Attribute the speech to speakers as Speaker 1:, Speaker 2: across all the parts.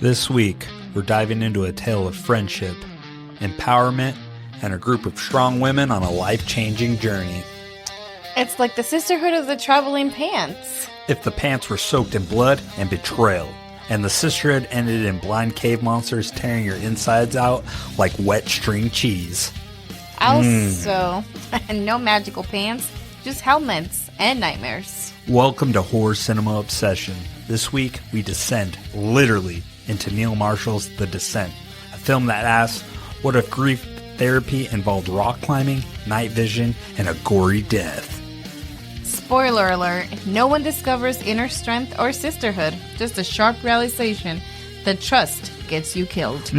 Speaker 1: This week, we're diving into a tale of friendship, empowerment, and a group of strong women on a life-changing journey.
Speaker 2: It's like the Sisterhood of the traveling pants.
Speaker 1: If the pants were soaked in blood and betrayal, and the Sisterhood ended in blind cave monsters tearing your insides out like wet string cheese.
Speaker 2: Also, no magical pants, just helmets and nightmares.
Speaker 1: Welcome to Horror Cinema Obsession. This week, we descend, literally, into Neil Marshall's The Descent, a film that asks, what if grief therapy involved rock climbing, night vision, and a gory death?
Speaker 2: Spoiler alert, no one discovers inner strength or sisterhood, just a sharp realization that trust gets you killed.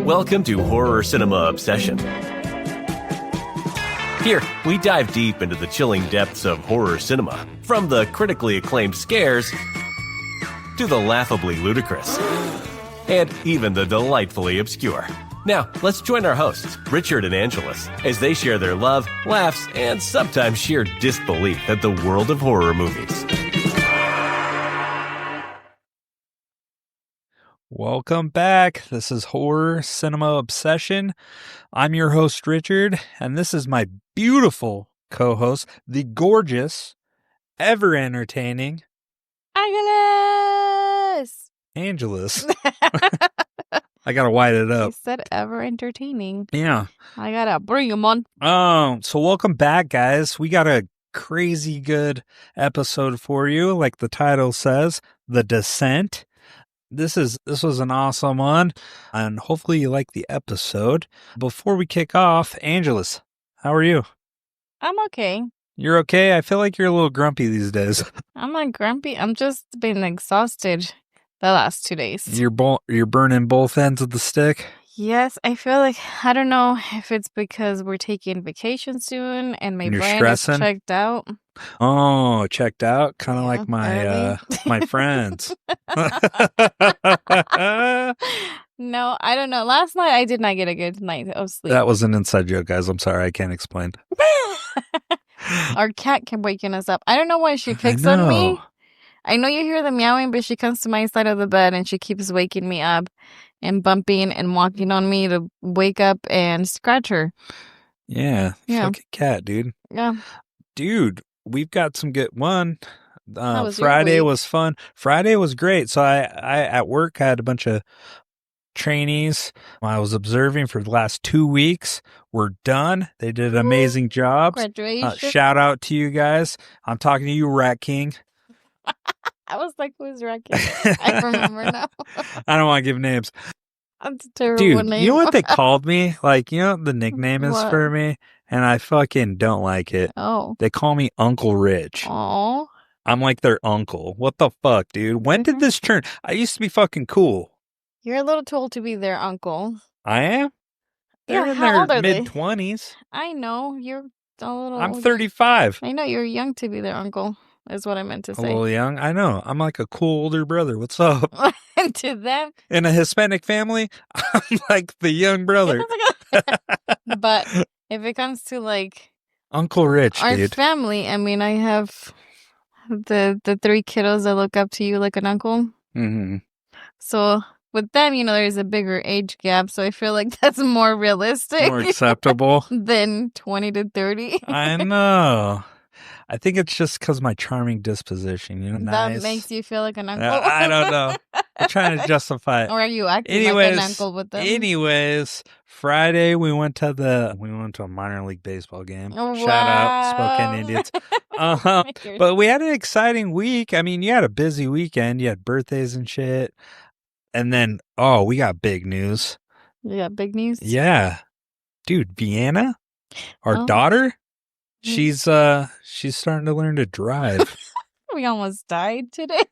Speaker 3: Welcome to Horror Cinema Obsession. Here, we dive deep into the chilling depths of horror cinema, from the critically acclaimed scares to the laughably ludicrous, and even the delightfully obscure. Now, let's join our hosts, Richard and Angelus, as they share their love, laughs, and sometimes sheer disbelief at the world of horror movies.
Speaker 1: Welcome back. This is Horror Cinema Obsession. I'm your host, Richard, and this is my beautiful co-host, the gorgeous, ever-entertaining
Speaker 2: Angelus!
Speaker 1: I gotta white it
Speaker 2: I
Speaker 1: up.
Speaker 2: said ever entertaining.
Speaker 1: Yeah.
Speaker 2: I gotta bring him on.
Speaker 1: So welcome back, guys. We got a crazy good episode for you, like the title says, The Descent. This was an awesome one, and hopefully you like the episode. Before we kick off, Angelus, how are you?
Speaker 2: I'm okay.
Speaker 1: You're okay? I feel like you're a little grumpy these days.
Speaker 2: I'm not grumpy. I'm just been exhausted the last 2 days.
Speaker 1: You're burning both ends of the stick?
Speaker 2: Yes, I feel like, I don't know if it's because we're taking vacation soon and my
Speaker 1: You're
Speaker 2: brain
Speaker 1: stressing?
Speaker 2: is checked out.
Speaker 1: Oh, checked out? Kind of
Speaker 2: Yeah,
Speaker 1: like my my friends.
Speaker 2: No, I don't know. Last night I did not get a good night of sleep.
Speaker 1: That was an inside joke, guys. I'm sorry. I can't explain.
Speaker 2: Our cat kept waking us up. I don't know why she picks on me.
Speaker 1: know.
Speaker 2: I know you hear the meowing, but she comes to my side of the bed and she keeps waking me up and bumping and walking on me to wake up and scratch her.
Speaker 1: Yeah. Fucking cat, dude.
Speaker 2: Yeah.
Speaker 1: Dude, we've got some good one.
Speaker 2: was your
Speaker 1: Friday
Speaker 2: week?
Speaker 1: was fun. Friday was great. So I at work I had a bunch of trainees I was observing for the last 2 weeks. We're done. They did an amazing job.
Speaker 2: Graduation.
Speaker 1: Shout out to you guys. I'm talking to you, Rat King.
Speaker 2: I was like, who's Rocky? I remember now.
Speaker 1: I don't want to give names.
Speaker 2: That's a terrible
Speaker 1: Dude,
Speaker 2: name.
Speaker 1: you know what they called me? Like, you know what the nickname is
Speaker 2: What?
Speaker 1: for me? And I fucking don't like it.
Speaker 2: Oh.
Speaker 1: They call me Uncle Rich.
Speaker 2: Oh.
Speaker 1: I'm like their uncle. What the fuck, dude? When did this turn? I used to be fucking cool.
Speaker 2: You're a little too old to be their uncle.
Speaker 1: I am? They're
Speaker 2: Yeah,
Speaker 1: in
Speaker 2: how old
Speaker 1: their
Speaker 2: are they?
Speaker 1: mid-20s.
Speaker 2: I know. You're a little
Speaker 1: I'm
Speaker 2: older.
Speaker 1: 35.
Speaker 2: I know. You're young to be their uncle, is what I meant to
Speaker 1: A
Speaker 2: say.
Speaker 1: little young. I know. I'm like a cool older brother. What's up?
Speaker 2: And to them.
Speaker 1: In a Hispanic family, I'm like the young brother.
Speaker 2: But if it comes to like
Speaker 1: Uncle Rich,
Speaker 2: our
Speaker 1: dude.
Speaker 2: family, I mean, I have the 3 kiddos that look up to you like an uncle.
Speaker 1: Mm-hmm.
Speaker 2: So with them, there's a bigger age gap. So I feel like that's more realistic
Speaker 1: More acceptable.
Speaker 2: than 20 to 30.
Speaker 1: I know. I think it's just because my charming disposition, nice.
Speaker 2: That makes you feel like an uncle.
Speaker 1: I don't know. I'm trying to justify it.
Speaker 2: Or are you acting like an uncle with them?
Speaker 1: Anyways, Friday we went to a minor league baseball game.
Speaker 2: Oh,
Speaker 1: Shout out
Speaker 2: wow.
Speaker 1: Spokane Indians.
Speaker 2: You're-
Speaker 1: But we had an exciting week. I mean, you had a busy weekend. You had birthdays and shit. And then, we got big news.
Speaker 2: You got big news?
Speaker 1: Yeah. Dude, Vienna, our
Speaker 2: Oh.
Speaker 1: daughter, she's starting to learn to drive.
Speaker 2: We almost died today.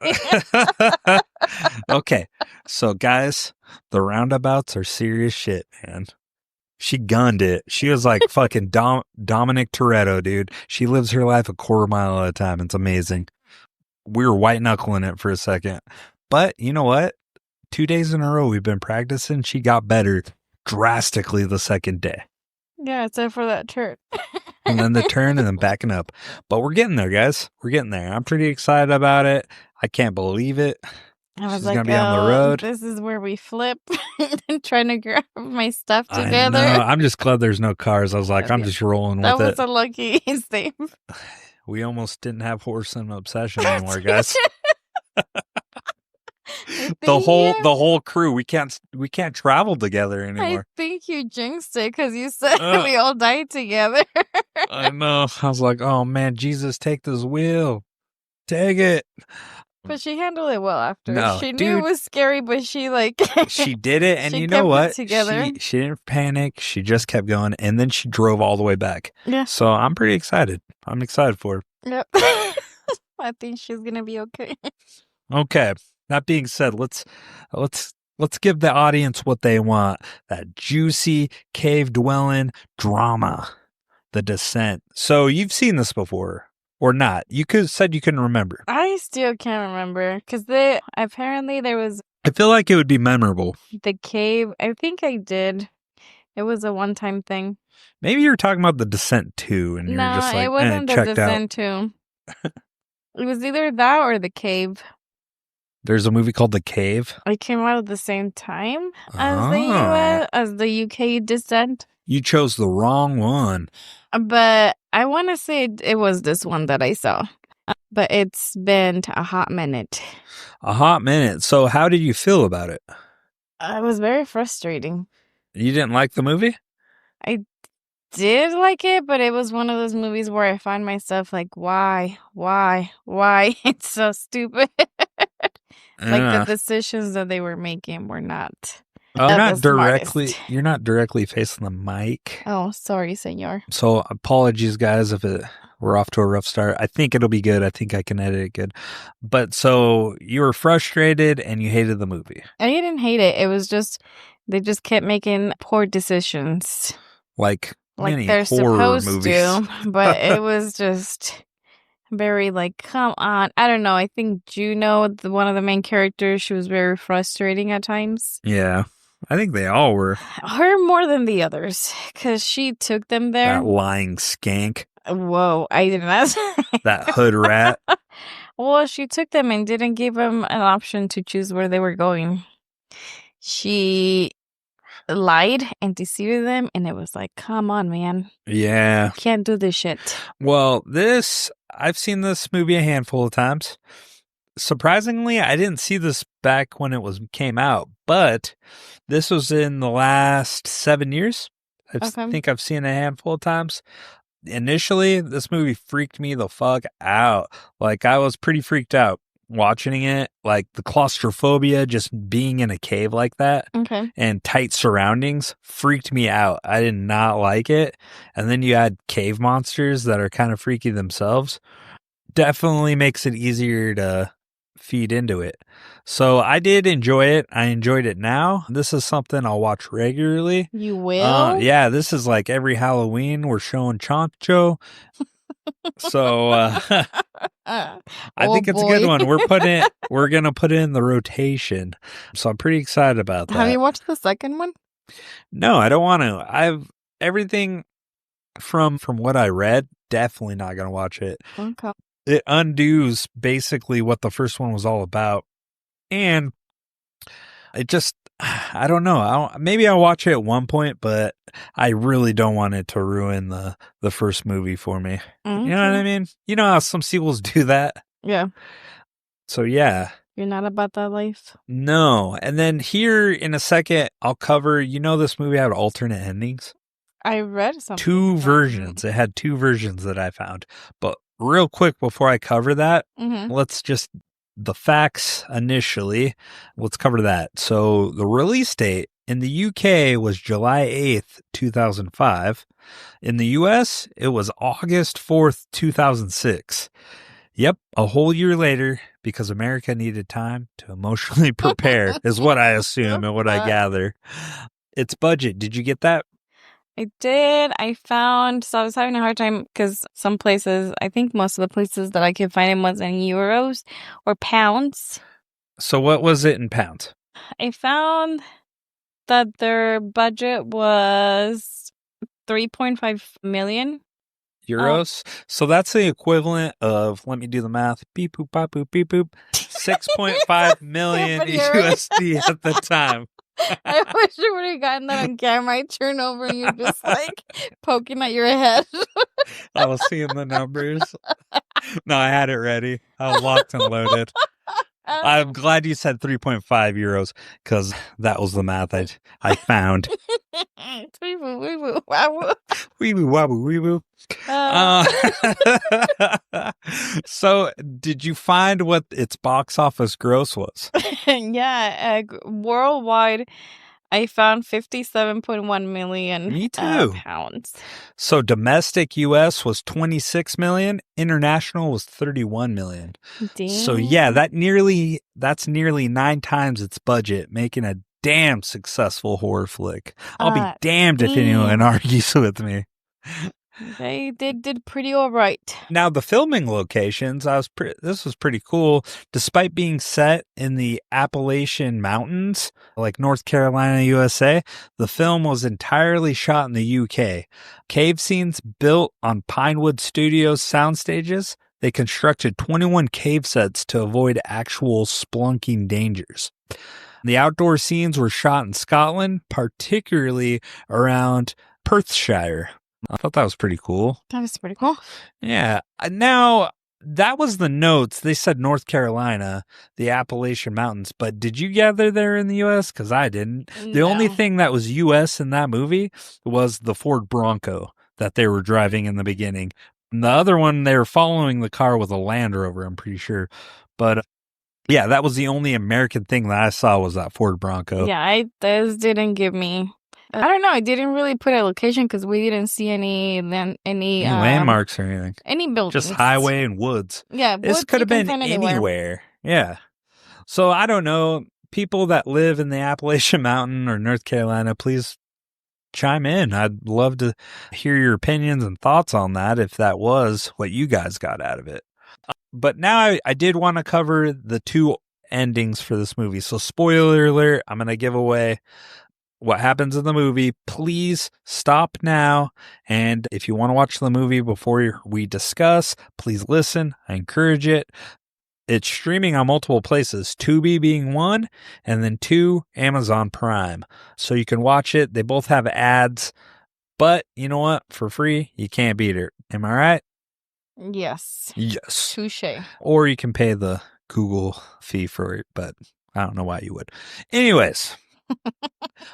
Speaker 1: Okay. So guys, the roundabouts are serious shit, man. She gunned it. She was like fucking Dominic Toretto, dude. She lives her life a quarter mile at a time. It's amazing. We were white knuckling it for a second. But you know what? 2 days in a row we've been practicing. She got better drastically the second day.
Speaker 2: Yeah, except for that turn.
Speaker 1: And then the turn and then backing up. But we're getting there, guys. We're getting there. I'm pretty excited about it. I can't believe it.
Speaker 2: I was
Speaker 1: She's
Speaker 2: like,
Speaker 1: going to be on the road.
Speaker 2: this is where we flip and trying to grab my stuff
Speaker 1: I
Speaker 2: together.
Speaker 1: know. I'm just glad there's no cars. I was like, I'm just rolling
Speaker 2: That
Speaker 1: with
Speaker 2: was
Speaker 1: it.
Speaker 2: a lucky save.
Speaker 1: We almost didn't have horse and obsession anymore, guys. The whole crew. We can't travel together anymore.
Speaker 2: I think you jinxed it because you said we all died together.
Speaker 1: I know. I was like, oh man, Jesus, take this wheel. Take it.
Speaker 2: But she handled it well after.
Speaker 1: No,
Speaker 2: She knew
Speaker 1: dude.
Speaker 2: it was scary, but she
Speaker 1: she did it, and
Speaker 2: she
Speaker 1: you know
Speaker 2: kept it
Speaker 1: what?
Speaker 2: together.
Speaker 1: She didn't panic. She just kept going, and then she drove all the way back.
Speaker 2: Yeah.
Speaker 1: So I'm pretty excited. I'm excited for her.
Speaker 2: Yep. I think she's gonna be okay.
Speaker 1: Okay. That being said, let's give the audience what they want. That juicy cave dwelling drama. The Descent. So you've seen this before. Or not. You said you couldn't remember.
Speaker 2: I still can't remember because apparently there was
Speaker 1: I feel like it would be memorable.
Speaker 2: the cave. I think I did. It was a one-time thing.
Speaker 1: Maybe you were talking about The Descent 2 and you were just like,
Speaker 2: it wasn't the
Speaker 1: checked
Speaker 2: Descent 2. It was either that or the cave.
Speaker 1: There's a movie called The Cave.
Speaker 2: It came out at the same time as the UK Descent.
Speaker 1: You chose the wrong one.
Speaker 2: But I want to say it was this one that I saw. But it's been a hot minute.
Speaker 1: A hot minute. So how did you feel about it?
Speaker 2: It was very frustrating.
Speaker 1: You didn't like the movie?
Speaker 2: I did like it, but it was one of those movies where I find myself like, why? It's so stupid. Like the decisions that they were making were not.
Speaker 1: You're not directly facing the mic.
Speaker 2: Oh, sorry, senor.
Speaker 1: So apologies, guys, if we're off to a rough start. I think it'll be good. I think I can edit it good. But so you were frustrated and you hated the movie.
Speaker 2: I didn't hate it. It was just they just kept making poor decisions.
Speaker 1: Like many
Speaker 2: they're
Speaker 1: horror
Speaker 2: supposed
Speaker 1: movies.
Speaker 2: to, but it was just very come on. I don't know. I think Juno, one of the main characters, she was very frustrating at times.
Speaker 1: Yeah. I think they all were.
Speaker 2: Her more than the others, because she took them there.
Speaker 1: That lying skank.
Speaker 2: Whoa, I didn't ask.
Speaker 1: That hood rat.
Speaker 2: Well, she took them and didn't give them an option to choose where they were going. She lied and deceived them, and it was like, come on, man.
Speaker 1: Yeah.
Speaker 2: You can't do this shit.
Speaker 1: Well, I've seen this movie a handful of times. Surprisingly, I didn't see this back when it came out, but this was in the last 7 years. I think I've seen it a handful of times. Initially, this movie freaked me the fuck out. Like, I was pretty freaked out watching it. Like, the claustrophobia, just being in a cave like that and tight surroundings freaked me out. I did not like it. And then you add cave monsters that are kind of freaky themselves. Definitely makes it easier to feed into it. So I did enjoy it. I enjoyed it now. This is something I'll watch regularly.
Speaker 2: You will?
Speaker 1: Yeah, this is like every Halloween we're showing Chancho. So I think it's a good one. We're going to put it in the rotation. So I'm pretty excited about that.
Speaker 2: Have you watched the second one?
Speaker 1: No, I don't want to. Everything from what I read, definitely not going to watch it.
Speaker 2: Okay.
Speaker 1: It undoes basically what the first one was all about. And it just, I don't know. Maybe I'll watch it at one point, but I really don't want it to ruin the first movie for me. You know what I mean? You know how some sequels do that?
Speaker 2: Yeah.
Speaker 1: So yeah.
Speaker 2: You're not about that life?
Speaker 1: No. And then here in a second, I'll cover, this movie had alternate endings?
Speaker 2: I read something.
Speaker 1: 2 versions. It had 2 versions that I found. But real quick before I cover that, let's just the facts initially. Let's cover that. So the release date in the UK was July 8th, 2005. In the US, it was August 4th, 2006. Yep, a whole year later, because America needed time to emotionally prepare, is what I assume and what I gather. Its budget, did you get that?
Speaker 2: I did. I was having a hard time because some places, I think most of the places that I could find it was in euros or pounds.
Speaker 1: So what was it in pounds?
Speaker 2: I found that their budget was 3.5 million
Speaker 1: euros. So that's the equivalent of, let me do the math, beep boop, bop boop, beep boop, 6.5 million USD at the time.
Speaker 2: I wish you would have gotten that on camera. I turn over and you're just like poking at your head.
Speaker 1: I was seeing the numbers. No, I had it ready. I was locked and loaded. I'm glad you said 3.5 euros because that was the math I found.
Speaker 2: Weeboo, waboo.
Speaker 1: Weeboo, waboo, weeboo. So, did you find what its box office gross was?
Speaker 2: Yeah, worldwide, I found 57.1 million
Speaker 1: Me too.
Speaker 2: pounds.
Speaker 1: So, domestic US was 26 million, international was 31 million.
Speaker 2: Damn.
Speaker 1: So, yeah, that's nearly 9 times its budget, making a damn successful horror flick. I'll be damned if anyone argues with me.
Speaker 2: They did pretty all right.
Speaker 1: Now, the filming locations, this was pretty cool. Despite being set in the Appalachian Mountains, like North Carolina, USA, the film was entirely shot in the UK. Cave scenes built on Pinewood Studios sound stages. They constructed 21 cave sets to avoid actual spelunking dangers. The outdoor scenes were shot in Scotland, particularly around Perthshire. I thought that was pretty cool.
Speaker 2: That was pretty cool.
Speaker 1: Yeah. Now, that was the notes. They said North Carolina, the Appalachian Mountains. But did you gather they're in the U.S.? Because I didn't. The only thing that was U.S. in that movie was the Ford Bronco that they were driving in the beginning. And the other one, they were following the car with a Land Rover, I'm pretty sure. But yeah, that was the only American thing that I saw was that Ford Bronco.
Speaker 2: Yeah, this didn't give me... I don't know. I didn't really put a location because we didn't see any
Speaker 1: landmarks or anything.
Speaker 2: Any buildings.
Speaker 1: Just highway and woods.
Speaker 2: Yeah,
Speaker 1: this could have been anywhere. Yeah. So I don't know. People that live in the Appalachian Mountain or North Carolina, please chime in. I'd love to hear your opinions and thoughts on that if that was what you guys got out of it. But now I did want to cover the 2 endings for this movie. So spoiler alert, I'm going to give away what happens in the movie. Please stop now. And if you want to watch the movie before we discuss, please listen. I encourage it. It's streaming on multiple places, Tubi being one, and then 2, Amazon Prime. So you can watch it. They both have ads, but you know what? For free, you can't beat it. Am I right?
Speaker 2: Yes.
Speaker 1: Yes.
Speaker 2: Touche.
Speaker 1: Or you can pay the Google fee for it, but I don't know why you would. Anyways.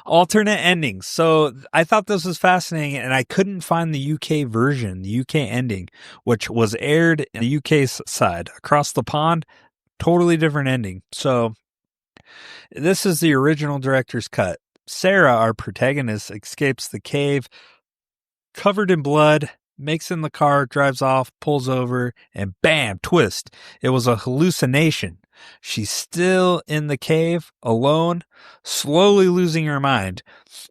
Speaker 1: Alternate endings. So I thought this was fascinating, and I couldn't find the UK version, the UK ending, which was aired in the UK side. Across the pond, totally different ending. So this is the original director's cut. Sarah, our protagonist, escapes the cave covered in blood, makes in the car, drives off, pulls over, and bam, twist. It was a hallucination. She's still in the cave, alone, slowly losing her mind.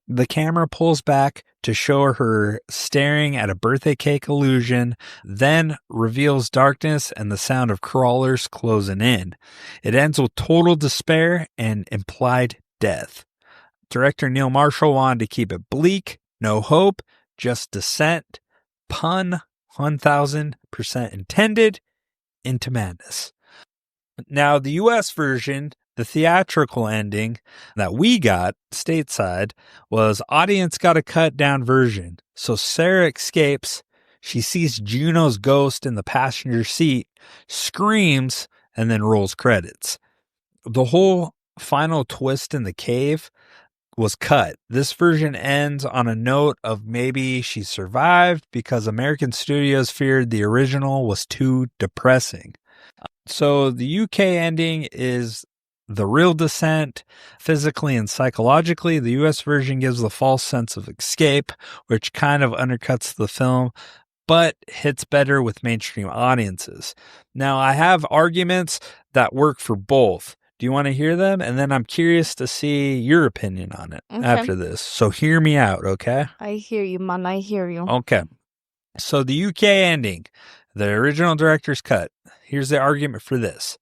Speaker 1: The camera pulls back to show her staring at a birthday cake illusion, then reveals darkness and the sound of crawlers closing in. It ends with total despair and implied death. Director Neil Marshall wanted to keep it bleak, no hope, just descent, pun 1000% intended, into madness. Now, the U.S. version, the theatrical ending that we got stateside, was audience got a cut down version. So Sarah escapes. She sees Juno's ghost in the passenger seat, screams, and then rolls credits. The whole final twist in the cave was cut. This version ends on a note of maybe she survived because American studios feared the original was too depressing. So the UK ending is the real descent, physically and psychologically. The US version gives the false sense of escape, which kind of undercuts the film, but hits better with mainstream audiences. Now, I have arguments that work for both. Do you want to hear them? And then I'm curious to see your opinion on it after this. So hear me out, okay?
Speaker 2: I hear you, man. I hear you.
Speaker 1: Okay. So the UK ending, the original director's cut. Here's the argument for this.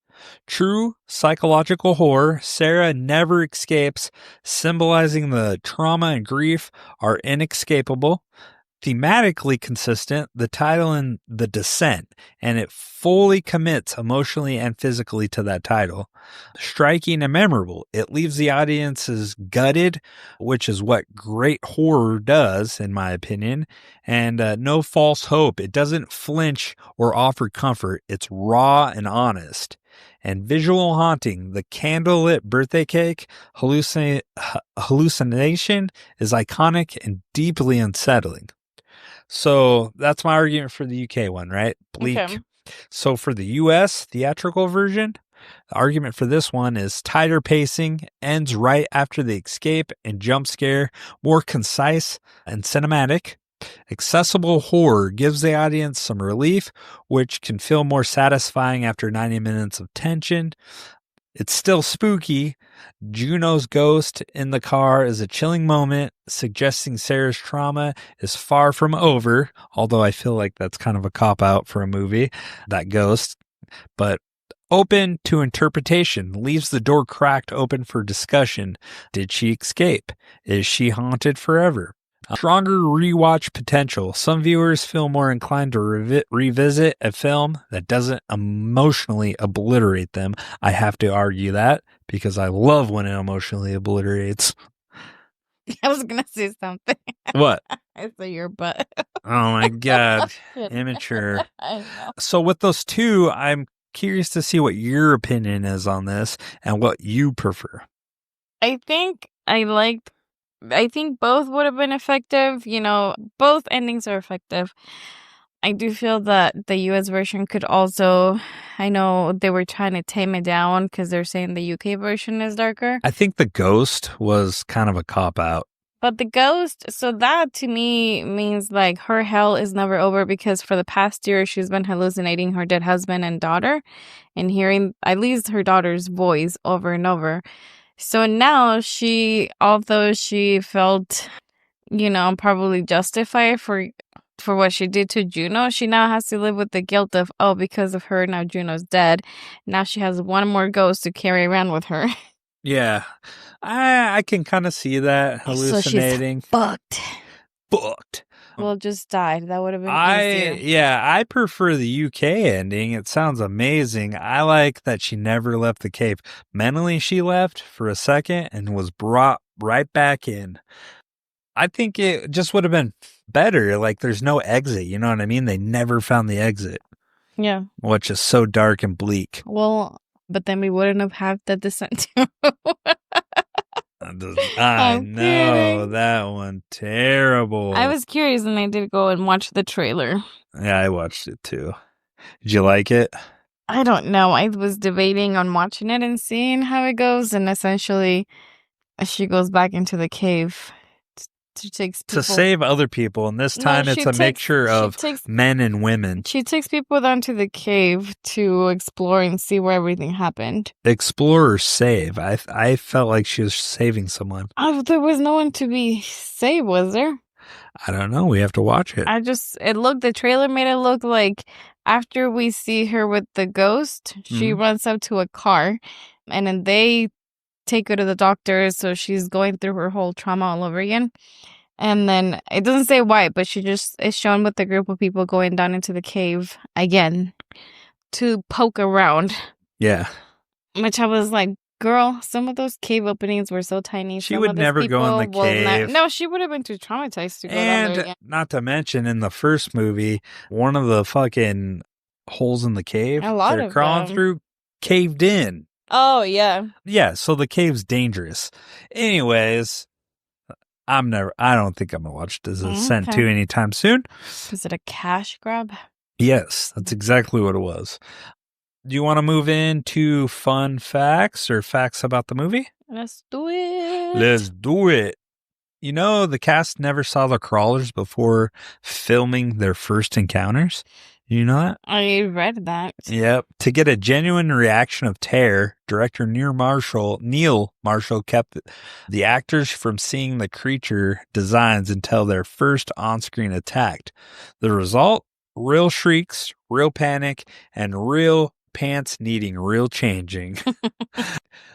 Speaker 1: True psychological horror, Sarah never escapes, symbolizing the trauma and grief are inescapable. Thematically consistent, the title in The Descent, and it fully commits emotionally and physically to that title. Striking and memorable, it leaves the audiences gutted, which is what great horror does, in my opinion, and no false hope. It doesn't flinch or offer comfort. It's raw and honest. And visual haunting, the candlelit birthday cake hallucination is iconic and deeply unsettling. So that's my argument for the UK one, right? Bleak.
Speaker 2: Okay.
Speaker 1: So for the US theatrical version, the argument for this one is tighter pacing, ends right after the escape and jump scare, more concise and cinematic. Accessible horror gives the audience some relief, which can feel more satisfying after 90 minutes of tension. It's still spooky. Juno's ghost in the car is a chilling moment, suggesting Sarah's trauma is far from over, although I feel like that's kind of a cop-out for a movie, that ghost. But open to interpretation, leaves the door cracked open for discussion. Did she escape? Is she haunted forever? Stronger rewatch potential. Some viewers feel more inclined to revisit a film that doesn't emotionally obliterate them. I have to argue that because I love when it emotionally obliterates.
Speaker 2: I was gonna say something.
Speaker 1: What?
Speaker 2: I said your butt.
Speaker 1: Oh my God. Immature.
Speaker 2: I know.
Speaker 1: So with those two, I'm curious to see what your opinion is on this and what you prefer.
Speaker 2: I think both would have been effective. Both endings are effective. I do feel that the US version could also, I know they were trying to tame it down because they're saying the UK version is darker.
Speaker 1: I think the ghost was kind of a cop-out.
Speaker 2: But the ghost, so that to me means like her hell is never over because for the past year she's been hallucinating her dead husband and daughter and hearing at least her daughter's voice over and over. So now although she felt, probably justified for what she did to Juno, she now has to live with the guilt of, because of her, now Juno's dead. Now she has one more ghost to carry around with her.
Speaker 1: Yeah. I can kind of see that hallucinating.
Speaker 2: So she's
Speaker 1: Fucked.
Speaker 2: Well, just died. That would have been easier.
Speaker 1: Yeah, I prefer the UK ending. It sounds amazing. I like that she never left the cave. Mentally, she left for a second and was brought right back in. I think it just would have been better. Like, there's no exit. You know what I mean? They never found the exit.
Speaker 2: Yeah.
Speaker 1: Which is so dark and bleak.
Speaker 2: Well, but then we wouldn't have had the descent.
Speaker 1: I know that one. Terrible.
Speaker 2: I was curious and I did go and watch the trailer.
Speaker 1: Yeah, I watched it too. Did you like it?
Speaker 2: I don't know. I was debating on watching it and seeing how it goes. And essentially, she goes back into the cave to
Speaker 1: save other people. And this time it's a mixture of men and women.
Speaker 2: She takes people down to the cave to explore and see where everything happened.
Speaker 1: Explore or save? I felt like she was saving someone.
Speaker 2: There was no one to be saved, was there?
Speaker 1: I don't know. We have to watch it.
Speaker 2: The trailer made it look like after we see her with the ghost, she runs up to a car and then they take her to the doctor. So she's going through her whole trauma all over again. And then it doesn't say why, but she just is shown with a group of people going down into the cave again to poke around.
Speaker 1: Yeah.
Speaker 2: Which I was like, girl, some of those cave openings were so tiny.
Speaker 1: She would never go in the cave.
Speaker 2: No, she would have been too traumatized to go down there again.
Speaker 1: Not to mention, in the first movie, one of the fucking holes in the cave they're crawling through caved in.
Speaker 2: Oh, yeah.
Speaker 1: Yeah, so the cave's dangerous. Anyways, I don't think I'm going to watch The Descent 2 anytime soon.
Speaker 2: Was it a cash grab?
Speaker 1: Yes, that's exactly what it was. Do you want to move into fun facts or facts about the movie?
Speaker 2: Let's do it.
Speaker 1: Let's do it. You know, the cast never saw the crawlers before filming their first encounters. You know that?
Speaker 2: I read that.
Speaker 1: Yep. To get a genuine reaction of terror, director Neil Marshall kept the actors from seeing the creature designs until their first on-screen attack. The result? Real shrieks, real panic, and real pants needing real changing.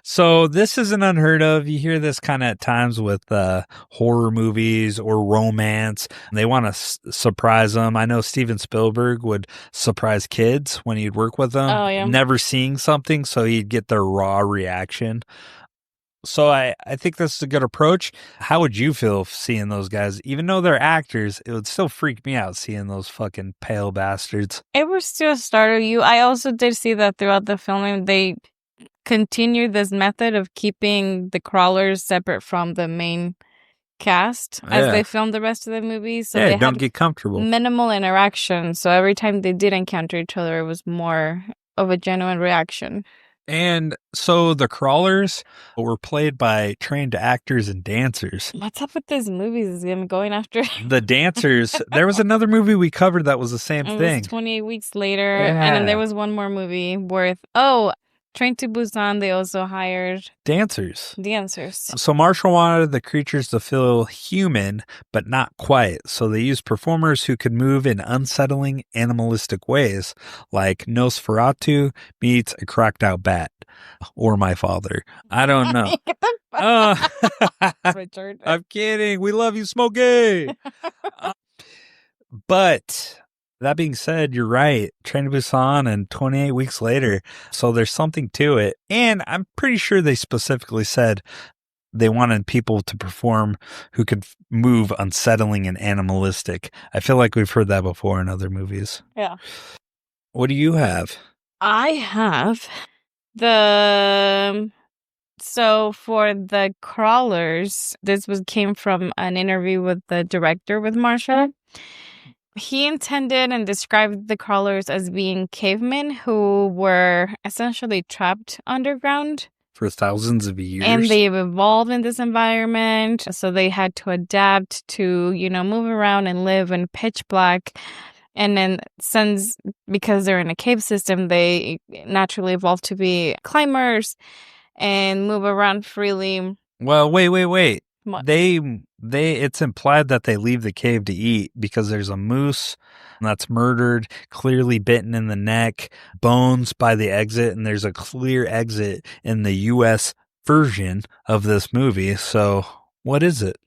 Speaker 1: So this isn't unheard of. You hear this kind of at times with horror movies or romance. They want to surprise them. I know Steven Spielberg would surprise kids when he'd work with them,
Speaker 2: Oh, yeah.
Speaker 1: never seeing something, so he'd get their raw reaction. So I think this is a good approach. How would you feel seeing those guys? Even though they're actors, it would still freak me out seeing those fucking pale bastards.
Speaker 2: It would still startle you. I also did see that throughout the filming, they continued this method of keeping the crawlers separate from the main cast as they filmed the rest of the movie. So they
Speaker 1: don't
Speaker 2: had
Speaker 1: get comfortable.
Speaker 2: minimal interaction. So every time they did encounter each other, it was more of a genuine reaction.
Speaker 1: And so the crawlers were played by trained actors and dancers.
Speaker 2: What's up with these movies? Is him going after
Speaker 1: The dancers? There was another movie we covered that was the same thing.
Speaker 2: It was 28 Weeks Later. And then there was one more movie worth... Train to Busan, they also hired...
Speaker 1: Dancers.
Speaker 2: So
Speaker 1: Marshall wanted the creatures to feel human, but not quite. So they used performers who could move in unsettling, animalistic ways, like Nosferatu meets a cracked out bat. Or my father. I don't know.
Speaker 2: Richard.
Speaker 1: I'm kidding. We love you, Smokey. But... that being said, you're right. Train to Busan and 28 Weeks Later. So there's something to it. And I'm pretty sure they specifically said they wanted people to perform who could move unsettling and animalistic. I feel like we've heard that before in other movies.
Speaker 2: Yeah.
Speaker 1: What do you have?
Speaker 2: I have the... So for the crawlers, this came from an interview with the director with Marshall. He intended and described the crawlers as being cavemen who were essentially trapped underground
Speaker 1: For thousands of years.
Speaker 2: and they've evolved in this environment. So they had to adapt to, move around and live in pitch black. And then because they're in a cave system, they naturally evolved to be climbers and move around freely.
Speaker 1: Well, wait.
Speaker 2: What?
Speaker 1: It's implied that they leave the cave to eat because there's a moose that's murdered, clearly bitten in the neck, bones by the exit, and there's a clear exit in the U.S. version of this movie. So what is it?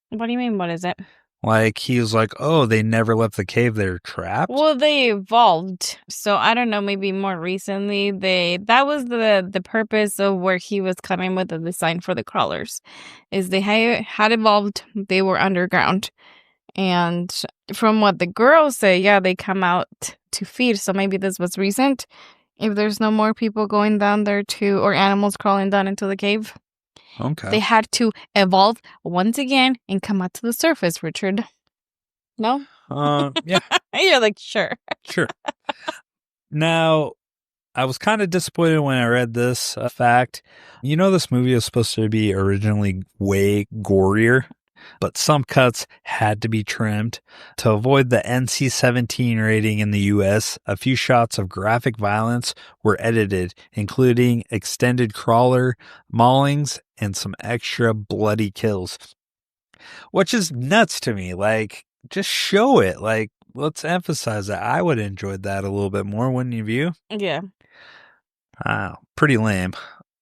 Speaker 2: What do you mean, what is it?
Speaker 1: Like, he was like, oh, they never left the cave, they're trapped?
Speaker 2: Well, they evolved. So I don't know, maybe more recently that was the purpose of where he was coming with the design for the crawlers. Is they had evolved, they were underground. And from what the girls say, yeah, they come out to feed. So maybe this was recent. If there's no more people going down there or animals crawling down into the cave.
Speaker 1: Okay.
Speaker 2: They had to evolve once again and come out to the surface, Richard. No?
Speaker 1: Yeah.
Speaker 2: You're like, sure.
Speaker 1: Sure. Now, I was kind of disappointed when I read this fact. This movie was supposed to be originally way gorier, but some cuts had to be trimmed. To avoid the NC-17 rating in the U.S., a few shots of graphic violence were edited, including extended crawler maulings and some extra bloody kills. Which is nuts to me. Like, just show it. Like, let's emphasize that. I would have enjoyed that a little bit more, wouldn't you?
Speaker 2: Yeah.
Speaker 1: Pretty lame.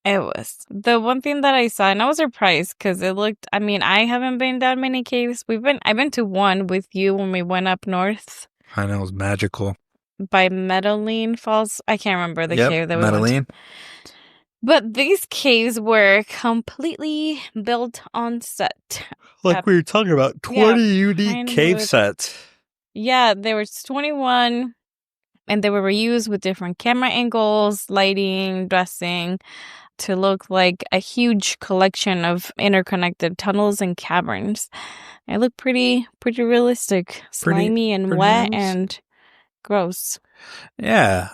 Speaker 2: It was. The one thing that I saw, and I was surprised because it looked, I haven't been that many caves. I've been to one with you when we went up north.
Speaker 1: I know, it was magical.
Speaker 2: By Medellin Falls. I can't remember the cave that we
Speaker 1: Medellin.
Speaker 2: went to. But these caves were completely built on set.
Speaker 1: Like we were talking about, 20 unique cave sets.
Speaker 2: Yeah, there was 21, and they were reused with different camera angles, lighting, dressing, to look like a huge collection of interconnected tunnels and caverns. It looked pretty realistic, slimy and wet and gross.
Speaker 1: Yeah,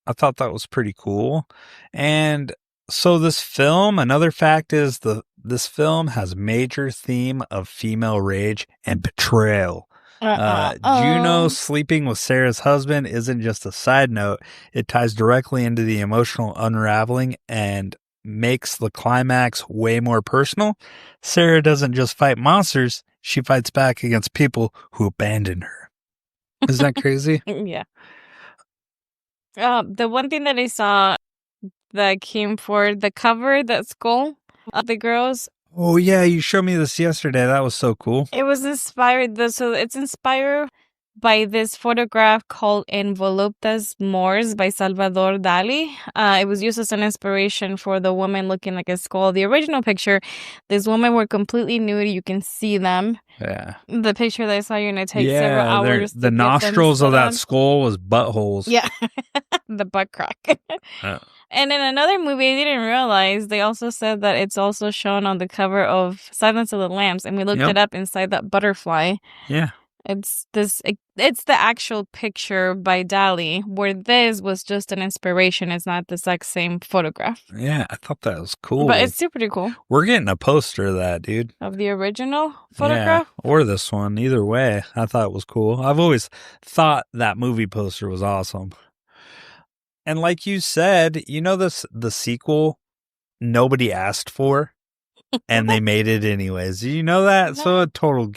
Speaker 1: I thought that was pretty cool. And so this film, another fact is this film has major theme of female rage and betrayal. Juno sleeping with Sarah's husband isn't just a side note. It ties directly into the emotional unraveling and makes the climax way more personal. Sarah doesn't just fight monsters, she fights back against people who abandoned her. Isn't that crazy?
Speaker 2: Yeah. The one thing that I saw that came for the cover, that skull of the girls.
Speaker 1: Oh yeah, you showed me this yesterday. That was so cool.
Speaker 2: It was inspired. So it's inspired by this photograph called Envoluptas Moors by Salvador Dali. It was used as an inspiration for the woman looking like a skull. The original picture, this woman were completely nude. You can see them.
Speaker 1: Yeah.
Speaker 2: The picture that I saw, you're going to take several hours.
Speaker 1: The nostrils of that skull was buttholes.
Speaker 2: Yeah. The butt crack. And in another movie, I didn't realize, they also said that it's also shown on the cover of Silence of the Lambs. And we looked it up inside that butterfly.
Speaker 1: Yeah.
Speaker 2: It's the actual picture by Dali, where this was just an inspiration. It's not the exact same photograph.
Speaker 1: Yeah, I thought that was cool.
Speaker 2: But it's super cool.
Speaker 1: We're getting a poster of that, dude.
Speaker 2: Of the original photograph?
Speaker 1: Yeah, or this one. Either way, I thought it was cool. I've always thought that movie poster was awesome. And like you said, the sequel nobody asked for, and they made it anyways. Do you know that?
Speaker 2: No.
Speaker 1: So a total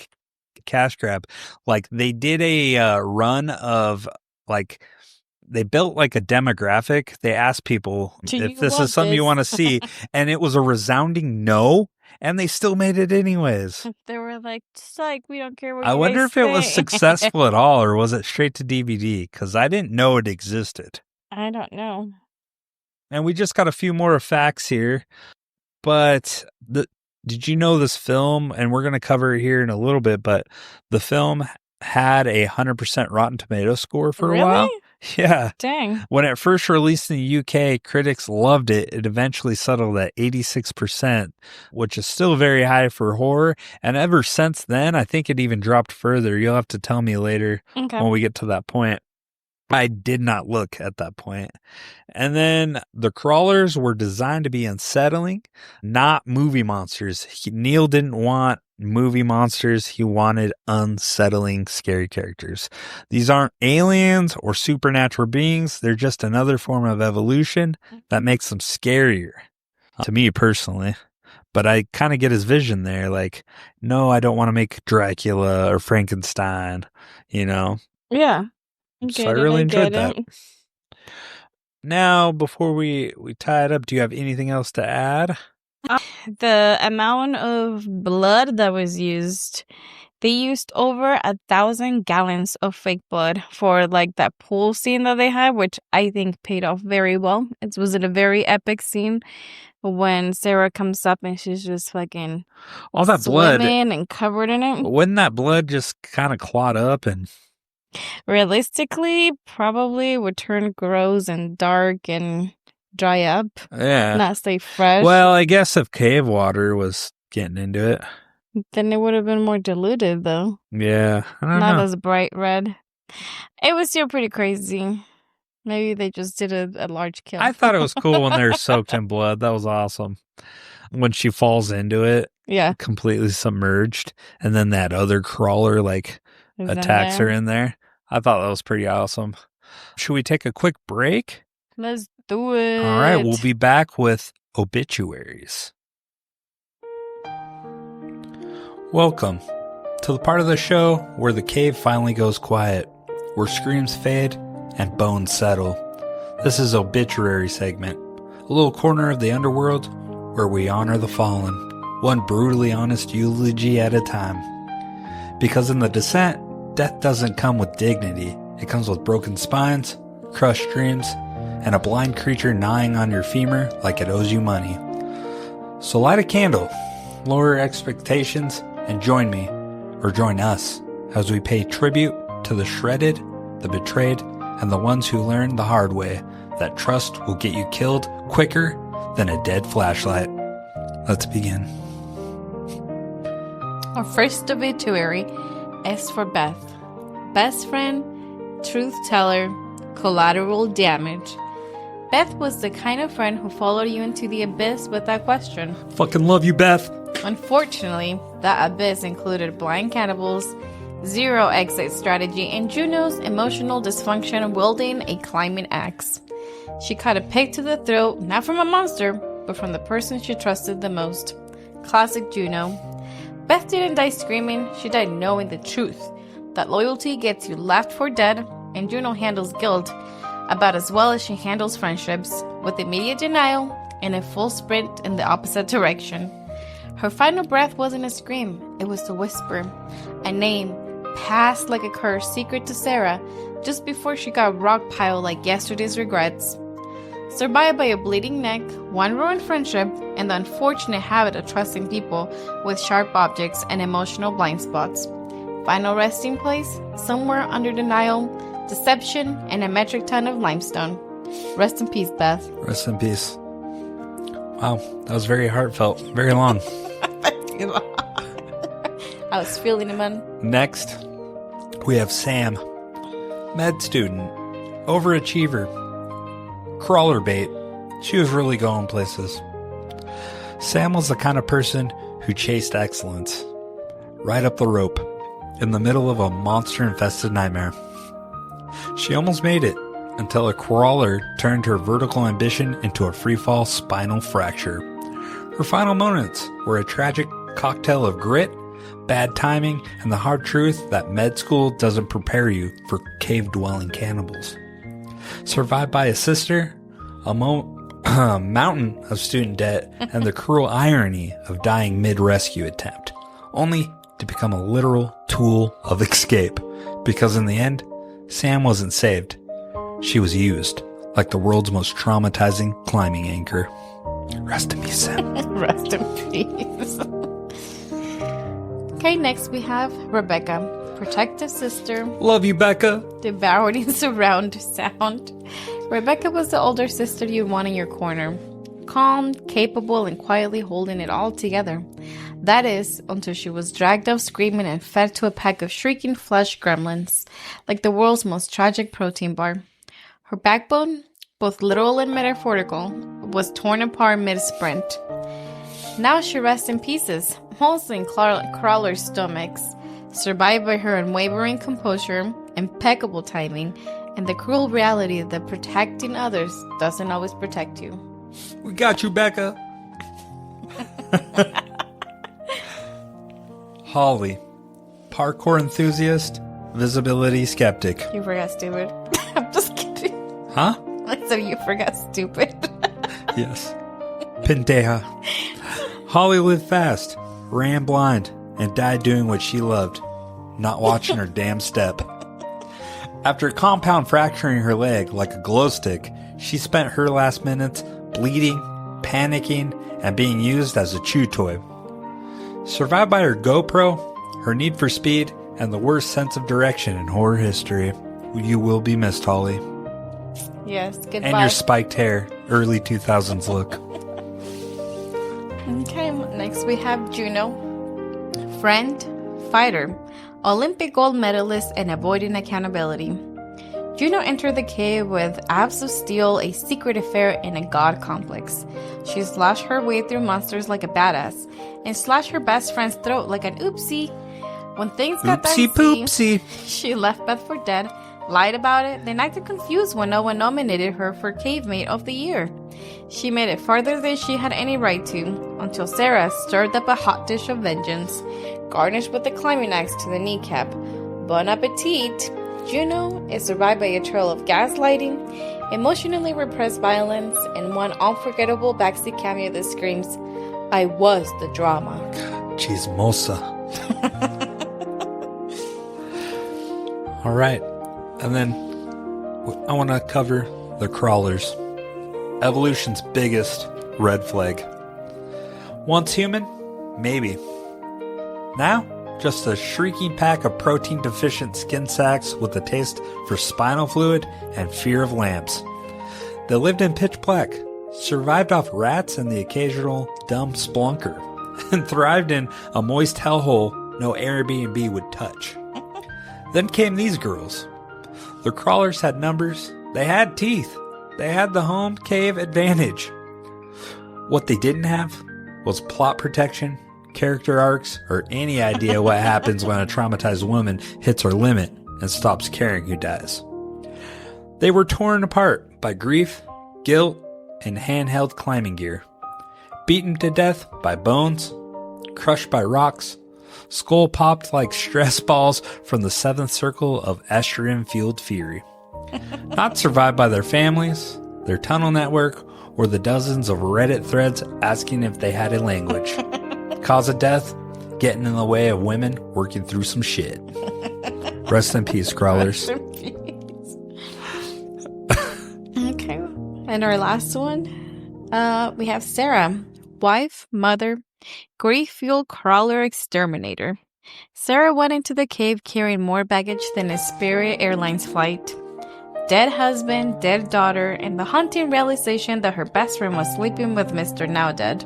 Speaker 1: cash grab. Like, they did a run of, like, they built like a demographic. They asked people if this is something you want to see, and it was a resounding no, and they still made it anyways.
Speaker 2: They were like, psych, we don't care what
Speaker 1: I
Speaker 2: you
Speaker 1: wonder
Speaker 2: guys
Speaker 1: if it was
Speaker 2: say.
Speaker 1: successful at all, or was it straight to DVD? Because I didn't know it existed.
Speaker 2: I don't know.
Speaker 1: And we just got a few more facts here. But did you know this film, and we're going to cover it here in a little bit, but the film had a 100% Rotten Tomato score for a while. Yeah.
Speaker 2: Dang.
Speaker 1: When it first released in the UK, critics loved it. It eventually settled at 86%, which is still very high for horror. And ever since then, I think it even dropped further. You'll have to tell me later when we get to that point. I did not look at that point. And then the crawlers were designed to be unsettling, not movie monsters. Neil didn't want movie monsters. He wanted unsettling, scary characters. These aren't aliens or supernatural beings. They're just another form of evolution that makes them scarier, to me personally. But I kind of get his vision there. Like, no, I don't want to make Dracula or Frankenstein,
Speaker 2: Yeah.
Speaker 1: So I really enjoyed that. Now, before we tie it up, do you have anything else to add?
Speaker 2: The amount of blood that was used, they used over 1,000 gallons of fake blood for like that pool scene that they had, which I think paid off very well. It was a very epic scene when Sarah comes up and she's just fucking
Speaker 1: all that blood
Speaker 2: and covered in it.
Speaker 1: Wouldn't that blood just kind of clot up and...
Speaker 2: Realistically, probably would turn gross and dark and dry up.
Speaker 1: Yeah.
Speaker 2: Not stay fresh.
Speaker 1: Well, I guess if cave water was getting into it,
Speaker 2: then it would have been more diluted, though.
Speaker 1: Yeah. I don't know.
Speaker 2: Not as bright red. It was still pretty crazy. Maybe they just did a large kill.
Speaker 1: I thought it was cool when they were soaked in blood. That was awesome. When she falls into it.
Speaker 2: Yeah.
Speaker 1: Completely submerged. And then that other crawler, like, attacks her in there. I thought that was pretty awesome. Should we take a quick break?
Speaker 2: Let's do it.
Speaker 1: All right, we'll be back with obituaries. Welcome to the part of the show where the cave finally goes quiet, where screams fade and bones settle. This is obituary segment, a little corner of the underworld where we honor the fallen, one brutally honest eulogy at a time. Because in the descent, death doesn't come with dignity. It comes with broken spines, crushed dreams, and a blind creature gnawing on your femur like it owes you money. So light a candle, lower expectations, and join me, or join us, as we pay tribute to the shredded, the betrayed, and the ones who learned the hard way that trust will get you killed quicker than a dead flashlight. Let's begin.
Speaker 2: Our first obituary is for Beth. Best friend, truth teller, collateral damage. Beth was the kind of friend who followed you into the abyss without question.
Speaker 1: Fucking love you, Beth.
Speaker 2: Unfortunately, that abyss included blind cannibals, zero exit strategy, and Juno's emotional dysfunction wielding a climbing axe. She caught a pig to the throat, not from a monster, but from the person she trusted the most. Classic Juno. Beth didn't die screaming, she died knowing the truth. That loyalty gets you left for dead, and Juno handles guilt about as well as she handles friendships, with immediate denial and a full sprint in the opposite direction. Her final breath wasn't a scream, it was a whisper, a name, passed like a curse secret to Sarah just before she got rock-piled like yesterday's regrets. Survived by a bleeding neck, one ruined friendship, and the unfortunate habit of trusting people with sharp objects and emotional blind spots. Final resting place, somewhere under denial, deception, and a metric ton of limestone. Rest in peace, Beth.
Speaker 1: Rest in peace. Wow, that was very heartfelt. Very long.
Speaker 2: I was feeling it, man.
Speaker 1: Next, we have Sam. Med student. Overachiever. Crawler bait. She was really going places. Sam was the kind of person who chased excellence. Right up the rope. In the middle of a monster-infested nightmare. She almost made it, until a crawler turned her vertical ambition into a freefall spinal fracture. Her final moments were a tragic cocktail of grit, bad timing, and the hard truth that med school doesn't prepare you for cave-dwelling cannibals. Survived by a sister, a mountain of student debt, and the cruel irony of dying mid-rescue attempt, only to become a literal tool of escape, because in the end, Sam wasn't saved. She was used, like the world's most traumatizing climbing anchor. Rest in peace, Sam.
Speaker 2: Rest in peace. Okay, next we have Rebecca, protective sister.
Speaker 1: Love you, Becca.
Speaker 2: Devouring surround sound. Rebecca was the older sister you'd want in your corner. Calm, capable, and quietly holding it all together. That is, until she was dragged off screaming and fed to a pack of shrieking flesh gremlins, like the world's most tragic protein bar. Her backbone, both literal and metaphorical, was torn apart mid-sprint. Now she rests in pieces, mostly in crawlers' stomachs, survived by her unwavering composure, impeccable timing, and the cruel reality that protecting others doesn't always protect you.
Speaker 1: We got you, Becca. Holly, parkour enthusiast, visibility skeptic.
Speaker 2: You forgot stupid. I'm just kidding.
Speaker 1: Huh?
Speaker 2: I said you forgot stupid.
Speaker 1: Yes. Pendeja. Holly lived fast, ran blind, and died doing what she loved, not watching her damn step. After compound fracturing her leg like a glow stick, she spent her last minutes bleeding, panicking, and being used as a chew toy. Survived by her GoPro, her need for speed, and the worst sense of direction in horror history. You will be missed, Holly.
Speaker 2: Yes, goodbye.
Speaker 1: And your spiked hair, early 2000s look.
Speaker 2: Okay, next we have Juno. Friend, fighter, Olympic gold medalist, and avoiding accountability. Juno entered the cave with abs of steel, a secret affair, and a god complex. She slashed her way through monsters like a badass, and slashed her best friend's throat like an oopsie. When things got
Speaker 1: Oopsie
Speaker 2: dicey,
Speaker 1: poopsie.
Speaker 2: she left Beth for dead, lied about it, then acted confused when no one nominated her for Cave Mate of the Year. She made it farther than she had any right to, until Sarah stirred up a hot dish of vengeance, garnished with a climbing axe to the kneecap. Bon appetit! Juno is survived by a trail of gaslighting, emotionally repressed violence, and one unforgettable backseat cameo that screams, "I was the drama."
Speaker 1: Chismosa. All right. And then I want to cover the crawlers. Evolution's biggest red flag. Once human? Maybe. Now, just a shrieking pack of protein-deficient skin sacks with a taste for spinal fluid and fear of lamps. They lived in pitch black, survived off rats and the occasional dumb splunker, and thrived in a moist hellhole no Airbnb would touch. Then came these girls. The crawlers had numbers, they had teeth, they had the home cave advantage. What they didn't have was plot protection, character arcs, or any idea what happens when a traumatized woman hits her limit and stops caring who dies. They were torn apart by grief, guilt, and handheld climbing gear. Beaten to death by bones, crushed by rocks, skull popped like stress balls from the seventh circle of estrogen-fueled fury. Not survived by their families, their tunnel network, or the dozens of Reddit threads asking if they had a language. Cause of death? Getting in the way of women working through some shit. Rest in peace, crawlers.
Speaker 2: Rest in peace. Okay. And our last one, we have Sarah, wife, mother, grief-fueled crawler exterminator. Sarah went into the cave carrying more baggage than a Spirit Airlines flight. Dead husband, dead daughter, and the haunting realization that her best friend was sleeping with Mr. Now Dead.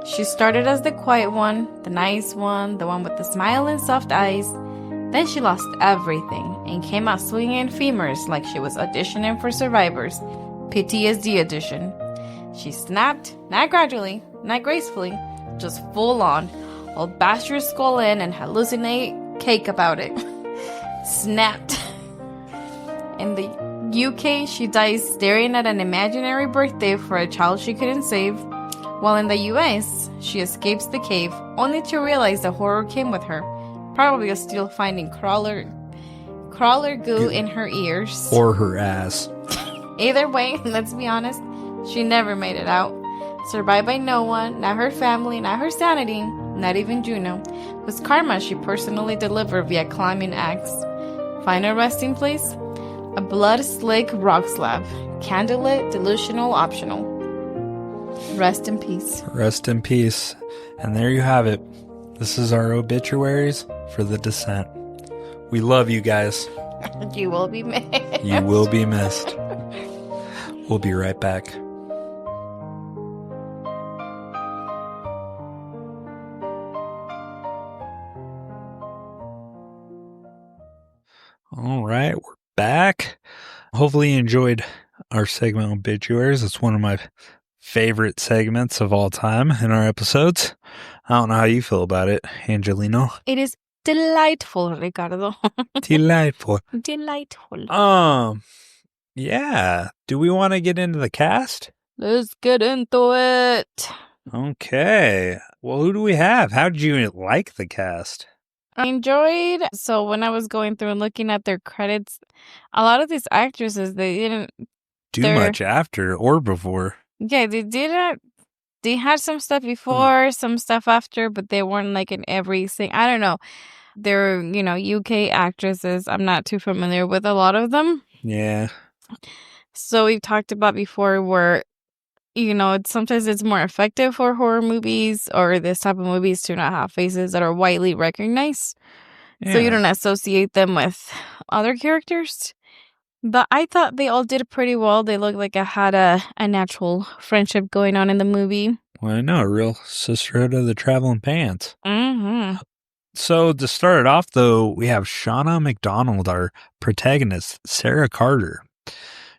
Speaker 2: She started as the quiet one, the nice one, the one with the smile and soft eyes. Then she lost everything and came out swinging femurs like she was auditioning for Survivor's PTSD edition. She snapped, not gradually, not gracefully, just full on. I'll bash your skull in and hallucinate cake about it. Snapped. In the UK, she dies staring at an imaginary birthday for a child she couldn't save. While in the US, she escapes the cave, only to realize the horror came with her. Probably still finding crawler goo in her ears.
Speaker 1: Or her ass.
Speaker 2: Either way, let's be honest, she never made it out. Survived by no one, not her family, not her sanity, not even Juno, whose karma she personally delivered via climbing axe. Final resting place? A blood-slick rock slab. Candlelit, delusional, optional. Rest in peace.
Speaker 1: Rest in peace. And there you have it. This is our obituaries for the Descent. We love you guys.
Speaker 2: You will be missed.
Speaker 1: You will be missed. We'll be right back. All right, we're back. Hopefully you enjoyed our segment on obituaries. It's one of my favorite segments of all time in our episodes. I don't know how you feel about it, Angelino.
Speaker 2: It is delightful, Ricardo.
Speaker 1: Delightful.
Speaker 2: Delightful.
Speaker 1: Yeah. Do we want to get into the cast?
Speaker 2: Let's get into it.
Speaker 1: Okay. Well, who do we have? How did you like the cast?
Speaker 2: I enjoyed. So when I was going through and looking at their credits, a lot of these actresses, they didn't
Speaker 1: do much after or before.
Speaker 2: Yeah, they didn't. They had some stuff before, some stuff after, but they weren't like in everything. I don't know. They're, UK actresses. I'm not too familiar with a lot of them.
Speaker 1: Yeah.
Speaker 2: So we've talked about before where, sometimes it's more effective for horror movies or this type of movies to not have faces that are widely recognized. Yeah. So you don't associate them with other characters. But I thought they all did pretty well. They looked like I had a natural friendship going on in the movie.
Speaker 1: Well, I know, a real Sisterhood of the Traveling Pants.
Speaker 2: Mm-hmm.
Speaker 1: So to start it off, though, we have Shauna McDonald, our protagonist, Sarah Carter.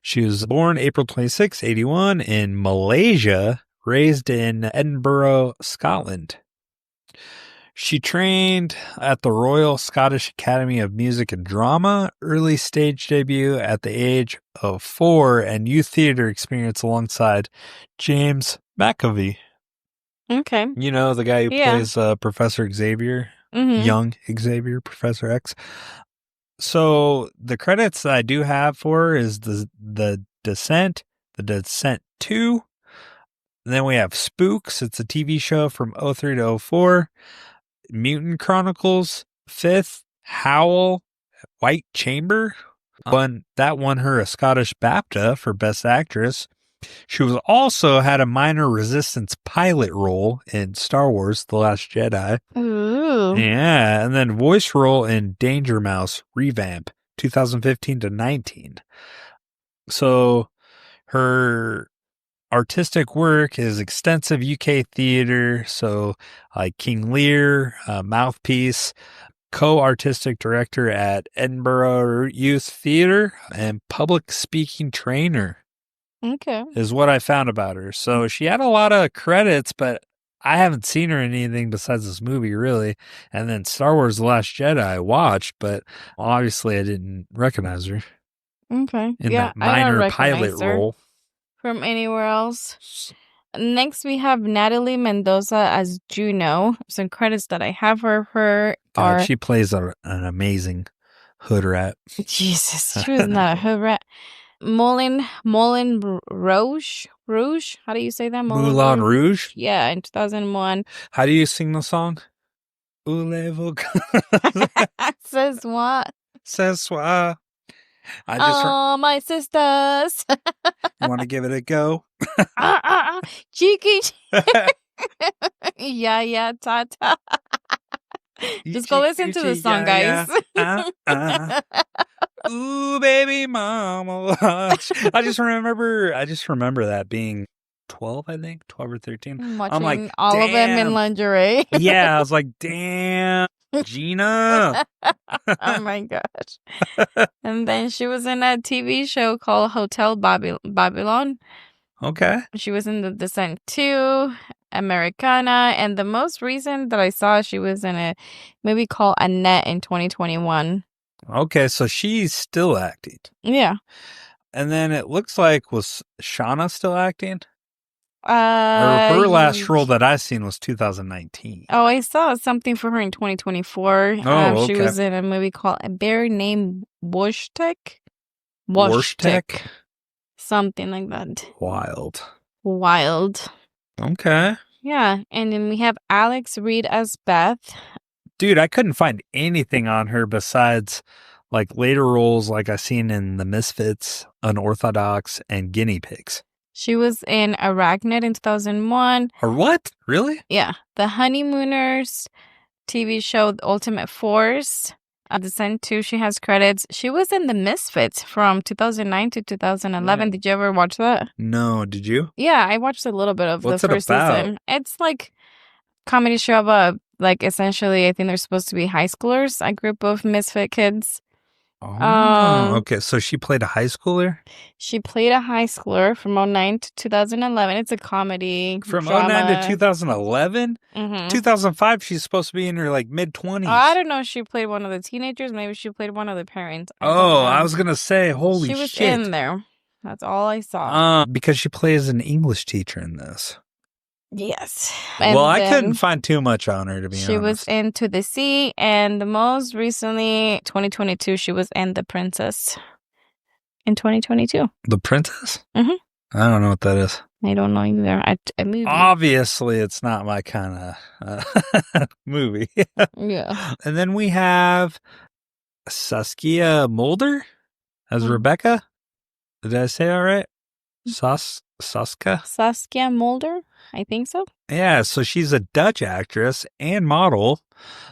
Speaker 1: She was born April 26, 81 in Malaysia, raised in Edinburgh, Scotland. She trained at the Royal Scottish Academy of Music and Drama, early stage debut at the age of 4, and youth theater experience alongside James McAvey.
Speaker 2: Okay.
Speaker 1: You know, the guy who plays Professor Xavier, young Xavier, Professor X. So the credits I do have for her is the Descent, the Descent 2. And then we have Spooks. It's a TV show from 03 to 04. Mutant Chronicles, Fifth, Howl, White Chamber. That won her a Scottish BAFTA for Best Actress. She was also had a minor Resistance pilot role in Star Wars: The Last Jedi.
Speaker 2: Ooh.
Speaker 1: Yeah, and then voice role in Danger Mouse Revamp, 2015 to 19. So her artistic work is extensive UK theater, so like King Lear, Mouthpiece, co-artistic director at Edinburgh Youth Theatre, and public speaking trainer.
Speaker 2: Okay.
Speaker 1: Is what I found about her. So she had a lot of credits, but I haven't seen her in anything besides this movie, really. And then Star Wars: The Last Jedi I watched, but obviously I didn't recognize her.
Speaker 2: Okay.
Speaker 1: In that minor pilot role.
Speaker 2: From anywhere else. Next, we have Natalie Mendoza as Juno. Some credits that I have for her
Speaker 1: God, she plays an amazing hood rat.
Speaker 2: Jesus, she was not a hood rat. Moulin Rouge? How do you say that?
Speaker 1: Moulin Rouge?
Speaker 2: Yeah, in 2001.
Speaker 1: How do you sing the song? Voulez-vous?
Speaker 2: Says what?
Speaker 1: C'est soir.
Speaker 2: My sisters.
Speaker 1: You want to give it a go?
Speaker 2: Cheeky. Yeah, ta. Just go listen to the song, guys.
Speaker 1: Ooh, baby mama. I just remember that being 12, I think, 12 or 13.
Speaker 2: Watching
Speaker 1: I'm like,
Speaker 2: all of them in lingerie.
Speaker 1: Yeah, I was like, damn, Gina.
Speaker 2: Oh my gosh. And then she was in a TV show called Hotel Babylon.
Speaker 1: Okay.
Speaker 2: She was in The Descent 2, Americana, and the most recent that I saw, she was in a movie called Annette in 2021.
Speaker 1: Okay, so she's still acting.
Speaker 2: Yeah.
Speaker 1: And then it looks like, was Shauna still acting? Her last role that I seen was 2019.
Speaker 2: Oh, I saw something for her in 2024.
Speaker 1: Oh,
Speaker 2: She
Speaker 1: okay.
Speaker 2: was in a movie called A Bear Named Washtek. Something like that.
Speaker 1: Wild. Okay.
Speaker 2: Yeah, and then we have Alex Reed as Beth.
Speaker 1: Dude, I couldn't find anything on her besides like later roles like I seen in The Misfits, Unorthodox, and Guinea Pigs.
Speaker 2: She was in Arachnid in 2001.
Speaker 1: Or what? Really?
Speaker 2: Yeah. The Honeymooners TV show, The Ultimate Force. Descent 2, she has credits. She was in The Misfits from 2009 to 2011. Yeah. Did you ever watch that?
Speaker 1: No, did you?
Speaker 2: Yeah, I watched a little bit of
Speaker 1: What's
Speaker 2: the first season. It's like comedy show about, like, essentially, I think they're supposed to be high schoolers, a group of misfit kids.
Speaker 1: Oh, okay. So she played a high schooler?
Speaker 2: She played a high schooler from 2009 to 2011. It's a comedy
Speaker 1: From
Speaker 2: drama.
Speaker 1: 2009 to 2011?
Speaker 2: Mm-hmm.
Speaker 1: 2005, she's supposed to be in her, like, mid-20s.
Speaker 2: I don't know if she played one of the teenagers. Maybe she played one of the parents.
Speaker 1: I was going to say, holy shit.
Speaker 2: She was in there. That's all I saw.
Speaker 1: Because she plays an English teacher in this.
Speaker 2: Yes.
Speaker 1: Well, I couldn't find too much on her, to be honest.
Speaker 2: She was in To the Sea, and the most recently, 2022, she was in The Princess in 2022.
Speaker 1: The Princess?
Speaker 2: Mm-hmm.
Speaker 1: I don't know what that is.
Speaker 2: I don't know either. A movie.
Speaker 1: Obviously, it's not my kind of movie.
Speaker 2: Yeah.
Speaker 1: And then we have Saskia Mulder as Rebecca. Did I say that right? Saskia
Speaker 2: Mulder? I think so.
Speaker 1: Yeah, so she's a Dutch actress and model.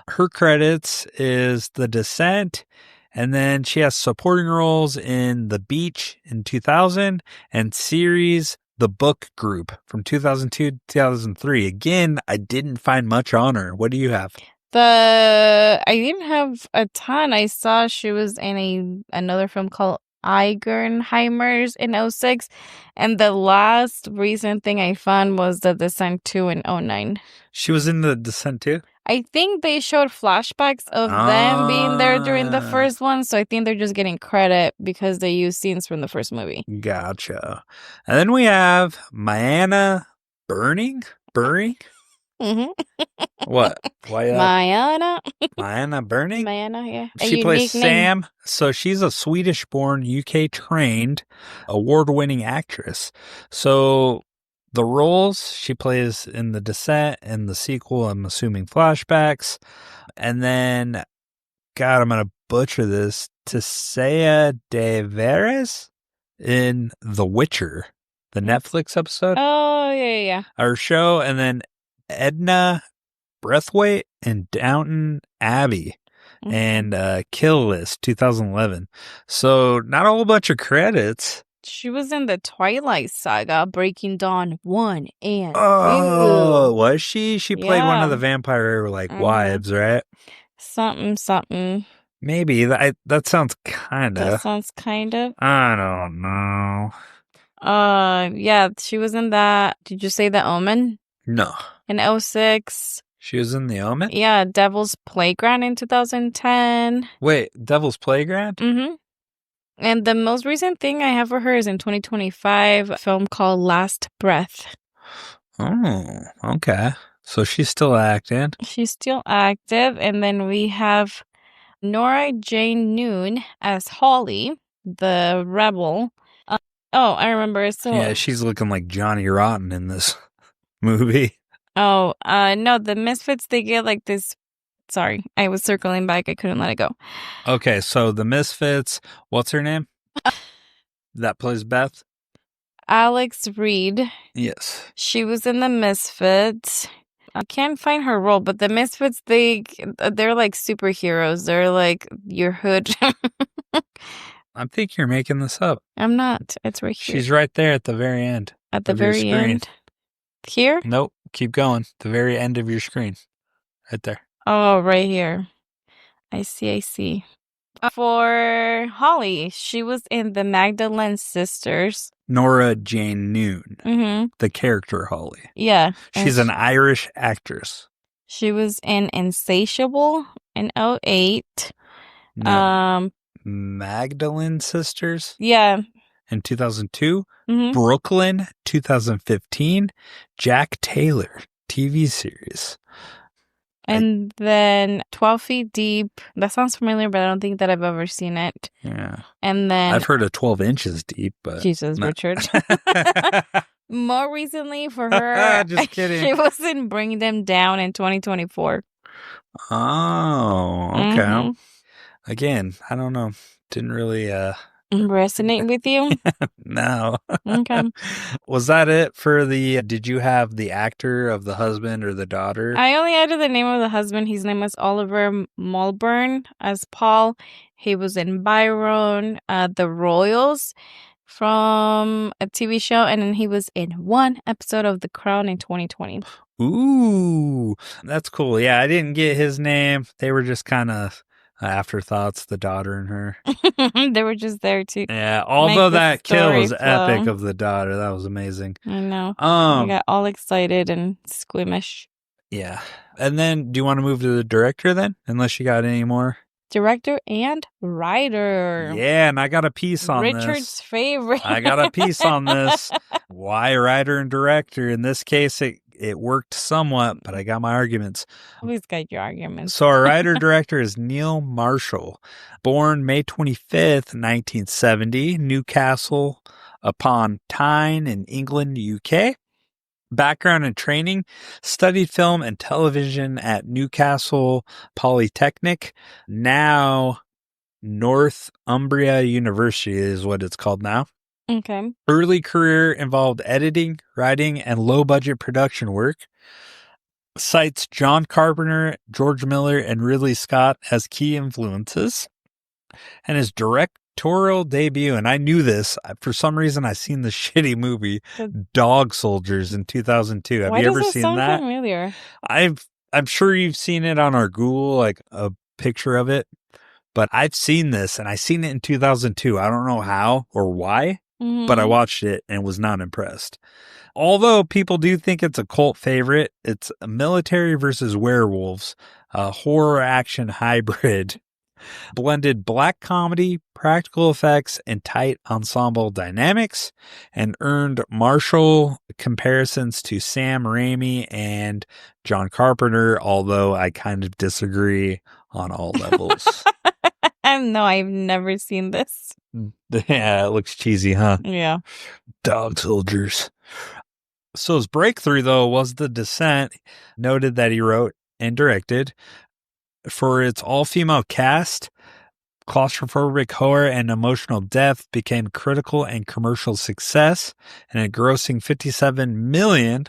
Speaker 1: Her credits is The Descent, and then she has supporting roles in The Beach in 2000 and series The Book Group from 2002 to 2003. Again, I didn't find much on her. What do you have?
Speaker 2: I didn't have a ton. I saw she was in another film called Eigenheimers in 2006, and the last recent thing I found was The Descent 2 in 2009.
Speaker 1: She was in The Descent too?
Speaker 2: I think they showed flashbacks of them being there during the first one, so I think they're just getting credit because they used scenes from the first movie.
Speaker 1: Gotcha. And then we have Mayanna Burring?
Speaker 2: Mm-hmm.
Speaker 1: What? Why?
Speaker 2: Mayanna
Speaker 1: Burring?
Speaker 2: Mayanna, yeah.
Speaker 1: She plays Sam. So she's a Swedish-born, UK-trained, award-winning actress. So the roles she plays in The Descent and the sequel, I'm assuming flashbacks. And then, God, I'm going to butcher this, Tisea de Veres in The Witcher, the Netflix episode.
Speaker 2: Oh, yeah.
Speaker 1: Our show. And then Edna Breathwaite in Downton Abbey and Kill List 2011. So not a whole bunch of credits.
Speaker 2: She was in the Twilight Saga, Breaking Dawn 1 and 2.
Speaker 1: Oh, was she? She played one of the vampire wives, right?
Speaker 2: Something.
Speaker 1: Maybe that sounds kind of. I don't know.
Speaker 2: Yeah, she was in that. Did you say The Omen?
Speaker 1: No.
Speaker 2: In 2006.
Speaker 1: She was in The Omen?
Speaker 2: Yeah, Devil's Playground in 2010.
Speaker 1: Wait, Devil's Playground?
Speaker 2: Mm-hmm. And the most recent thing I have for her is in 2025, a film called Last Breath.
Speaker 1: Oh, okay. So she's still acting.
Speaker 2: She's still active. And then we have Nora Jane Noon as Holly, the rebel. I remember. So
Speaker 1: yeah, she's looking like Johnny Rotten in this movie.
Speaker 2: no, the Misfits, they get like this. Sorry, I was circling back. I couldn't let it go.
Speaker 1: Okay, so the Misfits, what's her name? That plays Beth?
Speaker 2: Alex Reed.
Speaker 1: Yes.
Speaker 2: She was in the Misfits. I can't find her role, but the Misfits, they're like superheroes. They're like your hood.
Speaker 1: I think you're making this up.
Speaker 2: I'm not. It's right here.
Speaker 1: She's right there at the very end.
Speaker 2: At the
Speaker 1: of your
Speaker 2: very
Speaker 1: screen.
Speaker 2: end. Here?
Speaker 1: Nope. Keep going. The very end of your screen. Right there.
Speaker 2: Oh, right here. I see. For Holly, she was in the Magdalene Sisters.
Speaker 1: Nora Jane Noon.
Speaker 2: Mm-hmm.
Speaker 1: The character Holly.
Speaker 2: Yeah.
Speaker 1: She's an Irish actress.
Speaker 2: She was in Insatiable in 2008.
Speaker 1: No. Magdalene Sisters?
Speaker 2: Yeah.
Speaker 1: In 2002.
Speaker 2: Mm-hmm.
Speaker 1: Brooklyn, 2015. Jack Taylor TV series.
Speaker 2: And then 12 Feet Deep. That sounds familiar, but I don't think that I've ever seen it.
Speaker 1: Yeah.
Speaker 2: And then
Speaker 1: I've heard of 12 Inches Deep, but
Speaker 2: Jesus, Richard. More recently for her,
Speaker 1: just kidding.
Speaker 2: She was in Bring Them Down in 2024.
Speaker 1: Oh, okay.
Speaker 2: Mm-hmm.
Speaker 1: Again, I don't know. Didn't really
Speaker 2: resonate with you?
Speaker 1: No.
Speaker 2: Okay.
Speaker 1: Was that it for did you have the actor of the husband or the daughter?
Speaker 2: I only added the name of the husband. His name was Oliver Mulburn as Paul. He was in Byron, The Royals from a TV show, and then he was in one episode of The Crown in 2020.
Speaker 1: Ooh, that's cool. Yeah, I didn't get his name. They were just kind of afterthoughts, the daughter and her.
Speaker 2: They were just there too.
Speaker 1: Yeah, although that kill was epic of the daughter. That was amazing.
Speaker 2: I know. I got all excited and squeamish.
Speaker 1: Yeah. And then do you want to move to the director then? Unless you got any more?
Speaker 2: Director and writer.
Speaker 1: Yeah, and I got a piece on
Speaker 2: Richard's favorite.
Speaker 1: I got a piece on this. Why writer and director? In this case, it worked somewhat, but I got my arguments.
Speaker 2: Always got your arguments.
Speaker 1: So our writer-director is Neil Marshall. Born May 25th, 1970, Newcastle upon Tyne in England, UK. Background and training, studied film and television at Newcastle Polytechnic, now Northumbria University is what it's called now.
Speaker 2: Okay.
Speaker 1: Early career involved editing, writing, and low-budget production work. Cites John Carpenter, George Miller, and Ridley Scott as key influences. And his directorial debut, and I knew this, for some reason I seen the shitty movie Dog Soldiers in 2002. Have you ever seen that? Why does it sound
Speaker 2: familiar?
Speaker 1: I'm sure you've seen it on our Google, like a picture of it. But I've seen this, and I seen it in 2002. I don't know how or why, but I watched it and was not impressed. Although people do think it's a cult favorite, it's a military versus werewolves, a horror action hybrid. Blended black comedy, practical effects, and tight ensemble dynamics, and earned Marshall comparisons to Sam Raimi and John Carpenter, although I kind of disagree on all levels.
Speaker 2: No, I've never seen this.
Speaker 1: Yeah, it looks cheesy, huh?
Speaker 2: Yeah.
Speaker 1: Dog Soldiers. So his breakthrough, though, was The Descent, noted that he wrote and directed. For its all-female cast, claustrophobic horror and emotional depth became critical and commercial success, and it grossing $57 million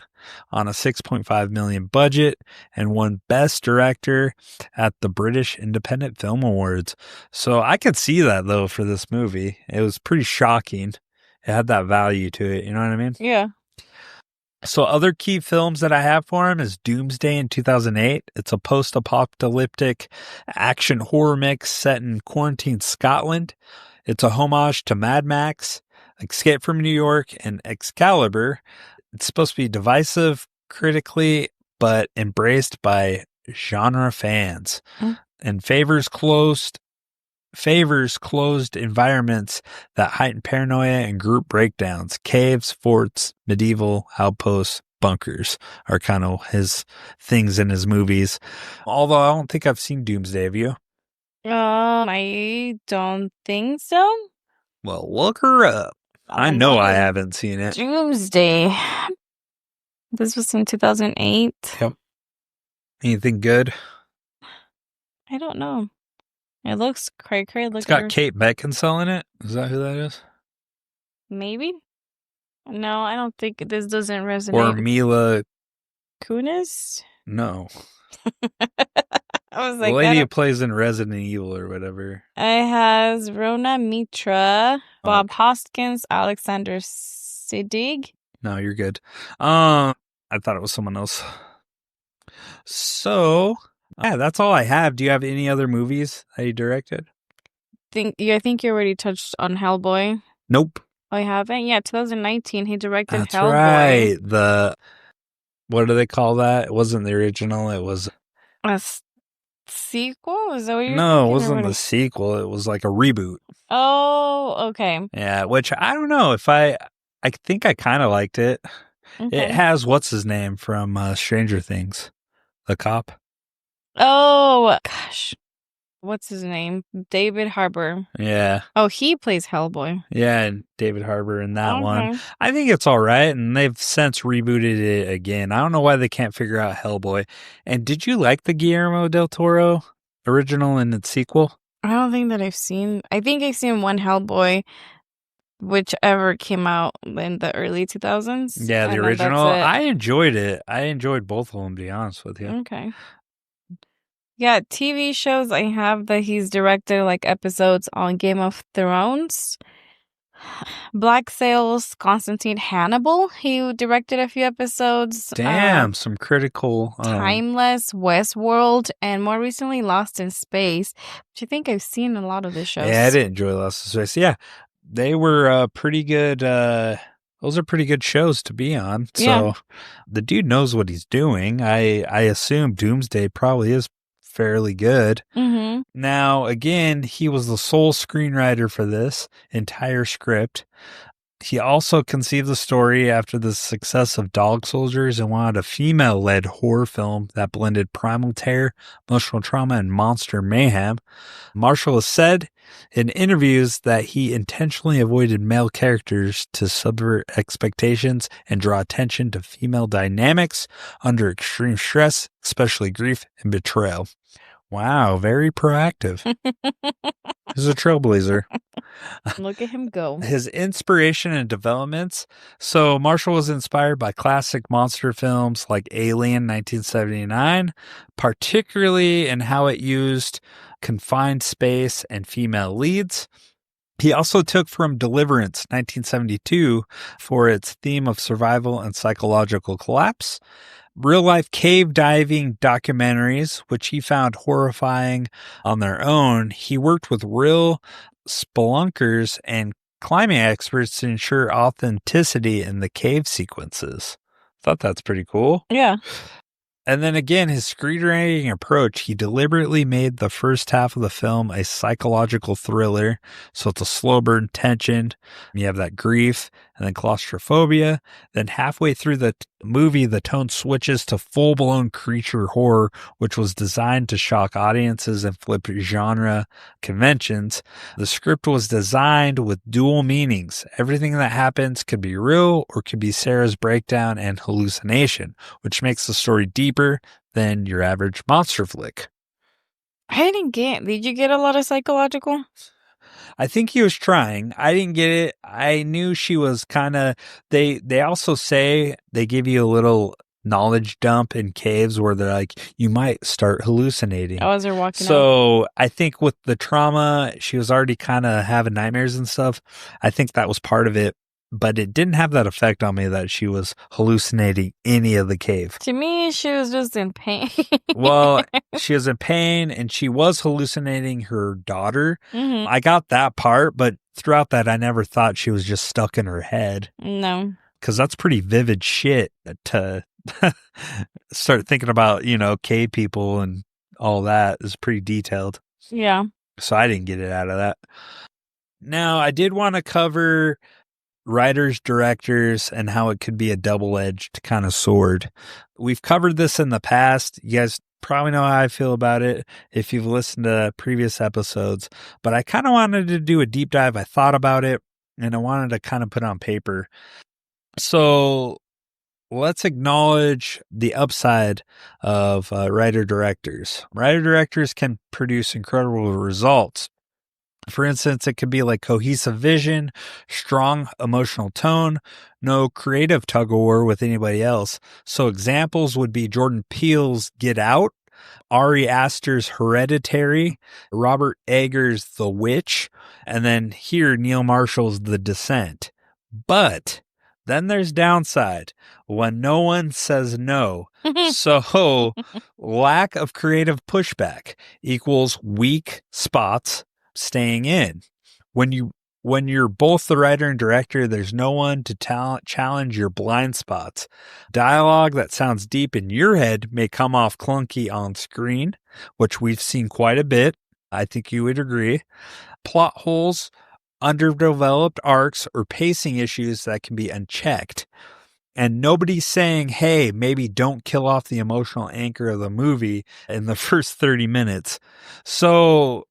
Speaker 1: on a $6.5 million budget, and won Best Director at the British Independent Film Awards. So I could see that, though, for this movie. It was pretty shocking. It had that value to it, you know what I mean?
Speaker 2: Yeah.
Speaker 1: So other key films that I have for him is Doomsday in 2008. It's a post-apocalyptic action horror mix set in quarantine Scotland. It's a homage to Mad Max, Escape from New York, and Excalibur. It's supposed to be divisive critically, but embraced by genre fans, and favors closed environments that heighten paranoia and group breakdowns. Caves, forts, medieval outposts, bunkers are kind of his things in his movies. Although I don't think I've seen Doomsday. Have you?
Speaker 2: I don't think so.
Speaker 1: Well, look her up. I know I haven't seen it.
Speaker 2: Doomsday. This was in 2008.
Speaker 1: Yep. Anything good?
Speaker 2: I don't know. It looks cray-cray.
Speaker 1: It's got Kate Beckinsale in it. Is that who that is?
Speaker 2: Maybe? No, I don't think this doesn't resonate.
Speaker 1: Or Mila
Speaker 2: Kunis?
Speaker 1: No.
Speaker 2: I was
Speaker 1: The
Speaker 2: like,
Speaker 1: lady who plays in Resident Evil or whatever.
Speaker 2: It has Rona Mitra, Bob Hoskins, Alexander Siddig.
Speaker 1: No, you're good. I thought it was someone else. So, yeah, that's all I have. Do you have any other movies that you directed?
Speaker 2: I think you already touched on Hellboy.
Speaker 1: Nope.
Speaker 2: I haven't. Yeah, 2019 he directed
Speaker 1: That's
Speaker 2: Hellboy.
Speaker 1: Right. What do they call that? It wasn't the original. It was
Speaker 2: a sequel. Is that what you're
Speaker 1: No, it wasn't the sequel. It was like a reboot.
Speaker 2: Oh, okay.
Speaker 1: Yeah, which I don't know if I think I kind of liked it. Okay. It has what's his name from Stranger Things, the cop.
Speaker 2: Oh gosh, what's his name? David Harbour.
Speaker 1: Yeah.
Speaker 2: Oh, he plays Hellboy.
Speaker 1: Yeah, and David Harbour in that one. I think it's all right, and they've since rebooted it again. I don't know why they can't figure out Hellboy. And did you like the Guillermo del Toro original and its sequel?
Speaker 2: I don't think that I've seen. I think I've seen one Hellboy, whichever came out in the early 2000s.
Speaker 1: Yeah, the original. I enjoyed it. I enjoyed both of them, to be honest with you.
Speaker 2: Okay. Yeah, TV shows I have that he's directed like episodes on Game of Thrones. Black Sails, Constantine, Hannibal. He directed a few episodes.
Speaker 1: Damn, some critical.
Speaker 2: Timeless, Westworld, and more recently Lost in Space, which I think I've seen a lot of the shows.
Speaker 1: Yeah, I did enjoy Lost in Space. Yeah, they were pretty good. Those are pretty good shows to be on. So the dude knows what he's doing. I assume Doomsday probably is fairly good.
Speaker 2: Mm-hmm.
Speaker 1: Now, again, he was the sole screenwriter for this entire script. He also conceived the story after the success of Dog Soldiers and wanted a female-led horror film that blended primal terror, emotional trauma, and monster mayhem. Marshall has said in interviews that he intentionally avoided male characters to subvert expectations and draw attention to female dynamics under extreme stress, especially grief and betrayal. Wow, very proactive. He's a trailblazer.
Speaker 2: Look at him go.
Speaker 1: His inspiration and developments. So Marshall was inspired by classic monster films like Alien 1979, particularly in how it used confined space and female leads. He also took from Deliverance 1972 for its theme of survival and psychological collapse. Real-life cave diving documentaries, which he found horrifying on their own. He worked with real spelunkers and climbing experts to ensure authenticity in the cave sequences. Thought that's pretty cool.
Speaker 2: Yeah.
Speaker 1: And then again, his screenwriting approach, he deliberately made the first half of the film a psychological thriller. So it's a slow burn tension. You have that grief and then claustrophobia. Then halfway through the movie, the tone switches to full-blown creature horror, which was designed to shock audiences and flip genre conventions. The script was designed with dual meanings. Everything that happens could be real or could be Sarah's breakdown and hallucination, which makes the story deeper than your average monster flick.
Speaker 2: Did you get a lot of psychological?
Speaker 1: I think he was trying. I didn't get it. I knew she was kind of, they also say they give you a little knowledge dump in caves where they're like, you might start hallucinating.
Speaker 2: Oh, as they're walking
Speaker 1: So I think with the trauma, she was already kind of having nightmares and stuff. I think that was part of it. But it didn't have that effect on me that she was hallucinating any of the cave.
Speaker 2: To me, she was just in pain.
Speaker 1: Well, she was in pain and she was hallucinating her daughter.
Speaker 2: Mm-hmm.
Speaker 1: I got that part, but throughout that, I never thought she was just stuck in her head.
Speaker 2: No.
Speaker 1: Because that's pretty vivid shit to start thinking about, cave people and all that is pretty detailed.
Speaker 2: Yeah.
Speaker 1: So I didn't get it out of that. Now, I did want to cover writers, directors, and how it could be a double-edged kind of sword. We've covered this in the past. You guys probably know how I feel about it if you've listened to previous episodes, but I kind of wanted to do a deep dive. I thought about it and I wanted to kind of put it on paper. So let's acknowledge the upside of writer-directors. Writer-directors can produce incredible results. For instance, it could be like cohesive vision, strong emotional tone, no creative tug of war with anybody else. So examples would be Jordan Peele's Get Out, Ari Aster's Hereditary, Robert Eggers' The Witch, and then here Neil Marshall's The Descent. But then there's downside when no one says no. So lack of creative pushback equals weak spots staying in. When you're both the writer and director, there's no one to challenge your blind spots. Dialogue that sounds deep in your head may come off clunky on screen, which we've seen quite a bit. I think you would agree. Plot holes, underdeveloped arcs, or pacing issues that can be unchecked. And nobody's saying, hey, maybe don't kill off the emotional anchor of the movie in the first 30 minutes. So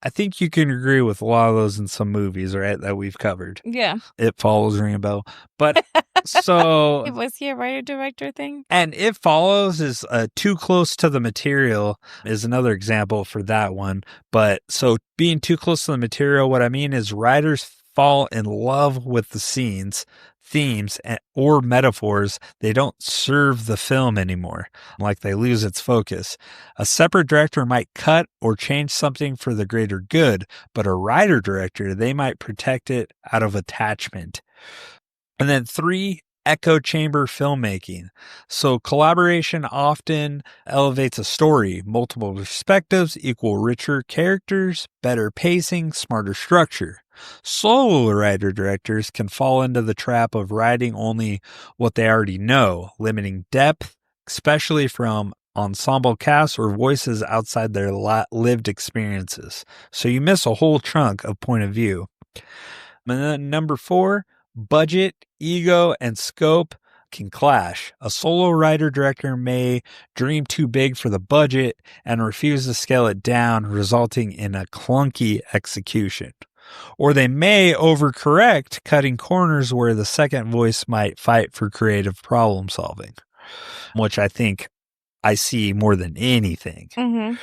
Speaker 1: I think you can agree with a lot of those in some movies, right, that we've covered.
Speaker 2: Yeah.
Speaker 1: It Follows, ring a bell. But so...
Speaker 2: Was he a writer-director thing?
Speaker 1: And It Follows is too close to the material is another example for that one. But so being too close to the material, what I mean is writers fall in love with the scenes, themes, or metaphors. They don't serve the film anymore, like they lose its focus. A separate director might cut or change something for the greater good, but a writer-director, they might protect it out of attachment. And then 3, echo chamber filmmaking. So collaboration often elevates a story. Multiple perspectives equal richer characters, better pacing, smarter structure. Solo writer-directors can fall into the trap of writing only what they already know, limiting depth, especially from ensemble casts or voices outside their lived experiences. So you miss a whole chunk of point of view. And then number 4, budget, ego, and scope can clash. A solo writer-director may dream too big for the budget and refuse to scale it down, resulting in a clunky execution. Or they may overcorrect, cutting corners where the second voice might fight for creative problem solving, which I think I see more than anything.
Speaker 2: Mm-hmm.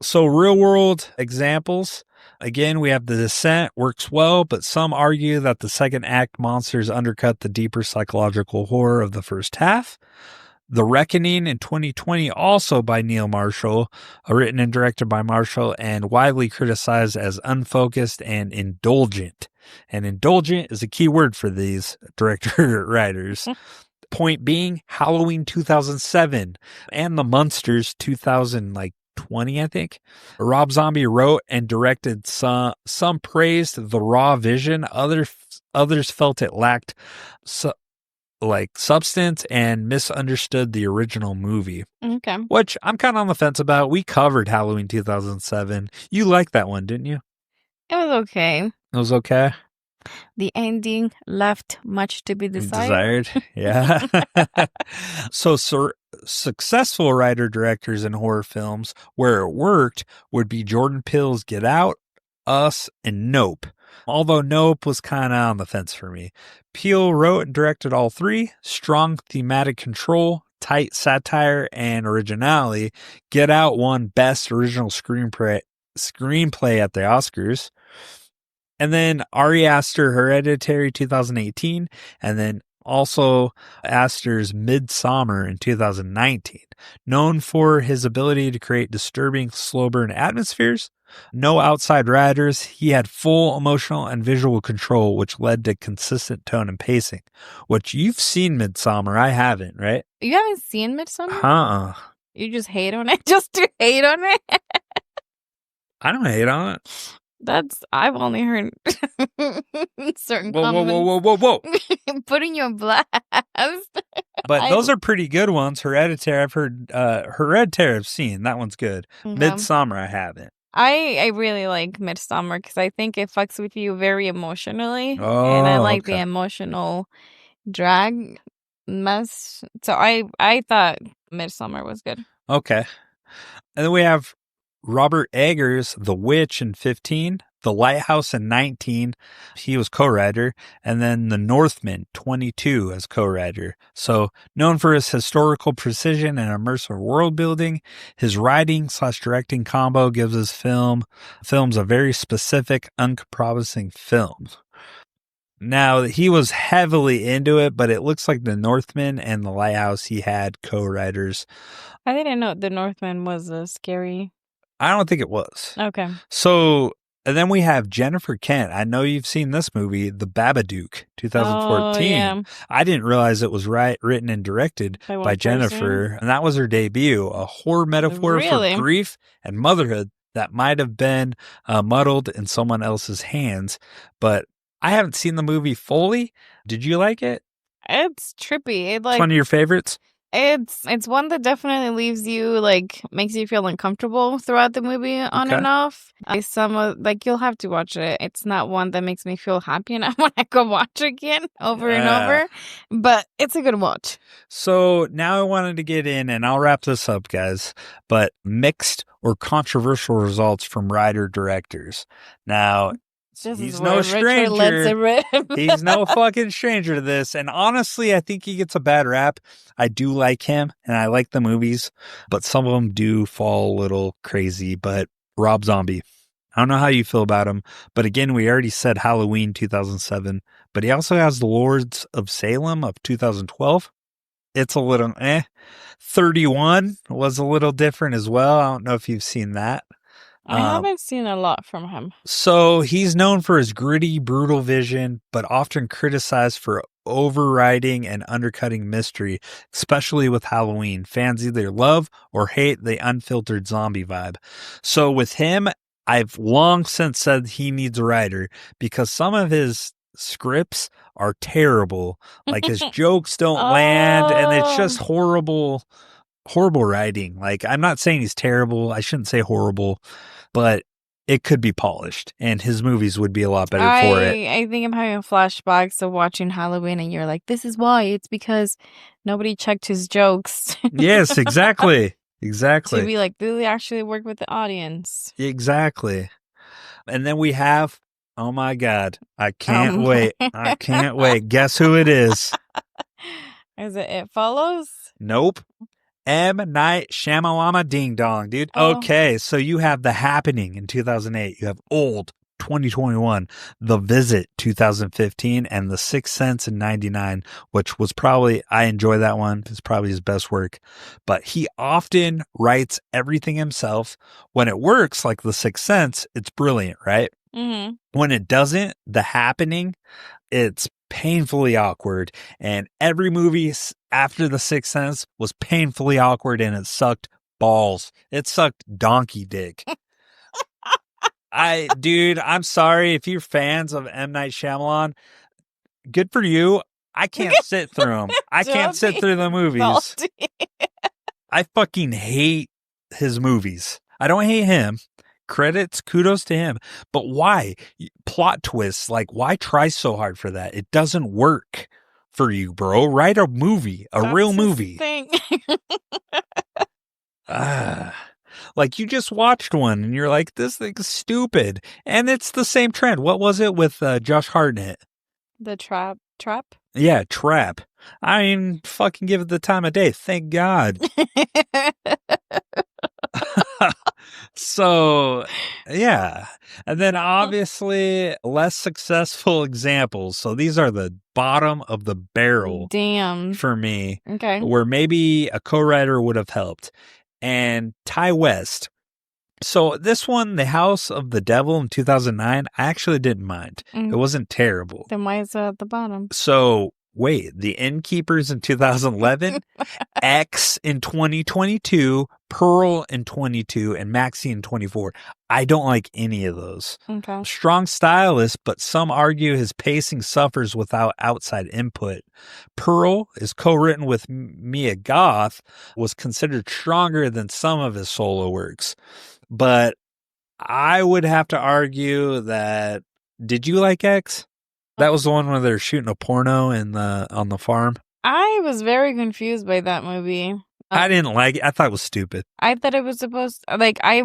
Speaker 1: So real world examples. Again, we have The Descent, works well, but some argue that the second act monsters undercut the deeper psychological horror of the first half. The Reckoning in 2020, also by Neil Marshall, written and directed by Marshall, and widely criticized as unfocused and indulgent. And indulgent is a key word for these director-writers. Point being, Halloween 2007 and The Munsters 2020, I think. Rob Zombie wrote and directed some praised the raw vision. Others felt it lacked substance and misunderstood the original movie.
Speaker 2: Okay.
Speaker 1: Which I'm kind of on the fence about. We covered Halloween 2007. You liked that one, didn't you?
Speaker 2: It was okay.
Speaker 1: It was okay.
Speaker 2: The ending left much to be desired.
Speaker 1: Yeah. So successful writer-directors in horror films where it worked would be Jordan Peele's Get Out, Us, and Nope. Although Nope was kind of on the fence for me. Peele wrote and directed all 3. Strong thematic control, tight satire, and originality. Get Out won Best Original Screenplay at the Oscars. And then Ari Aster, Hereditary 2018, and then also Aster's Midsommar in 2019. Known for his ability to create disturbing, slow-burn atmospheres, no outside writers, he had full emotional and visual control, which led to consistent tone and pacing. Which you've seen Midsommar, I haven't, right?
Speaker 2: You haven't seen Midsommar?
Speaker 1: Uh-uh.
Speaker 2: You just hate on it? Just to hate on it?
Speaker 1: I don't hate on it.
Speaker 2: I've only heard certain
Speaker 1: Whoa.
Speaker 2: putting you on blast.
Speaker 1: But those are pretty good ones. Hereditary, I've heard. Hereditary, I've seen. That one's good. Midsommar, I haven't.
Speaker 2: I really like Midsommar because I think it fucks with you very emotionally.
Speaker 1: Oh,
Speaker 2: and I like the emotional drag mess. So I thought Midsommar was good.
Speaker 1: Okay. And then we have Robert Eggers' The Witch in 15, The Lighthouse in 19. He was co-writer. And then The Northman, 22, as co-writer. So known for his historical precision and immersive world building, his writing/directing combo gives his films a very specific, uncompromising film. Now, he was heavily into it, but it looks like The Northman and The Lighthouse, he had co-writers.
Speaker 2: I didn't know The Northman was a scary.
Speaker 1: I don't think it was.
Speaker 2: Okay.
Speaker 1: So, and then we have Jennifer Kent. I know you've seen this movie, The Babadook, 2014.
Speaker 2: Oh, yeah.
Speaker 1: I didn't realize it was written and directed by Jennifer, and that was her debut, a horror metaphor for grief and motherhood that might have been muddled in someone else's hands. But I haven't seen the movie fully. Did you like it?
Speaker 2: It's trippy.
Speaker 1: It's one of your favorites?
Speaker 2: It's one that definitely leaves you, like, makes you feel uncomfortable throughout the movie on and off. You'll have to watch it. It's not one that makes me feel happy and I want to go watch again over and over, but it's a good watch.
Speaker 1: So now I wanted to get in, and I'll wrap this up, guys, but mixed or controversial results from writer-directors. Now, he's no stranger. He's no fucking stranger to this. And honestly, I think he gets a bad rap. I do like him and I like the movies, but some of them do fall a little crazy. But Rob Zombie, I don't know how you feel about him. But again, we already said Halloween 2007, but he also has The Lords of Salem of 2012. It's a little 31 was a little different as well. I don't know if you've seen that.
Speaker 2: I haven't seen a lot from him.
Speaker 1: So he's known for his gritty, brutal vision, but often criticized for overriding and undercutting mystery, especially with Halloween. Fans either love or hate the unfiltered zombie vibe. So with him, I've long since said he needs a writer because some of his scripts are terrible. Like his jokes don't land, and it's just horrible writing. Like, I'm not saying he's terrible. I shouldn't say horrible, but it could be polished, and his movies would be a lot better for it.
Speaker 2: I think I'm having flashbacks of watching Halloween, and you're like, this is why. It's because nobody checked his jokes.
Speaker 1: Yes, exactly. Exactly.
Speaker 2: To be like, do they actually work with the audience?
Speaker 1: Exactly. And then we have, oh my God, I can't wait. I can't wait. Guess who it is?
Speaker 2: Is it Follows?
Speaker 1: Nope. M. Night Shyamalan Ding Dong, dude. Oh. Okay, so you have The Happening in 2008. You have Old 2021, The Visit 2015, and The Sixth Sense in 99, which was probably, I enjoy that one. It's probably his best work. But he often writes everything himself. When it works, like The Sixth Sense, it's brilliant, right?
Speaker 2: Mm-hmm.
Speaker 1: When it doesn't, The Happening, it's painfully awkward, and every movie after The Sixth Sense was painfully awkward, and it sucked balls. It sucked donkey dick. I'm sorry if you're fans of M. Night Shyamalan. Good for you. I can't sit through them. I can't sit through the movies. I fucking hate his movies. I don't hate him. Kudos to him. But why? Plot twists, like, why try so hard for that? It doesn't work for you, bro. Write a movie, real movie. Like, you just watched one and you're like, this thing's stupid. And it's the same trend. What was it with Josh Hartnett?
Speaker 2: The Trap?
Speaker 1: Yeah, Trap. I mean, fucking give it the time of day. Thank God. So, yeah. And then obviously less successful examples. So these are the bottom of the barrel.
Speaker 2: Damn.
Speaker 1: For me.
Speaker 2: Okay.
Speaker 1: Where maybe a co-writer would have helped. And Ty West. So this one, The House of the Devil in 2009, I actually didn't mind. It wasn't terrible.
Speaker 2: Then why is it at the bottom?
Speaker 1: So wait, The Innkeepers in 2011, X in 2022, Pearl in 22, and Maxie in 24. I don't like any of those.
Speaker 2: Okay.
Speaker 1: Strong stylist, but some argue his pacing suffers without outside input. Pearl is co-written with Mia Goth, was considered stronger than some of his solo works. But I would have to argue that, did you like X? That was the one where they're shooting a porno on the farm.
Speaker 2: I was very confused by that movie.
Speaker 1: I didn't like it. I thought it was stupid.
Speaker 2: I thought it was supposed like I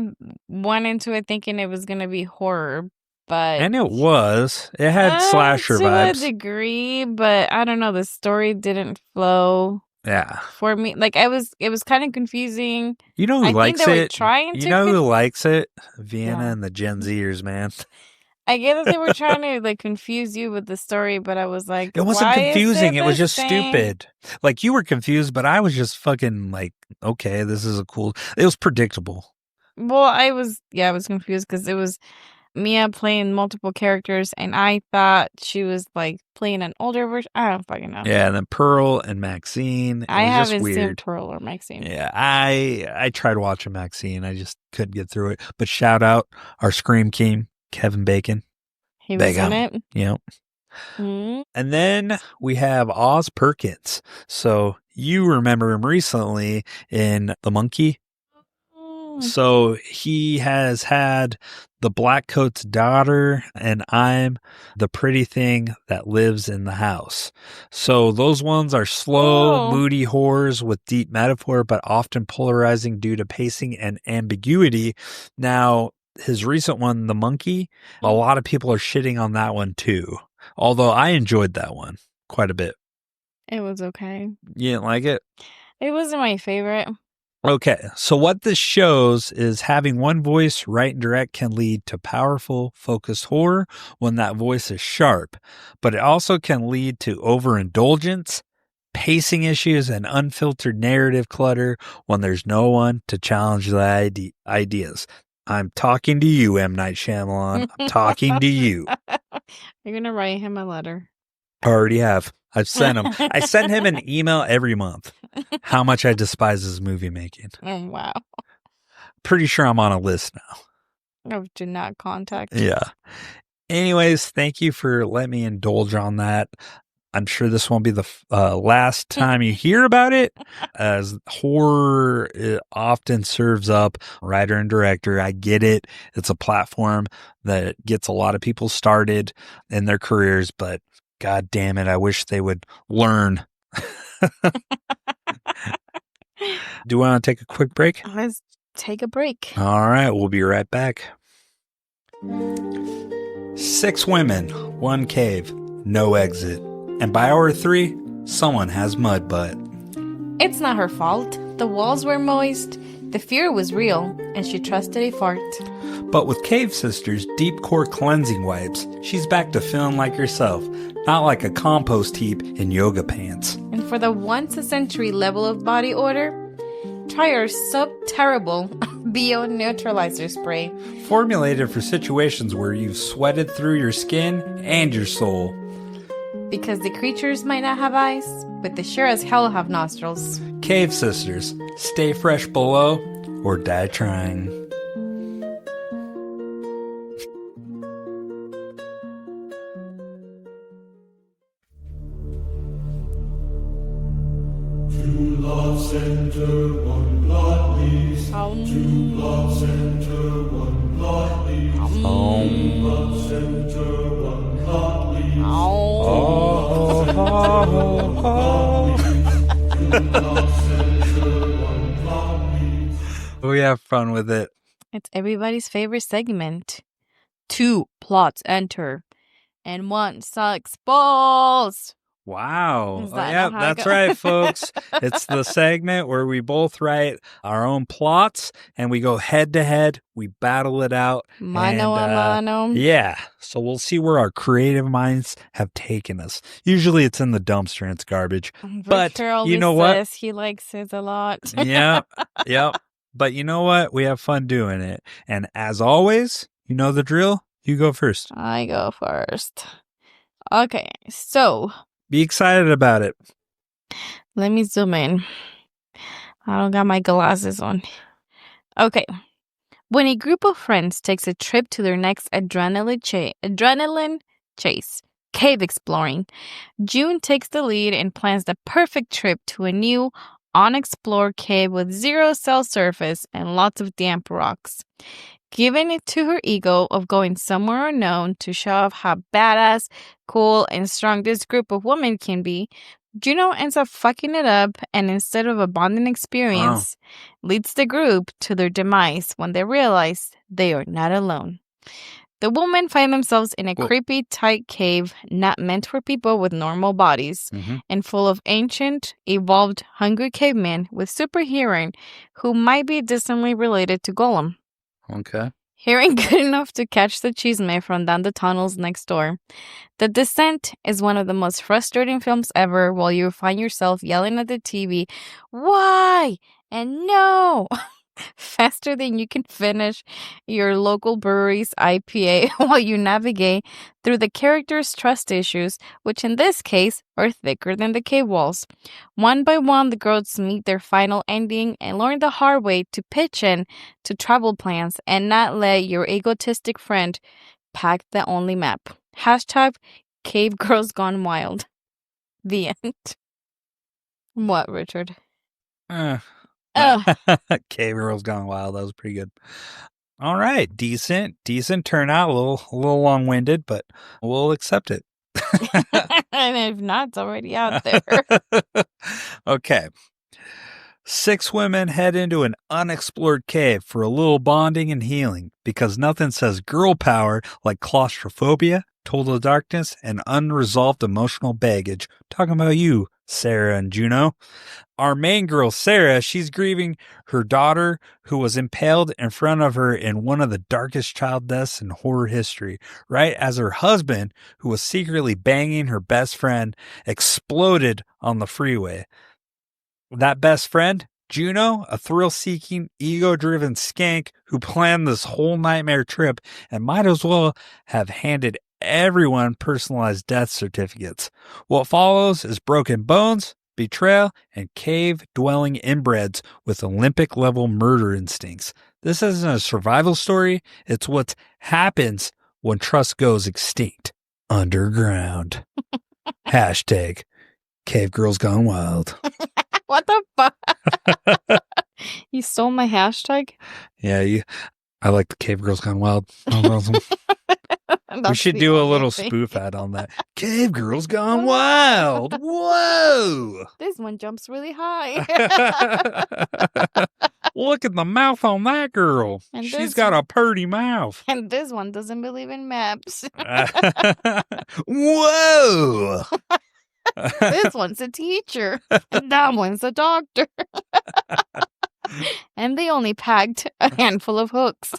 Speaker 2: went into it thinking it was gonna be horror, but
Speaker 1: And it was. It had slasher
Speaker 2: to
Speaker 1: vibes.
Speaker 2: a degree, but I don't know. The story didn't flow.
Speaker 1: Yeah.
Speaker 2: For me, like it was kind of confusing.
Speaker 1: You know who likes
Speaker 2: think they were
Speaker 1: it?
Speaker 2: trying
Speaker 1: You
Speaker 2: to
Speaker 1: know who likes it? Vienna
Speaker 2: Yeah.
Speaker 1: and the Gen Zers, man.
Speaker 2: I get that they were trying to like confuse you with the story, but I was like,
Speaker 1: It wasn't
Speaker 2: why is
Speaker 1: confusing. It was
Speaker 2: the
Speaker 1: just
Speaker 2: same?
Speaker 1: stupid. Like, you were confused, but I was just fucking like, okay, this is a cool. It was predictable.
Speaker 2: Well, I was confused because it was Mia playing multiple characters, and I thought she was like playing an older version. I don't fucking know.
Speaker 1: Yeah, and then Pearl and Maxine. It
Speaker 2: I
Speaker 1: was just
Speaker 2: haven't seen
Speaker 1: weird.
Speaker 2: Pearl or Maxine.
Speaker 1: Yeah, I tried watching Maxine. I just couldn't get through it. But shout out our Scream King, Kevin Bacon.
Speaker 2: He was in it.
Speaker 1: Yep.
Speaker 2: Mm-hmm.
Speaker 1: And then we have Oz Perkins. So you remember him recently in The Monkey. So he has had The Black Coat's Daughter and I'm the Pretty Thing That Lives in the House. So those ones are slow, moody horrors with deep metaphor, but often polarizing due to pacing and ambiguity. Now, his recent one, The Monkey, a lot of people are shitting on that one too. Although I enjoyed that one quite a bit.
Speaker 2: It was okay.
Speaker 1: You didn't like it?
Speaker 2: It wasn't my favorite.
Speaker 1: Okay, so what this shows is having one voice right and direct can lead to powerful, focused horror when that voice is sharp, but it also can lead to overindulgence, pacing issues, and unfiltered narrative clutter when there's no one to challenge the ideas. I'm talking to you, M. Night Shyamalan. I'm talking to you.
Speaker 2: You're going to write him a letter.
Speaker 1: I already have. I've sent him. I send him an email every month. How much I despise his movie making.
Speaker 2: Oh, wow.
Speaker 1: Pretty sure I'm on a list now.
Speaker 2: Oh, do not contact.
Speaker 1: Yeah. Anyways, thank you for letting me indulge on that. I'm sure this won't be the last time you hear about it, as horror often serves up writer and director. I get it. It's a platform that gets a lot of people started in their careers, but God damn it, I wish they would learn. Do you want to take a quick break?
Speaker 2: Let's take a break.
Speaker 1: All right, we'll be right back. 6 women, 1 cave, no exit. And by hour 3, someone has mud butt.
Speaker 2: It's not her fault. The walls were moist, the fear was real, and she trusted a fart.
Speaker 1: But with Cave Sisters' deep core cleansing wipes, she's back to feeling like herself, not like a compost heap in yoga pants.
Speaker 2: And for the once-a-century level of body odor, try our sub-terrible Bio Neutralizer Spray.
Speaker 1: Formulated for situations where you've sweated through your skin and your soul.
Speaker 2: Because the creatures might not have eyes, but they sure as hell have nostrils.
Speaker 1: Cave Sisters, stay fresh below or die trying.
Speaker 4: Two loves enter, one blood leaves. Two loves enter, one blood leaves. Two loves enter, one blood leaves.
Speaker 1: We have fun with it.
Speaker 2: It's everybody's favorite segment. 2 plots enter, and 1 sucks balls.
Speaker 1: Wow.
Speaker 2: Is that
Speaker 1: Yeah,
Speaker 2: not how it
Speaker 1: that's
Speaker 2: goes?
Speaker 1: right, folks. It's the segment where we both write our own plots and we go head to head. We battle it out.
Speaker 2: Mano a mano.
Speaker 1: Yeah. So we'll see where our creative minds have taken us. Usually it's in the dumpster and it's garbage. But
Speaker 2: Richard
Speaker 1: you know
Speaker 2: always
Speaker 1: what?
Speaker 2: says he likes his a lot.
Speaker 1: Yep. But you know what? We have fun doing it. And as always, you know the drill. You go first.
Speaker 2: I go first. Okay, so
Speaker 1: Be excited about it.
Speaker 2: let me zoom in. I don't got my glasses on. Okay. When a group of friends takes a trip to their next adrenaline chase, cave exploring, June takes the lead and plans the perfect trip to a new, unexplored cave with 0 cell surface and lots of damp rocks. Giving it to her ego of going somewhere unknown to show off how badass, cool, and strong this group of women can be, Juno ends up fucking it up, and instead of a bonding experience, leads the group to their demise when they realize they are not alone. The women find themselves in a creepy, tight cave not meant for people with normal bodies, and full of ancient, evolved, hungry cavemen with super hearing who might be distantly related to Golem.
Speaker 1: Okay.
Speaker 2: Hearing good enough to catch the chisme from down the tunnels next door. The Descent is one of the most frustrating films ever, while you find yourself yelling at the TV, "Why?" and "No!" faster than you can finish your local brewery's IPA while you navigate through the characters' trust issues, which in this case are thicker than the cave walls. One by one, the girls meet their final ending and learn the hard way to pitch in to travel plans and not let your egotistic friend pack the only map. Hashtag Cave Girls Gone Wild. The end. What, Richard?
Speaker 1: Cave Girls Gone Wild. That was pretty good. All right. Decent turnout. A little long-winded, but we'll accept it.
Speaker 2: And if not, it's already out there.
Speaker 1: Okay. 6 women head into an unexplored cave for a little bonding and healing because nothing says girl power like claustrophobia, total darkness, and unresolved emotional baggage. Talking about you, Sarah and Juno. Our main girl, Sarah, she's grieving her daughter who was impaled in front of her in one of the darkest child deaths in horror history, right as her husband, who was secretly banging her best friend, exploded on the freeway. That best friend, Juno, a thrill-seeking, ego-driven skank who planned this whole nightmare trip and might as well have handed everyone personalized death certificates. What follows is broken bones, betrayal, and cave-dwelling inbreds with Olympic-level murder instincts. This isn't a survival story. It's what happens when trust goes extinct. Underground. Hashtag Cave Girls Gone Wild.
Speaker 2: What the fuck? You stole my hashtag?
Speaker 1: Yeah, I like the Cave Girls Gone Wild. We should do a little spoof ad on that. Cave Girls Gone Wild. Whoa!
Speaker 2: This one jumps really high.
Speaker 1: Look at the mouth on that girl.
Speaker 2: And
Speaker 1: She's got a purty mouth.
Speaker 2: And this one doesn't believe in maps.
Speaker 1: Whoa!
Speaker 2: This one's a teacher. And that one's a doctor. And they only packed a handful of hooks.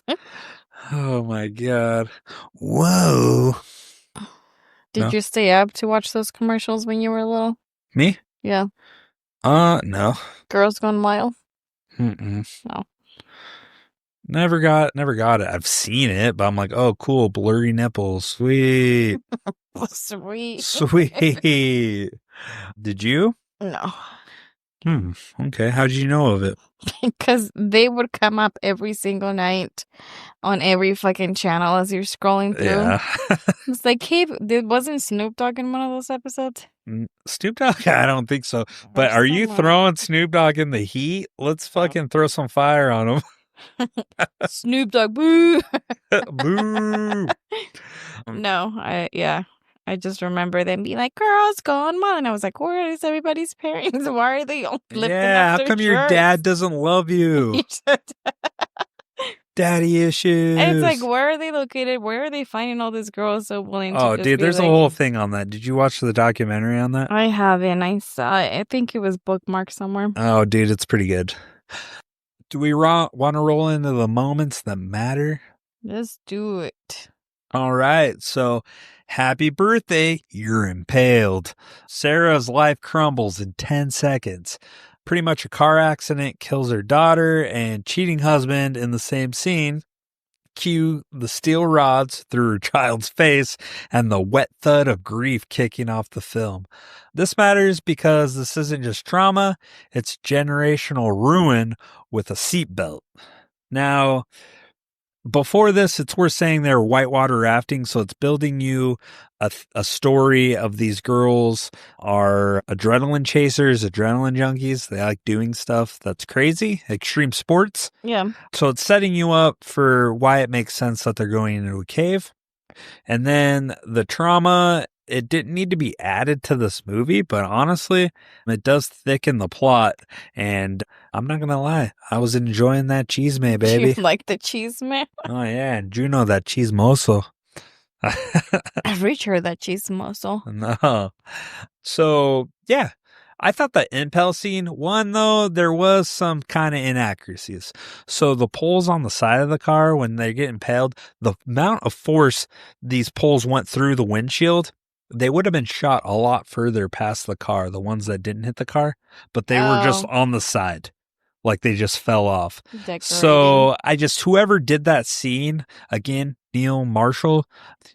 Speaker 1: Oh my God. Whoa.
Speaker 2: Did you stay up to watch those commercials when you were little?
Speaker 1: Me?
Speaker 2: Yeah.
Speaker 1: No.
Speaker 2: Girls Gone Wild?
Speaker 1: Mm-mm.
Speaker 2: No.
Speaker 1: Never got it. I've seen it, but I'm like, oh, cool, blurry nipples. Sweet.
Speaker 2: Sweet.
Speaker 1: Sweet. Did you?
Speaker 2: No.
Speaker 1: Okay. How did you know of it?
Speaker 2: Because they would come up every single night on every fucking channel as you're scrolling through.
Speaker 1: Yeah.
Speaker 2: It's like, wasn't Snoop Dogg in one of those episodes?
Speaker 1: Snoop Dogg? I don't think so. But are you throwing Snoop Dogg in the heat? Let's fucking throw some fire on him.
Speaker 2: Snoop Dogg, boo!
Speaker 1: Boo!
Speaker 2: No, I just remember them being like, "Girls Gone Wild," and I was like, "Where is everybody's parents? Why are they all lifting up
Speaker 1: how come your dad doesn't love you? Daddy issues."
Speaker 2: And it's like, where are they located? Where are they finding all these girls so willing to
Speaker 1: Oh,
Speaker 2: just
Speaker 1: dude,
Speaker 2: be
Speaker 1: there's
Speaker 2: like,
Speaker 1: a whole thing on that. Did you watch the documentary on that?
Speaker 2: I haven't. I saw it. I think it was bookmarked somewhere.
Speaker 1: Oh, dude, it's pretty good. Do we want to roll into the moments that matter?
Speaker 2: Let's do it.
Speaker 1: All right, so happy birthday, you're impaled. Sarah's life crumbles in 10 seconds. Pretty much a car accident kills her daughter and cheating husband in the same scene. Cue the steel rods through her child's face and the wet thud of grief kicking off the film. This matters because this isn't just trauma, it's generational ruin with a seatbelt. Now, before this, it's worth saying they're whitewater rafting, so it's building you a story of these girls are adrenaline chasers, adrenaline junkies. They like doing stuff that's crazy, extreme sports.
Speaker 2: Yeah.
Speaker 1: So it's setting you up for why it makes sense that they're going into a cave. And then the trauma it didn't need to be added to this movie, but honestly, it does thicken the plot. And I'm not going to lie, I was enjoying that cheese may, baby.
Speaker 2: You like the cheese man?
Speaker 1: Oh, yeah. And Juno, that cheese mozo.
Speaker 2: I've reached her that cheese mozo.
Speaker 1: No. So, yeah. I thought the impel scene, one, though, there was some kind of inaccuracies. So the poles on the side of the car, when they get impaled, the amount of force these poles went through the windshield, they would have been shot a lot further past the car, the ones that didn't hit the car, but they were just on the side. Like they just fell off.
Speaker 2: Decorating.
Speaker 1: So whoever did that scene, again, Neil Marshall,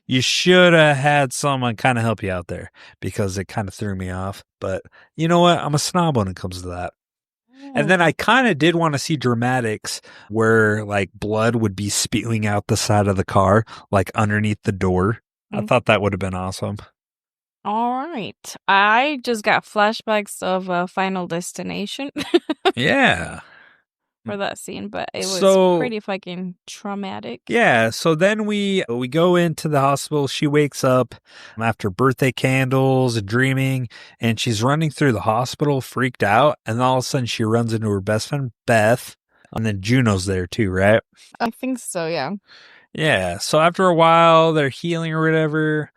Speaker 1: you should have had someone kind of help you out there because it kind of threw me off. But you know what? I'm a snob when it comes to that. And then I kind of did want to see dramatics where like blood would be spewing out the side of the car, like underneath the door. I thought that would have been awesome.
Speaker 2: All right. I just got flashbacks of Final Destination.
Speaker 1: Yeah.
Speaker 2: For that scene, but it was pretty fucking traumatic.
Speaker 1: Yeah, so then we go into the hospital. She wakes up after birthday candles and dreaming, and she's running through the hospital, freaked out, and all of a sudden she runs into her best friend, Beth, and then Juno's there too, right?
Speaker 2: I think so, yeah.
Speaker 1: Yeah, so after a while, they're healing or whatever.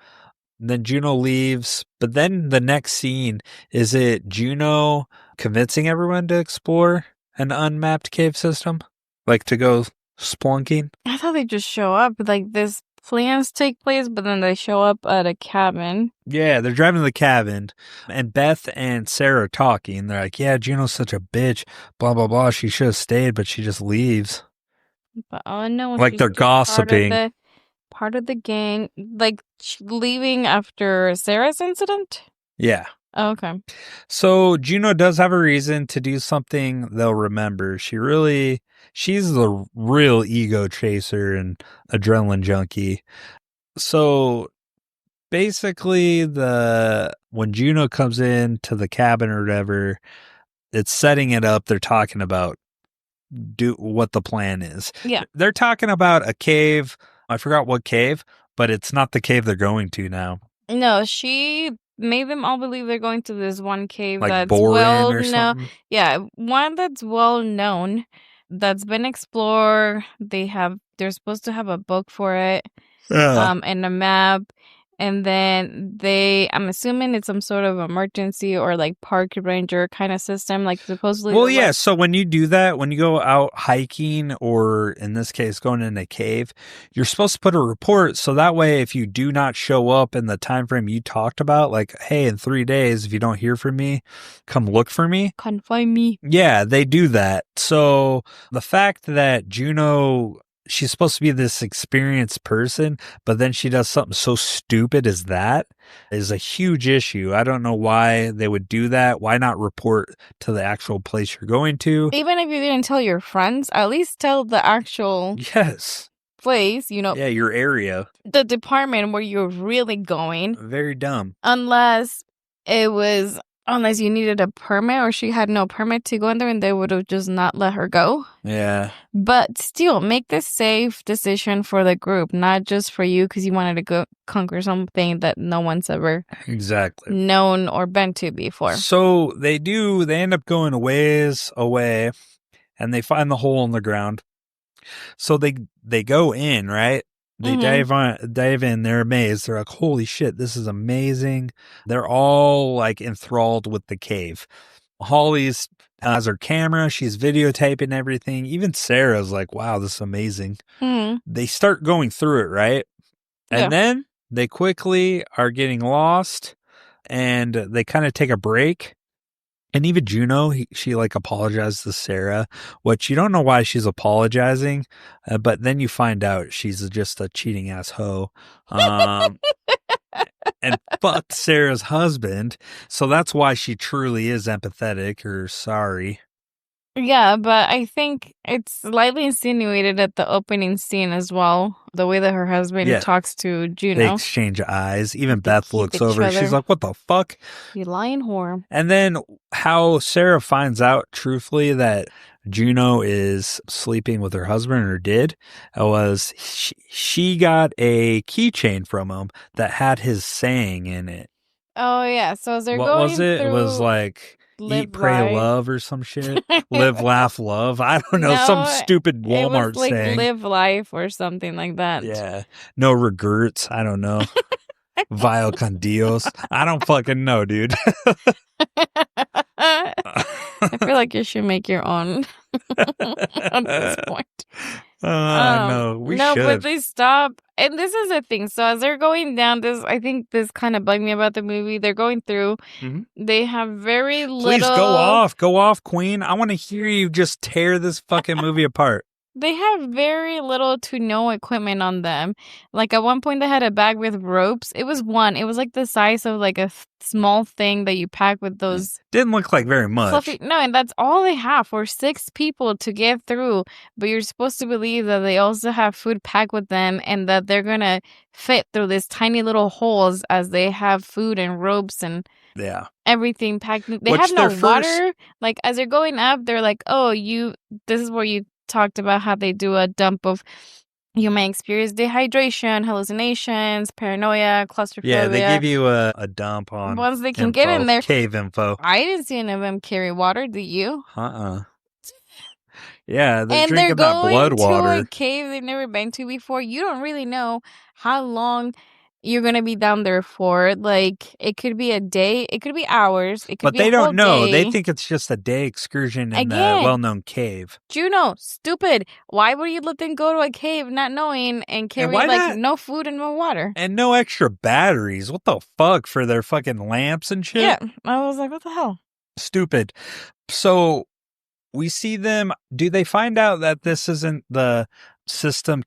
Speaker 1: Then Juno leaves, but then the next scene, is it Juno convincing everyone to explore an unmapped cave system? Like to go spelunking?
Speaker 2: I thought they just show up. Like this plans take place, but then they show up at a cabin.
Speaker 1: Yeah, they're driving to the cabin, and Beth and Sarah are talking. They're like, yeah, Juno's such a bitch, blah, blah, blah. She should have stayed, but she just leaves.
Speaker 2: But no,
Speaker 1: like they're gossiping.
Speaker 2: Part of the gang, like leaving after Sarah's incident?
Speaker 1: Yeah.
Speaker 2: Oh, okay.
Speaker 1: So Juno does have a reason to do something they'll remember. She's the real ego chaser and adrenaline junkie. So basically when Juno comes in to the cabin or whatever, it's setting it up. They're talking about what the plan is.
Speaker 2: Yeah.
Speaker 1: They're talking about a cave. I forgot what cave, but it's not the cave they're going to now.
Speaker 2: No, she made them all believe they're going to this one cave
Speaker 1: like
Speaker 2: that's
Speaker 1: well known.
Speaker 2: Yeah, one that's well known, that's been explored. They're supposed to have a book for it, and a map. And then I'm assuming it's some sort of emergency or like park ranger kind of system, like supposedly.
Speaker 1: Well, yeah. So when you do that, when you go out hiking or in this case, going in a cave, you're supposed to put a report. So that way, if you do not show up in the time frame you talked about, like, hey, in 3 days, if you don't hear from me, come look for me.
Speaker 2: Come find me.
Speaker 1: Yeah, they do that. So the fact that Juno, she's supposed to be this experienced person, but then she does something so stupid as that is a huge issue. I don't know why they would do that. Why not report to the actual place you're going to?
Speaker 2: Even if you didn't tell your friends, at least tell the actual place,
Speaker 1: Yeah, your area.
Speaker 2: The department where you're really going.
Speaker 1: Very dumb.
Speaker 2: Unless you needed a permit or she had no permit to go in there and they would have just not let her go.
Speaker 1: Yeah.
Speaker 2: But still, make the safe decision for the group, not just for you because you wanted to go conquer something that no one's ever known or been to before.
Speaker 1: So they end up going a ways away and they find the hole in the ground. So they go in, right? They dive in, they're amazed. They're like, holy shit, this is amazing. They're all like enthralled with the cave. Holly's has her camera. She's videotaping everything. Even Sarah's like, wow, this is amazing. They start going through it, right? And then they quickly are getting lost and they kind of take a break. And even Juno, she like apologizes to Sarah, which you don't know why she's apologizing, but then you find out she's just a cheating ass hoe, and fucked Sarah's husband. So that's why she truly is empathetic or sorry.
Speaker 2: Yeah, but I think it's slightly insinuated at the opening scene as well. The way that her husband talks to Juno.
Speaker 1: They exchange eyes. Even
Speaker 2: They
Speaker 1: Beth
Speaker 2: keep
Speaker 1: looks
Speaker 2: each
Speaker 1: over. She's
Speaker 2: other.
Speaker 1: like, what the fuck?
Speaker 2: You lying whore.
Speaker 1: And then how Sarah finds out truthfully that Juno is sleeping with her husband, or did, was she got a keychain from him that had his saying in it.
Speaker 2: Oh, yeah. So as they're
Speaker 1: What
Speaker 2: going
Speaker 1: was it? It was
Speaker 2: through
Speaker 1: like
Speaker 2: Live,
Speaker 1: eat, pray,
Speaker 2: Life.
Speaker 1: love or some shit. Live, laugh, love. I don't know.
Speaker 2: No,
Speaker 1: some stupid
Speaker 2: It was
Speaker 1: Walmart
Speaker 2: like
Speaker 1: saying.
Speaker 2: live life or something like that.
Speaker 1: Yeah. No regrets. I don't know. Vile con Dios. I don't fucking know, dude.
Speaker 2: I feel like you should make your own at this point.
Speaker 1: No, we
Speaker 2: no,
Speaker 1: should.
Speaker 2: but they stop. And this is the thing. So as they're going down, I think this kind of bugged me about the movie. They're going through.
Speaker 1: Mm-hmm.
Speaker 2: They have very little.
Speaker 1: Please go off, Queen. I want to hear you just tear this fucking movie apart.
Speaker 2: They have very little to no equipment on them. Like at one point they had a bag with ropes. It was like the size of like a small thing that you pack with those.
Speaker 1: Didn't look like very much.
Speaker 2: Fluffy. No, and that's all they have for 6 people to get through. But you're supposed to believe that they also have food packed with them and that they're going to fit through these tiny little holes as they have food and ropes and everything packed. They have no water. Like as they're going up, they're like, oh, this is where you talked about how they do a dump of you may experience dehydration, hallucinations, paranoia, claustrophobia.
Speaker 1: Yeah, they give you a dump on
Speaker 2: once they can get in there.
Speaker 1: Cave info.
Speaker 2: I didn't see any of them carry water. Did you?
Speaker 1: Yeah, they're drinking that blood water.
Speaker 2: To a cave they've never been to before. You don't really know how long you're going to be down there for. Like, it could be a day. It could be hours. It could be a whole day. But they don't know.
Speaker 1: They think it's just a day excursion in the well-known cave.
Speaker 2: Juno, stupid. Why would you let them go to a cave not knowing and carry, no food and no water?
Speaker 1: And no extra batteries. What the fuck for their fucking lamps and shit?
Speaker 2: Yeah. I was like, what the hell?
Speaker 1: Stupid. So we see them. Do they find out that this isn't the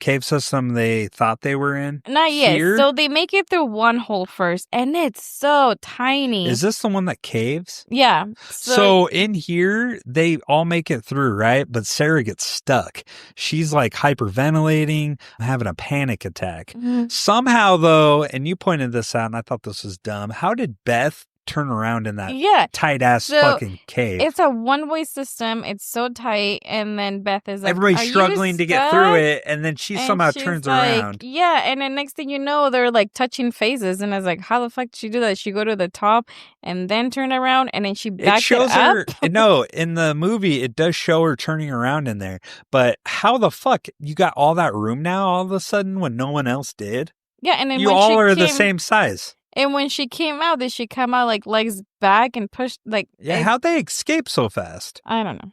Speaker 1: cave system they thought they were in?
Speaker 2: Not yet. Here? So they make it through one hole first, and it's so tiny.
Speaker 1: Is this the one that caves?
Speaker 2: Yeah.
Speaker 1: So in here, they all make it through, right? But Sarah gets stuck. She's like hyperventilating, having a panic attack. Mm-hmm. Somehow, though, and you pointed this out, and I thought this was dumb. How did Beth turn around in that tight-ass fucking cave?
Speaker 2: It's a one-way system. It's so tight, and then Beth is like,
Speaker 1: everybody's struggling to get through it, and then she somehow turns around.
Speaker 2: Yeah, and then next thing you know, they're like touching phases, and I was like, how the fuck did she do that? She go to the top and then turn around, and then she backed it up?
Speaker 1: No, in the movie, it does show her turning around in there, but how the fuck you got all that room now all of a sudden when no one else did?
Speaker 2: Yeah, and then
Speaker 1: you all are the same size.
Speaker 2: And when she came out, did she come out like legs back and pushed like...
Speaker 1: Yeah, how'd they escape so fast?
Speaker 2: I don't know.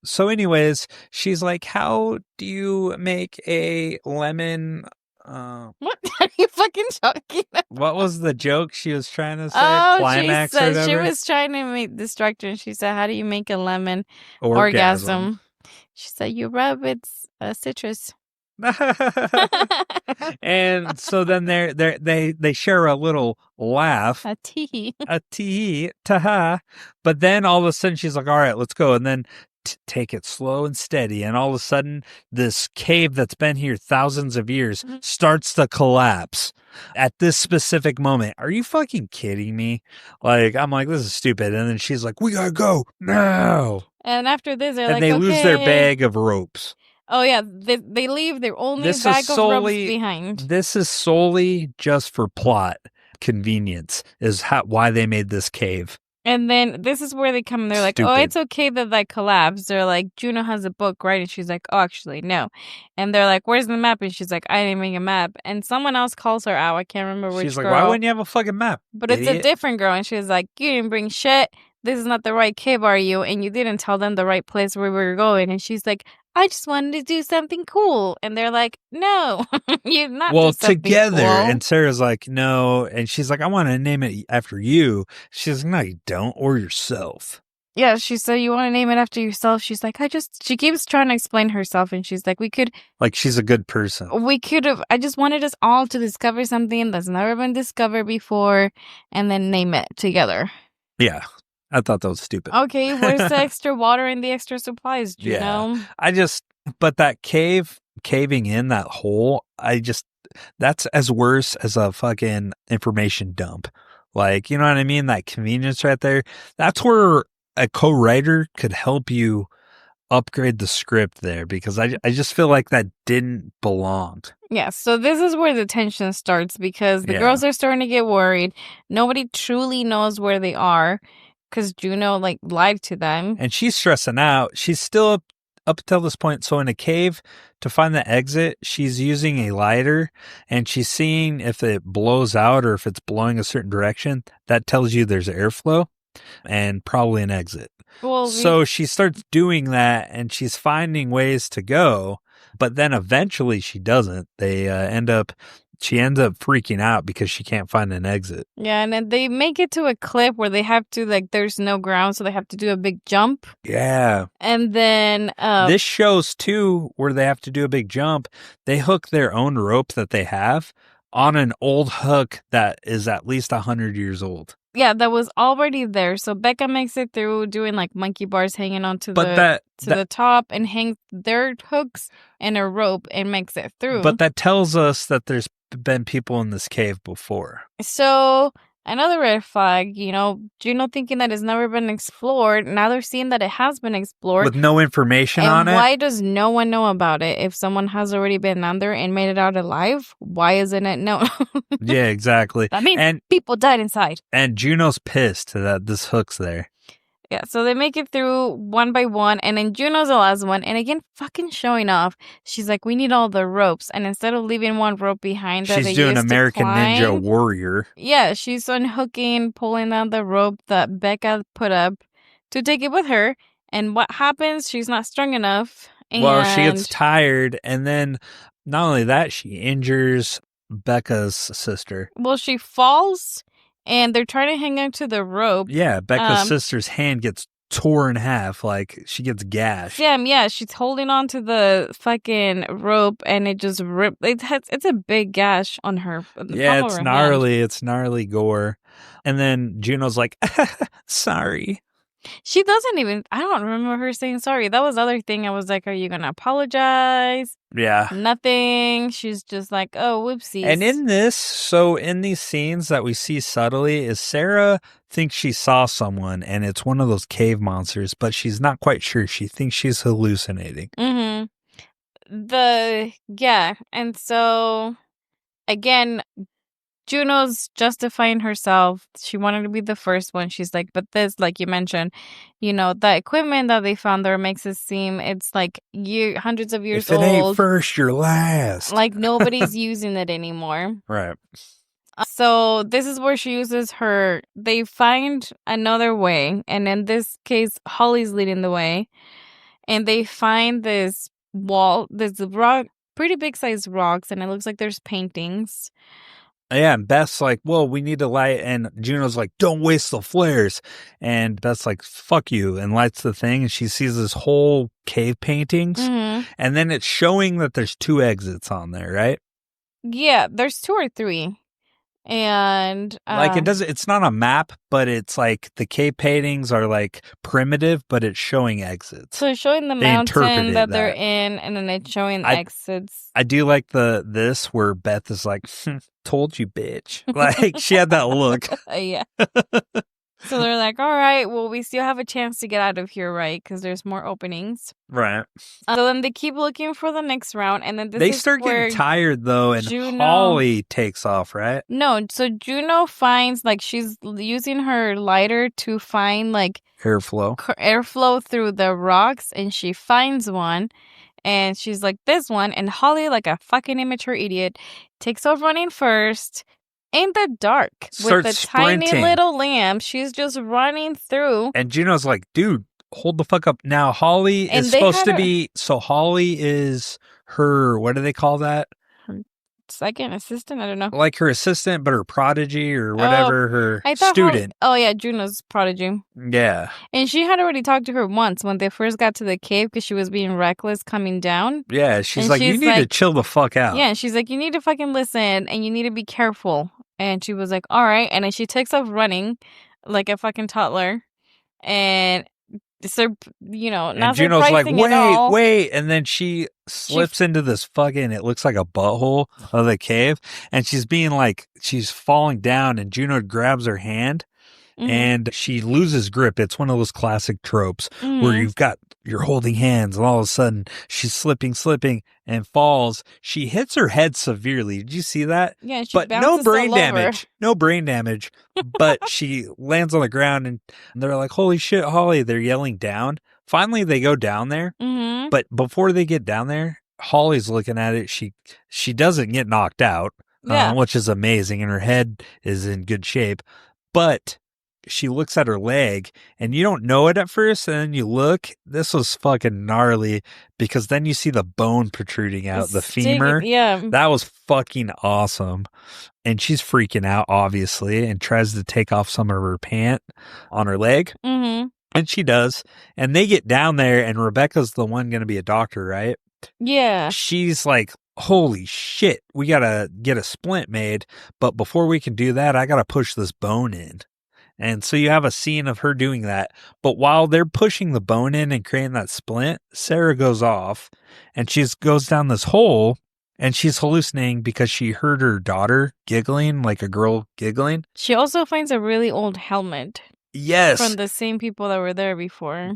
Speaker 1: So anyways, she's like, how do you make a lemon...
Speaker 2: What are you fucking talking about?
Speaker 1: What was the joke she was trying to say?
Speaker 2: Oh,
Speaker 1: Climax
Speaker 2: she was trying to distract her, and she said, how do you make a lemon orgasm? She said, you rub its citrus.
Speaker 1: And so then they share a little laugh,
Speaker 2: a tee,
Speaker 1: taha. But then all of a sudden she's like, "All right, let's go." And then take it slow and steady. And all of a sudden, this cave that's been here thousands of years starts to collapse at this specific moment. Are you fucking kidding me? Like, I'm like, this is stupid. And then she's like, "We gotta go now."
Speaker 2: And after this,
Speaker 1: they lose their bag of ropes.
Speaker 2: Oh, yeah. They leave their only bag of ropes behind.
Speaker 1: This is solely just for plot convenience, is why they made this cave.
Speaker 2: And then this is where they come. They're like, oh, it's okay that collapsed. They're like, Juno has a book, right? And she's like, oh, actually, no. And they're like, where's the map? And she's like, I didn't make a map. And someone else calls her out. I can't remember which girl.
Speaker 1: She's like, why wouldn't you have a fucking map?
Speaker 2: But idiot? It's a different girl. And she's like, you didn't bring shit. This is not the right cave, are you? And you didn't tell them the right place where we were going. And she's like, I just wanted to do something cool. And they're like, no, you're not.
Speaker 1: Well, together. Cool. And Sarah's like, no. And she's like, I want to name it after you. She's like, no, you don't. Or yourself.
Speaker 2: Yeah, she said, you want to name it after yourself? She's like, she keeps trying to explain herself. And she's like,
Speaker 1: like, she's a good person.
Speaker 2: I just wanted us all to discover something that's never been discovered before and then name it together.
Speaker 1: Yeah. I thought that was stupid.
Speaker 2: Okay, where's the extra water and the extra supplies, Juno?
Speaker 1: But that caving in that hole, that's as worse as a fucking information dump. Like, you know what I mean? That convenience right there. That's where a co-writer could help you upgrade the script there, because I just feel like that didn't belong.
Speaker 2: Yeah, so this is where the tension starts, because the girls are starting to get worried. Nobody truly knows where they are because Juno lied to them.
Speaker 1: And she's stressing out. She's still up until this point. So in a cave, to find the exit, she's using a lighter and she's seeing if it blows out or if it's blowing a certain direction. That tells you there's airflow and probably an exit. Well, so she starts doing that and she's finding ways to go, but then eventually she doesn't. She ends up freaking out because she can't find an exit.
Speaker 2: Yeah, and then they make it to a cliff where they have to, there's no ground, so they have to do a big jump.
Speaker 1: Yeah.
Speaker 2: And then...
Speaker 1: this shows, too, where they have to do a big jump. They hook their own rope that they have on an old hook that is at least 100 years old.
Speaker 2: Yeah, that was already there. So Becca makes it through doing monkey bars hanging onto the top and hangs their hooks and a rope and makes it through.
Speaker 1: But that tells us that there's been people in this cave before.
Speaker 2: So another red flag, Juno thinking that it's never been explored. Now they're seeing that it has been explored.
Speaker 1: With no information on it.
Speaker 2: And why does no one know about it? If someone has already been under and made it out alive, why isn't it known?
Speaker 1: Yeah, exactly.
Speaker 2: That means people died inside.
Speaker 1: And Juno's pissed that this hook's there.
Speaker 2: Yeah, so they make it through one by one, and then Juno's the last one. And again, fucking showing off. She's like, we need all the ropes. And instead of leaving one rope behind that
Speaker 1: she's doing American Ninja Warrior.
Speaker 2: Yeah, she's unhooking, pulling down the rope that Becca put up to take it with her. And what happens? She's not strong enough.
Speaker 1: Well, she gets tired, and then not only that, she injures Becca's sister.
Speaker 2: Well, she falls, and they're trying to hang on to the rope.
Speaker 1: Yeah, Becca's sister's hand gets tore in half, she gets gashed.
Speaker 2: Yeah, she's holding on to the fucking rope, and it just ripped. It's a big gash on her.
Speaker 1: Yeah, it's gnarly. Hand. It's gnarly gore. And then Juno's like, sorry.
Speaker 2: She doesn't even, I don't remember her saying sorry. That was the other thing. I was like, are you going to apologize?
Speaker 1: Yeah.
Speaker 2: Nothing. She's just like, oh, whoopsies.
Speaker 1: And in these scenes that we see subtly, is Sarah thinks she saw someone and it's one of those cave monsters, but she's not quite sure. She thinks she's hallucinating.
Speaker 2: Mm-hmm. And so, again, Juno's justifying herself. She wanted to be the first one. She's like, but this, like you mentioned, the equipment that they found there makes it seem it's hundreds of years old.
Speaker 1: If it ain't first, you're last.
Speaker 2: Nobody's using it anymore.
Speaker 1: Right.
Speaker 2: So this is where she uses they find another way. And in this case, Holly's leading the way. And they find this wall, this rock, pretty big sized rocks. And it looks like there's paintings.
Speaker 1: Yeah, and Beth's like, well, we need to light, and Juno's like, don't waste the flares. And Beth's like, fuck you, and lights the thing, and she sees this whole cave paintings, and then it's showing that there's 2 exits on there, right?
Speaker 2: Yeah, there's 2 or 3. And
Speaker 1: it's not a map, but it's the cave paintings are primitive, but it's showing exits.
Speaker 2: So it's showing the mountain that they're in, and then it's showing exits.
Speaker 1: I do like this where Beth is like, told you, bitch. She had that look.
Speaker 2: Yeah. So they're like, all right, well, we still have a chance to get out of here, right? Because there's more openings.
Speaker 1: Right.
Speaker 2: So then they keep looking for the next round. And then
Speaker 1: they start getting tired, though, and Holly takes off, right?
Speaker 2: No, so Juno finds, she's using her lighter to find, airflow through the rocks. And she finds one. And she's like, this one. And Holly, like a fucking immature idiot, takes off running first. In the dark, with a tiny little lamp, she's just running through.
Speaker 1: And Juno's like, dude, hold the fuck up. Now, Holly is supposed to be... So Holly is her... What do they call that?
Speaker 2: Her second assistant? I don't know.
Speaker 1: Her assistant, but her prodigy or whatever, her student.
Speaker 2: Juno's prodigy.
Speaker 1: Yeah.
Speaker 2: And she had already talked to her once when they first got to the cave because she was being reckless coming down.
Speaker 1: Yeah, she's like, you need to chill the fuck out.
Speaker 2: Yeah, she's like, you need to fucking listen and you need to be careful. And she was like, all right. And then she takes off running like a fucking toddler. And not
Speaker 1: And Juno's like,
Speaker 2: surprising at all.
Speaker 1: wait. And then she slips into this fucking, it looks like a butthole of the cave. And she's falling down, and Juno grabs her hand and she loses grip. It's one of those classic tropes where you're holding hands, and all of a sudden she's slipping and falls. She hits her head severely. Did you see that?
Speaker 2: Yeah, she
Speaker 1: but
Speaker 2: bounces
Speaker 1: no brain
Speaker 2: all over.
Speaker 1: damage. No brain damage. But she lands on the ground, and they're like, "Holy shit, Holly!" They're yelling down. Finally, they go down there. But before they get down there, Holly's looking at it. She doesn't get knocked out, which is amazing, and her head is in good shape. But she looks at her leg, and you don't know it at first, and then you look. This was fucking gnarly, because then you see the bone protruding out, the femur.
Speaker 2: Yeah.
Speaker 1: That was fucking awesome. And she's freaking out, obviously, and tries to take off some of her pant on her leg. And she does. And they get down there, and Rebecca's the one going to be a doctor, right?
Speaker 2: Yeah.
Speaker 1: She's like, holy shit, we got to get a splint made. But before we can do that, I got to push this bone in. And so you have a scene of her doing that. But while they're pushing the bone in and creating that splint, Sarah goes off, and she goes down this hole, and she's hallucinating because she heard her daughter giggling, like a girl giggling.
Speaker 2: She also finds a really old helmet.
Speaker 1: Yes.
Speaker 2: From the same people that were there before.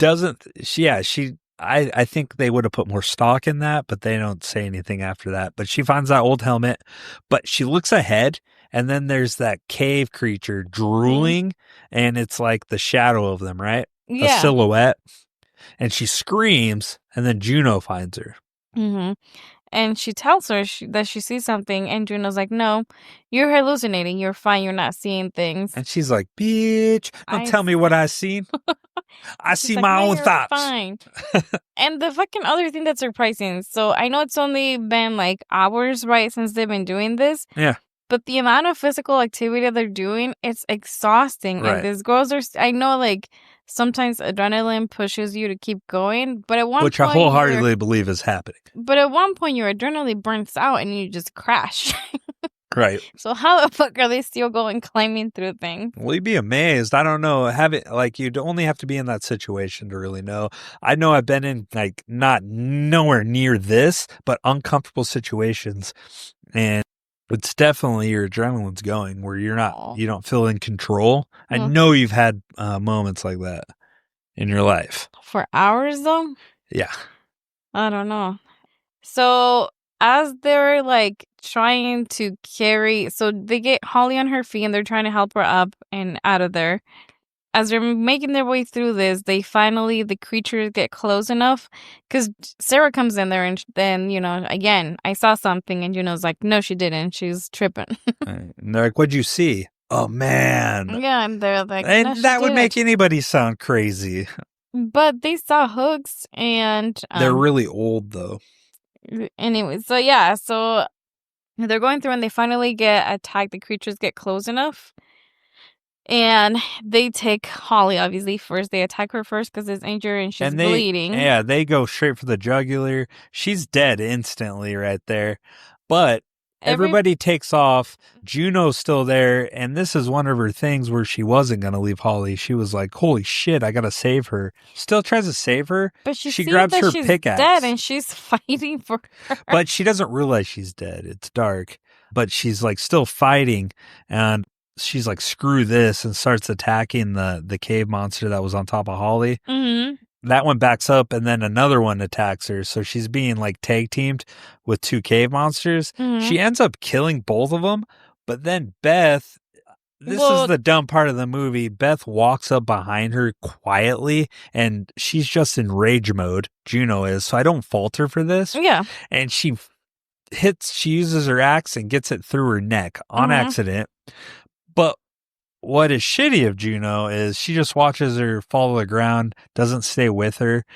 Speaker 1: I think they would have put more stock in that, but they don't say anything after that. But she finds that old helmet, but she looks ahead, and then there's that cave creature drooling, and it's like the shadow of them, right?
Speaker 2: Yeah.
Speaker 1: A silhouette. And she screams, and then Juno finds her.
Speaker 2: And she tells her that she sees something, and Juno's like, no, you're hallucinating. You're fine. You're not seeing things.
Speaker 1: And she's like, bitch, don't tell me what I seen. I see my own thoughts.
Speaker 2: Fine. And the fucking other thing that's surprising, so I know it's only been like hours, right, since they've been doing this.
Speaker 1: Yeah.
Speaker 2: But the amount of physical activity they're doing, it's exhausting.
Speaker 1: Right.
Speaker 2: And these girls I know, like, sometimes adrenaline pushes you to keep going, but at one point...
Speaker 1: Which I wholeheartedly believe is happening.
Speaker 2: But at one point, your adrenaline burns out and you just crash.
Speaker 1: Right.
Speaker 2: So how the fuck are they still going climbing through things?
Speaker 1: Well, you'd be amazed. I don't know. You'd only have to be in that situation to really know. I know I've been in, like, not nowhere near this, but uncomfortable situations. And it's definitely your adrenaline's going where you don't feel in control. I know you've had moments like that in your life.
Speaker 2: For hours, though?
Speaker 1: Yeah.
Speaker 2: I don't know. So as they're like trying to carry, so they get Holly on her feet and they're trying to help her up and out of there. As they're making their way through this, the creatures get close enough, because Sarah comes in there and then, again, I saw something, and Juno's like, no, she didn't. She's tripping.
Speaker 1: And they're like, what'd you see? Oh, man.
Speaker 2: Yeah, and they're like,
Speaker 1: and
Speaker 2: no,
Speaker 1: that would make anybody sound crazy.
Speaker 2: But they saw hooks, and
Speaker 1: they're really old, though.
Speaker 2: Anyway, so yeah, so they're going through and they finally get attacked. The creatures get close enough. And they take Holly, obviously, first. They attack her first because it's injured and she's bleeding.
Speaker 1: Yeah, they go straight for the jugular. She's dead instantly right there. But everybody takes off. Juno's still there. And this is one of her things where she wasn't going to leave Holly. She was like, holy shit, I got to save her. Still tries to save her.
Speaker 2: But she
Speaker 1: grabs
Speaker 2: that
Speaker 1: her
Speaker 2: she's
Speaker 1: pickaxe.
Speaker 2: dead and she's fighting for her.
Speaker 1: But she doesn't realize she's dead. It's dark. But she's like still fighting. And she's like, screw this, and starts attacking the cave monster that was on top of Holly. That one backs up, and then another one attacks her. So she's being like tag teamed with two cave monsters. She ends up killing both of them. But then Beth, this is the dumb part of the movie. Beth walks up behind her quietly, and she's just in rage mode. Juno is. So I don't fault her for this.
Speaker 2: Yeah.
Speaker 1: And she uses her axe and gets it through her neck on accident. But what is shitty of Juno is she just watches her fall to the ground, doesn't stay with her.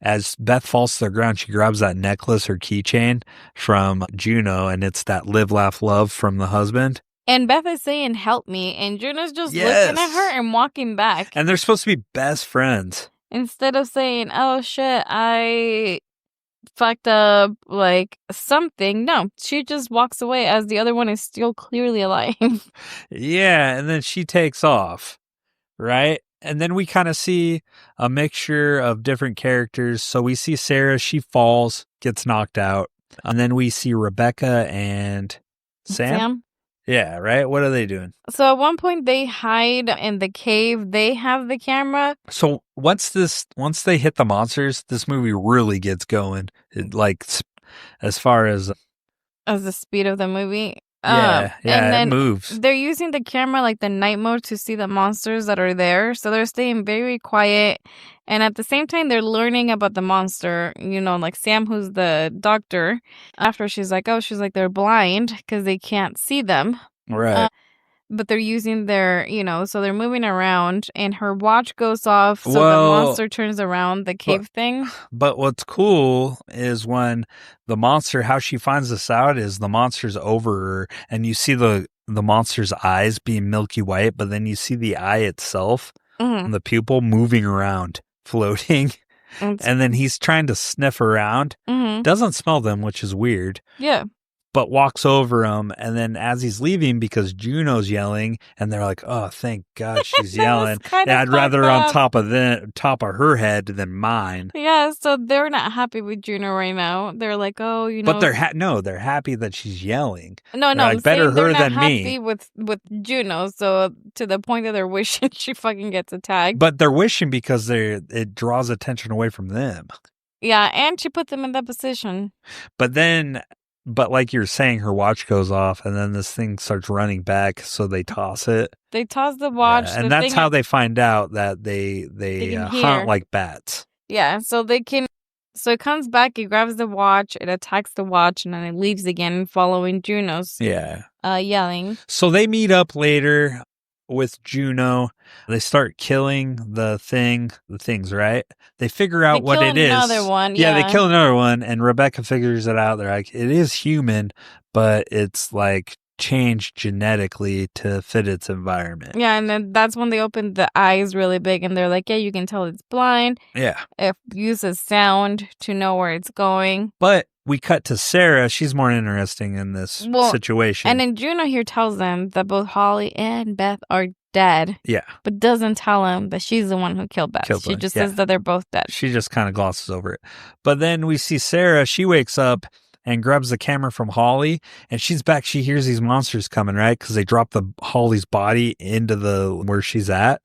Speaker 1: As Beth falls to the ground, she grabs that necklace or keychain from Juno, and it's that live, laugh, love from the husband.
Speaker 2: And Beth is saying, help me, and Juno's just looking at her and walking back.
Speaker 1: And they're supposed to be best friends.
Speaker 2: Instead of saying, oh shit, I fucked up, like something. No, she just walks away as the other one is still clearly alive.
Speaker 1: Yeah, and then she takes off, right? And then we kind of see a mixture of different characters. So we see Sarah, she falls, gets knocked out. And then we see Rebecca and Sam? Yeah, right? What are they doing?
Speaker 2: So at one point they hide in the cave. They have the camera.
Speaker 1: So once they hit the monsters, this movie really gets going. As far as
Speaker 2: the speed of the movie.
Speaker 1: And then it moves.
Speaker 2: They're using the camera like the night mode to see the monsters that are there. So they're staying very quiet. And at the same time, they're learning about the monster. Like Sam, who's the doctor. After she's like, they're blind because they can't see them.
Speaker 1: Right.
Speaker 2: But they're using their, so they're moving around and her watch goes off. So the monster turns around the cave thing.
Speaker 1: But what's cool is when the monster, how she finds this out is the monster's over her and you see the monster's eyes being milky white, but then you see the eye itself, the pupil moving around, floating. And then he's trying to sniff around. Doesn't smell them, which is weird.
Speaker 2: Yeah.
Speaker 1: But walks over him, and then as he's leaving, because Juno's yelling, and they're like, "Oh, thank God she's yelling! I'd rather her on top of her head than mine."
Speaker 2: Yeah, so they're not happy with Juno right now. They're like, "Oh,
Speaker 1: But they're happy that she's yelling.
Speaker 2: No,
Speaker 1: like, better her than me.
Speaker 2: Happy with Juno, so to the point that they're wishing she fucking gets attacked.
Speaker 1: But they're wishing because it draws attention away from them.
Speaker 2: Yeah, and she put them in that position.
Speaker 1: But like you're saying, her watch goes off, and then this thing starts running back, so they toss it.
Speaker 2: They toss the watch.
Speaker 1: Yeah, and that's how they find out that they hunt like bats.
Speaker 2: Yeah, so they can... So it comes back, it grabs the watch, it attacks the watch, and then it leaves again, following Juno's yelling.
Speaker 1: So they meet up later with Juno. They start killing the things, right? They figure out what it is.
Speaker 2: Another one.
Speaker 1: Yeah, they kill another one, and Rebecca figures it out. They're like, it is human, but it's like changed genetically to fit its environment.
Speaker 2: Yeah, and then that's when they open the eyes really big, and they're like, yeah, you can tell it's blind.
Speaker 1: Yeah.
Speaker 2: It uses sound to know where it's going.
Speaker 1: But we cut to Sarah. She's more interesting in this situation.
Speaker 2: And then Juno here tells them that both Holly and Beth are dead.
Speaker 1: Yeah.
Speaker 2: But doesn't tell them that she's the one who killed Beth. She just says that they're both dead.
Speaker 1: She just kind of glosses over it. But then we see Sarah. She wakes up and grabs the camera from Holly, and she's back. She hears these monsters coming, right? Because they drop Holly's body into where she's at.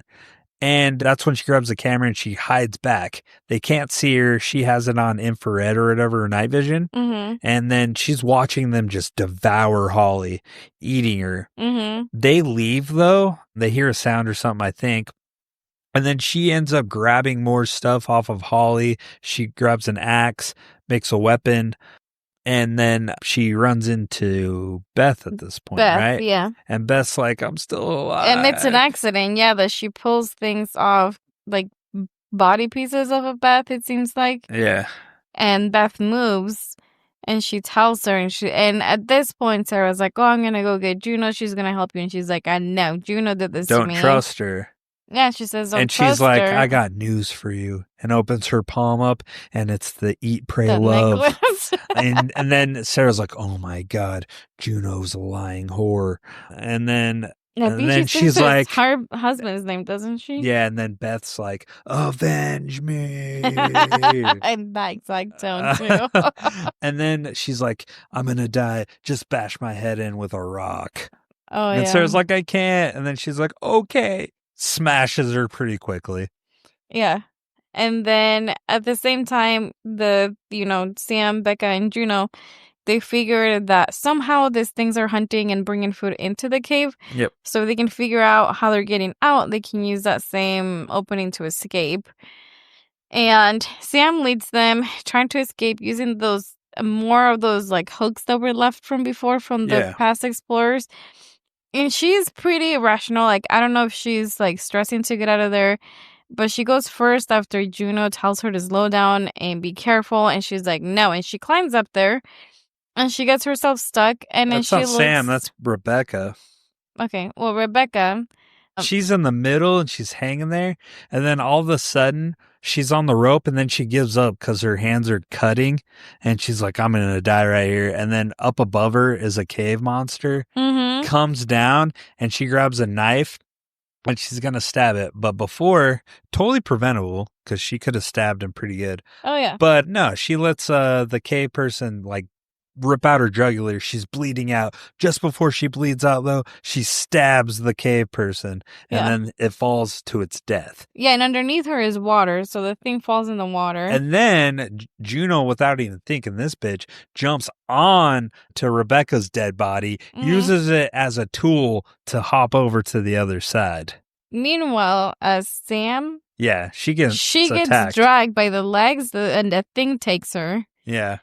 Speaker 1: And that's when she grabs the camera and she hides back. They can't see her. She has it on infrared or whatever, night vision.
Speaker 2: Mm-hmm.
Speaker 1: And then she's watching them just devour Holly, eating her.
Speaker 2: Mm-hmm.
Speaker 1: They leave, though. They hear a sound or something, I think. And then she ends up grabbing more stuff off of Holly. She grabs an axe, makes a weapon. And then she runs into Beth at this point, right?
Speaker 2: Yeah.
Speaker 1: And Beth's like, I'm still alive.
Speaker 2: And it's an accident, that she pulls things off, like body pieces of Beth, it seems like.
Speaker 1: Yeah.
Speaker 2: And Beth moves, and she tells her, and at this point, Sarah's like, oh, I'm going to go get Juno. She's going to help you. And she's like, I know. Juno did this to me.
Speaker 1: Don't trust her.
Speaker 2: Yeah, she says,
Speaker 1: and she's like, I got news for you. And opens her palm up, and it's the eat, pray, love. and then Sarah's like, oh my God, Juno's a lying whore. And then she's like,
Speaker 2: her husband's name, doesn't she?
Speaker 1: Yeah, and then Beth's like, avenge me.
Speaker 2: And that exact tone, too.
Speaker 1: And then she's like, I'm going to die. Just bash my head in with a rock.
Speaker 2: Oh,
Speaker 1: and Sarah's like, I can't. And then she's like, okay. Smashes her pretty quickly.
Speaker 2: Yeah. And then at the same time, Sam, Becca, and Juno, they figured that somehow these things are hunting and bringing food into the cave.
Speaker 1: Yep.
Speaker 2: So they can figure out how they're getting out. They can use that same opening to escape. And Sam leads them trying to escape using more of those like hooks that were left from before from the past explorers. And she's pretty irrational. Like, I don't know if she's, like, stressing to get out of there. But she goes first after Juno tells her to slow down and be careful. And she's like, no. And she climbs up there. And she gets herself stuck. And
Speaker 1: that's
Speaker 2: then
Speaker 1: not Sam. That's Rebecca.
Speaker 2: Okay. Well, Rebecca...
Speaker 1: she's in the middle and she's hanging there. And then all of a sudden, she's on the rope. And then she gives up because her hands are cutting. And she's like, I'm going to die right here. And then up above her is a cave monster.
Speaker 2: Mm-hmm.
Speaker 1: Comes down and she grabs a knife and she's going to stab it. But before, totally preventable because she could have stabbed him pretty good.
Speaker 2: Oh, yeah.
Speaker 1: But no, she lets the cave person like rip out her jugular. She's bleeding out. Just before she bleeds out, though, she stabs the cave person, and then it falls to its death.
Speaker 2: Yeah, and underneath her is water, so the thing falls in the water.
Speaker 1: And then Juno, without even thinking, this bitch jumps on to Rebecca's dead body, uses it as a tool to hop over to the other side.
Speaker 2: Meanwhile, Sam...
Speaker 1: Yeah, she gets attacked.
Speaker 2: Dragged by the legs, and the thing takes her.
Speaker 1: Yeah.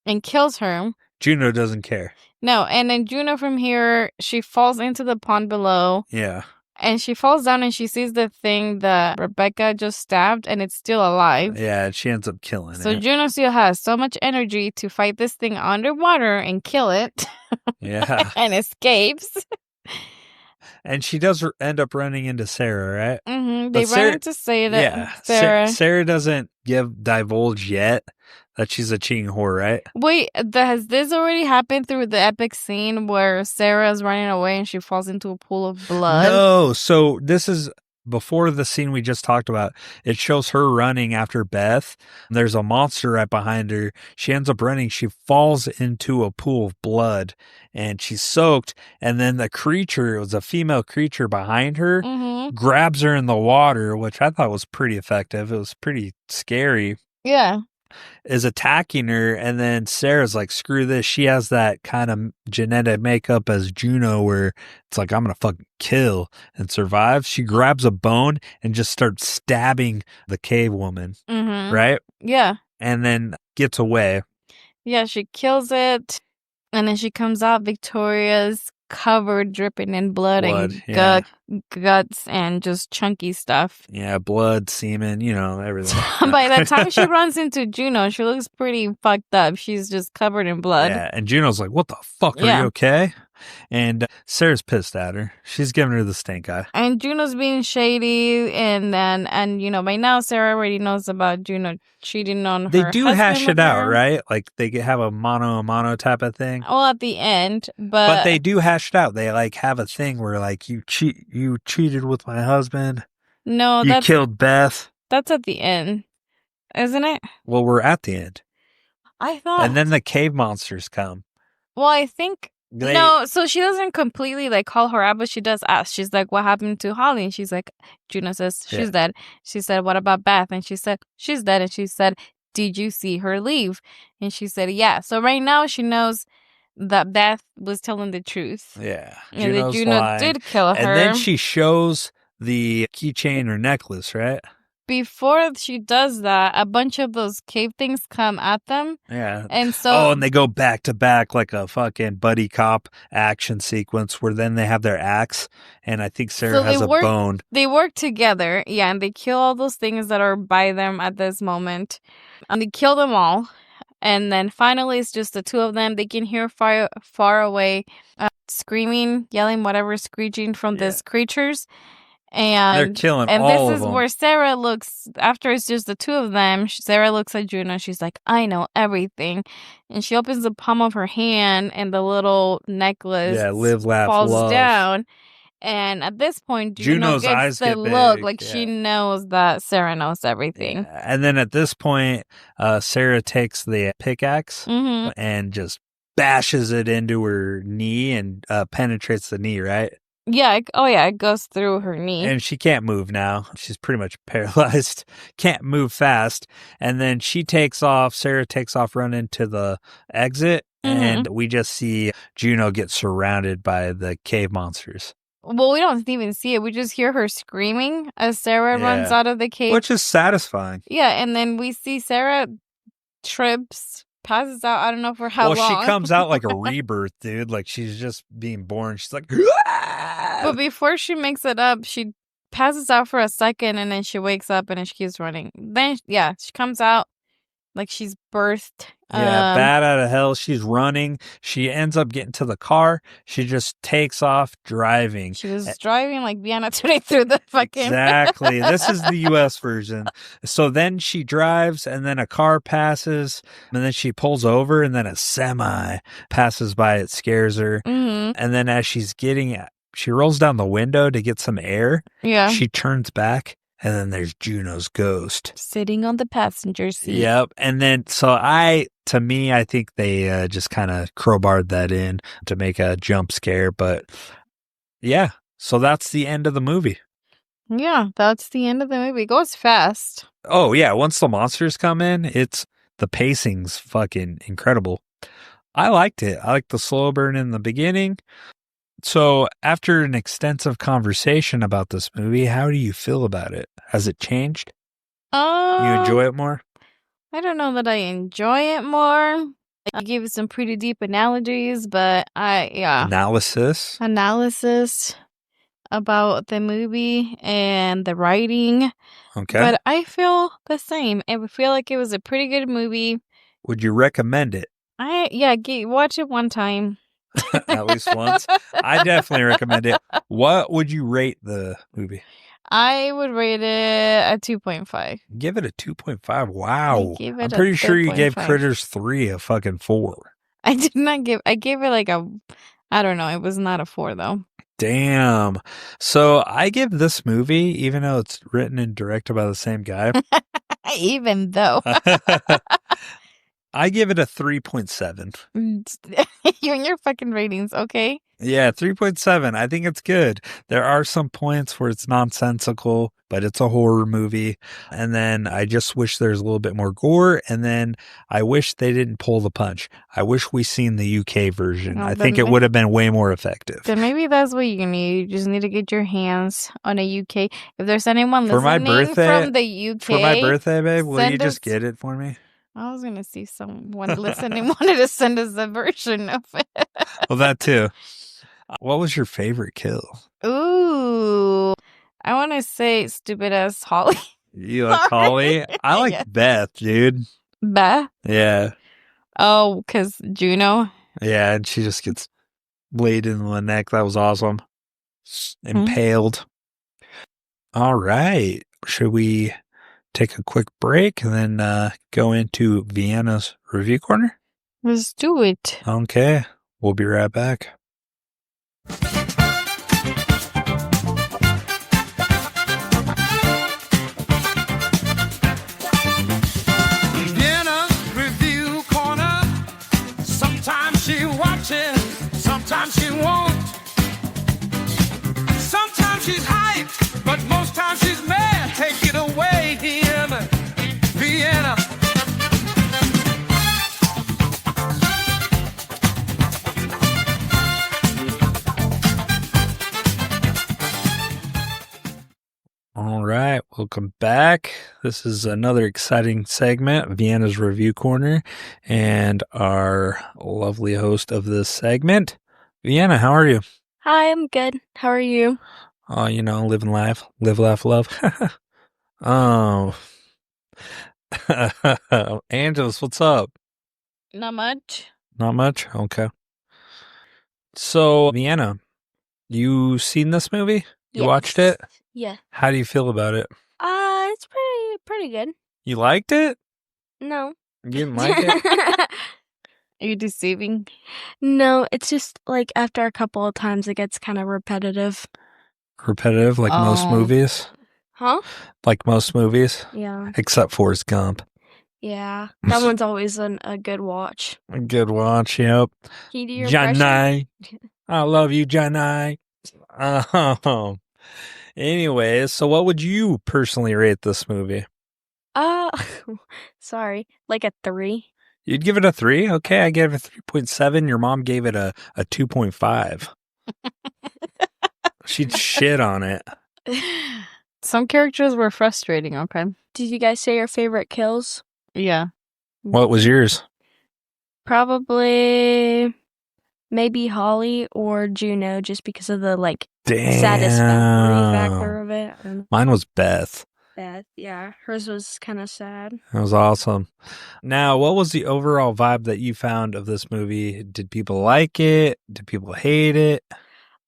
Speaker 2: And kills her.
Speaker 1: Juno doesn't care.
Speaker 2: No, and then Juno from here, she falls into the pond below.
Speaker 1: Yeah.
Speaker 2: And she falls down and she sees the thing that Rebecca just stabbed, and it's still alive.
Speaker 1: Yeah, she ends up killing it.
Speaker 2: So Juno still has so much energy to fight this thing underwater and kill it.
Speaker 1: Yeah.
Speaker 2: And escapes.
Speaker 1: And she does end up running into Sarah, right?
Speaker 2: Mm-hmm. They run into Sarah.
Speaker 1: Yeah. Sarah doesn't divulge yet that she's a cheating whore, right?
Speaker 2: Wait, has this already happened through the epic scene where Sarah's running away and she falls into a pool of blood?
Speaker 1: No. So this is before the scene we just talked about. It shows her running after Beth. There's a monster right behind her. She ends up running. She falls into a pool of blood and she's soaked. And then the creature, it was a female creature behind her, grabs her in the water, which I thought was pretty effective. It was pretty scary.
Speaker 2: Yeah.
Speaker 1: Is attacking her, and then Sarah's like, screw this. She has that kind of genetic makeup as Juno where it's like, I'm gonna fucking kill and survive. She grabs a bone and just starts stabbing the cave woman, right?
Speaker 2: Yeah.
Speaker 1: And then gets away.
Speaker 2: Yeah, she kills it, and then she comes out victorious, covered, dripping in blood and guts and just chunky stuff.
Speaker 1: Yeah, blood, semen, everything.
Speaker 2: By the time she runs into Juno, she looks pretty fucked up. She's just covered in blood.
Speaker 1: Yeah, and Juno's like, what the fuck, are you okay? And Sarah's pissed at her. She's giving her the stink eye.
Speaker 2: And Juno's being shady, and by now Sarah already knows about Juno cheating on her.
Speaker 1: They do hash it out, right? Like they have a mano type of thing.
Speaker 2: Well, at the end, but
Speaker 1: they do hash it out. They like have a thing where like you cheated with my husband.
Speaker 2: No,
Speaker 1: you killed Beth.
Speaker 2: That's at the end, isn't it?
Speaker 1: Well, we're at the end.
Speaker 2: I thought.
Speaker 1: And then the cave monsters come.
Speaker 2: Well, I think. No, so she doesn't completely like call her out, but she does ask. She's like, what happened to Holly? And she's like, Juno says, she's dead. She said, what about Beth? And she said, she's dead. And she said, did you see her leave? And she said, yeah. So right now she knows that Beth was telling the truth.
Speaker 1: Yeah.
Speaker 2: And that Juno did kill her.
Speaker 1: And then she shows the keychain or necklace, right?
Speaker 2: Before she does that, a bunch of those cave things come at them.
Speaker 1: Yeah.
Speaker 2: And so...
Speaker 1: and they go back to back like a fucking buddy cop action sequence where then they have their axe. And I think Sarah has a bone.
Speaker 2: They work together. Yeah. And they kill all those things that are by them at this moment. And they kill them all. And then finally, it's just the two of them. They can hear far away screaming, yelling, whatever, screeching from these creatures. And
Speaker 1: they're killing all of them. And
Speaker 2: this is where Sarah looks, after it's just the two of them, Sarah looks at Juno. She's like, I know everything. And she opens the palm of her hand and the little necklace
Speaker 1: live, laugh,
Speaker 2: falls
Speaker 1: love.
Speaker 2: down. And at this point,
Speaker 1: Juno's
Speaker 2: gets
Speaker 1: eyes
Speaker 2: the
Speaker 1: get
Speaker 2: look
Speaker 1: big.
Speaker 2: like she knows that Sarah knows everything.
Speaker 1: Yeah. And then at this point, Sarah takes the pickaxe and just bashes it into her knee and penetrates the knee, right?
Speaker 2: Yeah. It goes through her knee.
Speaker 1: And she can't move now. She's pretty much paralyzed. Can't move fast. And then Sarah takes off running to the exit. And we just see Juno get surrounded by the cave monsters.
Speaker 2: Well, we don't even see it. We just hear her screaming as Sarah runs out of the cave.
Speaker 1: Which is satisfying.
Speaker 2: Yeah. And then we see Sarah trips, passes out. I don't know for how long.
Speaker 1: Well, she comes out like a rebirth, dude. Like she's just being born. She's like,
Speaker 2: but before she makes it up, she passes out for a second and then she wakes up and then she keeps running. Then, she comes out like she's birthed.
Speaker 1: Bad out of hell. She's running. She ends up getting to the car. She just takes off driving.
Speaker 2: She was driving like Vienna today through the fucking...
Speaker 1: Exactly. This is the U.S. version. So then she drives and then a car passes and then she pulls over and then a semi passes by. It scares her. And then as she's getting she rolls down the window to get some air.
Speaker 2: Yeah.
Speaker 1: She turns back, and then there's Juno's ghost.
Speaker 2: Sitting on the passenger seat.
Speaker 1: Yep. And then, to me, I think they just kind of crowbarred that in to make a jump scare. But yeah, so that's the end of the movie.
Speaker 2: Yeah, that's the end of the movie. It goes fast.
Speaker 1: Oh, yeah. Once the monsters come in, the pacing's fucking incredible. I liked it. I liked the slow burn in the beginning. So after an extensive conversation about this movie, how do you feel about it? Has it changed? You enjoy it more?
Speaker 2: I don't know that I enjoy it more. I gave it some pretty deep analogies, but
Speaker 1: Analysis
Speaker 2: about the movie and the writing.
Speaker 1: Okay.
Speaker 2: But I feel the same. I feel like it was a pretty good movie.
Speaker 1: Would you recommend it?
Speaker 2: Watch it one time.
Speaker 1: At least once? I definitely recommend it. What would you rate the movie?
Speaker 2: I would rate it a 2.5.
Speaker 1: Give it a 2.5. Wow. I'm
Speaker 2: a
Speaker 1: pretty sure you gave
Speaker 2: 2.5.
Speaker 1: Critters 3 a fucking 4.
Speaker 2: I gave it like I don't know. It was not a 4 though.
Speaker 1: Damn. So I give this movie, even though it's written and directed by the same guy.
Speaker 2: Even though.
Speaker 1: I give it a 3.7.
Speaker 2: You and your fucking ratings, okay?
Speaker 1: Yeah, 3.7. I think it's good. There are some points where it's nonsensical, but it's a horror movie. And then I just wish there's a little bit more gore. And then I wish they didn't pull the punch. I wish we seen the UK version. I think it would have been way more effective.
Speaker 2: Then maybe that's what you need. You just need to get your hands on a UK. If there's anyone
Speaker 1: For my
Speaker 2: listening
Speaker 1: birthday,
Speaker 2: from the UK.
Speaker 1: For my birthday, babe, will you just
Speaker 2: us-
Speaker 1: get it for me?
Speaker 2: I was going to see someone listening wanted to send us a version of it.
Speaker 1: Well, that too. What was your favorite kill?
Speaker 2: Ooh. I want to say stupid ass Holly.
Speaker 1: You like Holly? I like
Speaker 2: Yeah.
Speaker 1: Beth, dude.
Speaker 2: Beth?
Speaker 1: Yeah.
Speaker 2: Oh, because Juno?
Speaker 1: Yeah, and she just gets bladed in the neck. That was awesome. Impaled. All right. Should we take a quick break and then go into Vienna's review corner?
Speaker 2: Let's do it.
Speaker 1: Okay. We'll be right back.
Speaker 4: Vienna's review corner. Sometimes she watches, sometimes she won't. Sometimes she's hyped, but most times she's mad. Take it away, Vienna.
Speaker 1: All right, welcome back. This is another exciting segment, Vienna's Review Corner, and our lovely host of this segment, Vienna. How are you?
Speaker 5: Hi, I'm good. How are you?
Speaker 1: Oh, living life, live, laugh, love. Oh, Angelus, what's up?
Speaker 2: Not much.
Speaker 1: Not much. Okay. So, Vienna, you seen this movie? You watched it?
Speaker 5: Yeah.
Speaker 1: How do you feel about it?
Speaker 5: It's pretty good.
Speaker 1: You liked it?
Speaker 5: No.
Speaker 1: You didn't like it?
Speaker 2: Are you deceiving?
Speaker 5: No, it's just like after a couple of times it gets kind of repetitive.
Speaker 1: Repetitive, like most
Speaker 2: Oh.
Speaker 1: movies?
Speaker 5: Huh?
Speaker 1: Like most movies?
Speaker 5: Yeah.
Speaker 1: Except Forrest Gump.
Speaker 5: Yeah. That one's always a good watch.
Speaker 1: A good watch, yep.
Speaker 5: Can you do your impression?
Speaker 1: Johnny. I love you, Johnny. Anyways, so what would you personally rate this movie?
Speaker 5: Sorry. Like a 3.
Speaker 1: You'd give it a 3? Okay, I gave it a 3.7. Your mom gave it a 2.5. She'd shit on it.
Speaker 2: Some characters were frustrating, okay?
Speaker 5: Did you guys say your favorite kills?
Speaker 2: Yeah.
Speaker 1: What was yours?
Speaker 5: Probably maybe Holly or Juno, just because of the
Speaker 1: Damn.
Speaker 5: satisfactory factor of it. I don't know.
Speaker 1: Mine was Beth.
Speaker 5: Yeah, hers was kind of sad.
Speaker 1: That was awesome. Now, what was the overall vibe that you found of this movie? Did people like it? Did people hate it?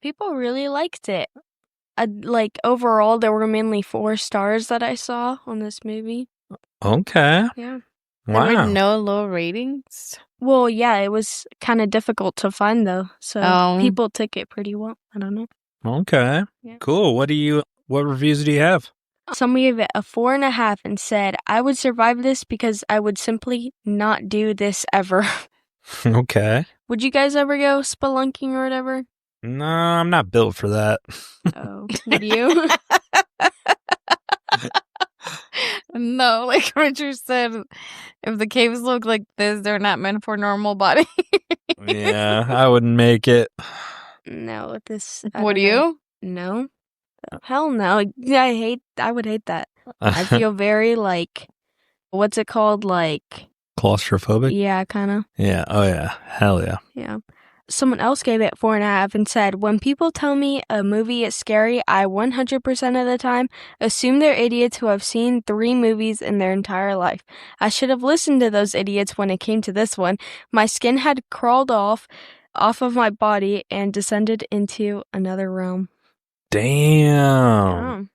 Speaker 5: People really liked it. Overall, there were mainly 4 stars that I saw on this movie.
Speaker 1: Okay.
Speaker 5: Yeah.
Speaker 2: There were
Speaker 1: Wow.
Speaker 2: no low ratings.
Speaker 5: Well, yeah, it was kind of difficult to find though, so
Speaker 2: Oh.
Speaker 5: people took it pretty well. I don't know.
Speaker 1: Okay.
Speaker 5: Yeah.
Speaker 1: Cool. What reviews do you have?
Speaker 5: Someone gave it a 4.5 and said, I would survive this because I would simply not do this ever.
Speaker 1: Okay.
Speaker 5: Would you guys ever go spelunking or whatever?
Speaker 1: No, I'm not built for that.
Speaker 5: Oh, would you?
Speaker 2: No, like Richard said, if the caves look like this, they're not meant for normal body.
Speaker 1: Yeah, I wouldn't make it.
Speaker 5: No, with this.
Speaker 2: Would you?
Speaker 5: No. Oh, hell no. I would hate that. I feel very like, what's it called? Like,
Speaker 1: Claustrophobic?
Speaker 5: yeah, kind of.
Speaker 1: Yeah. Oh, yeah. Hell yeah.
Speaker 5: Yeah. Someone else gave it 4.5 and said, when people tell me a movie is scary, I 100% of the time assume they're idiots who have seen 3 movies in their entire life. I should have listened to those idiots when it came to this one. My skin had crawled off of my body and descended into another realm.
Speaker 1: Damn.
Speaker 5: Oh,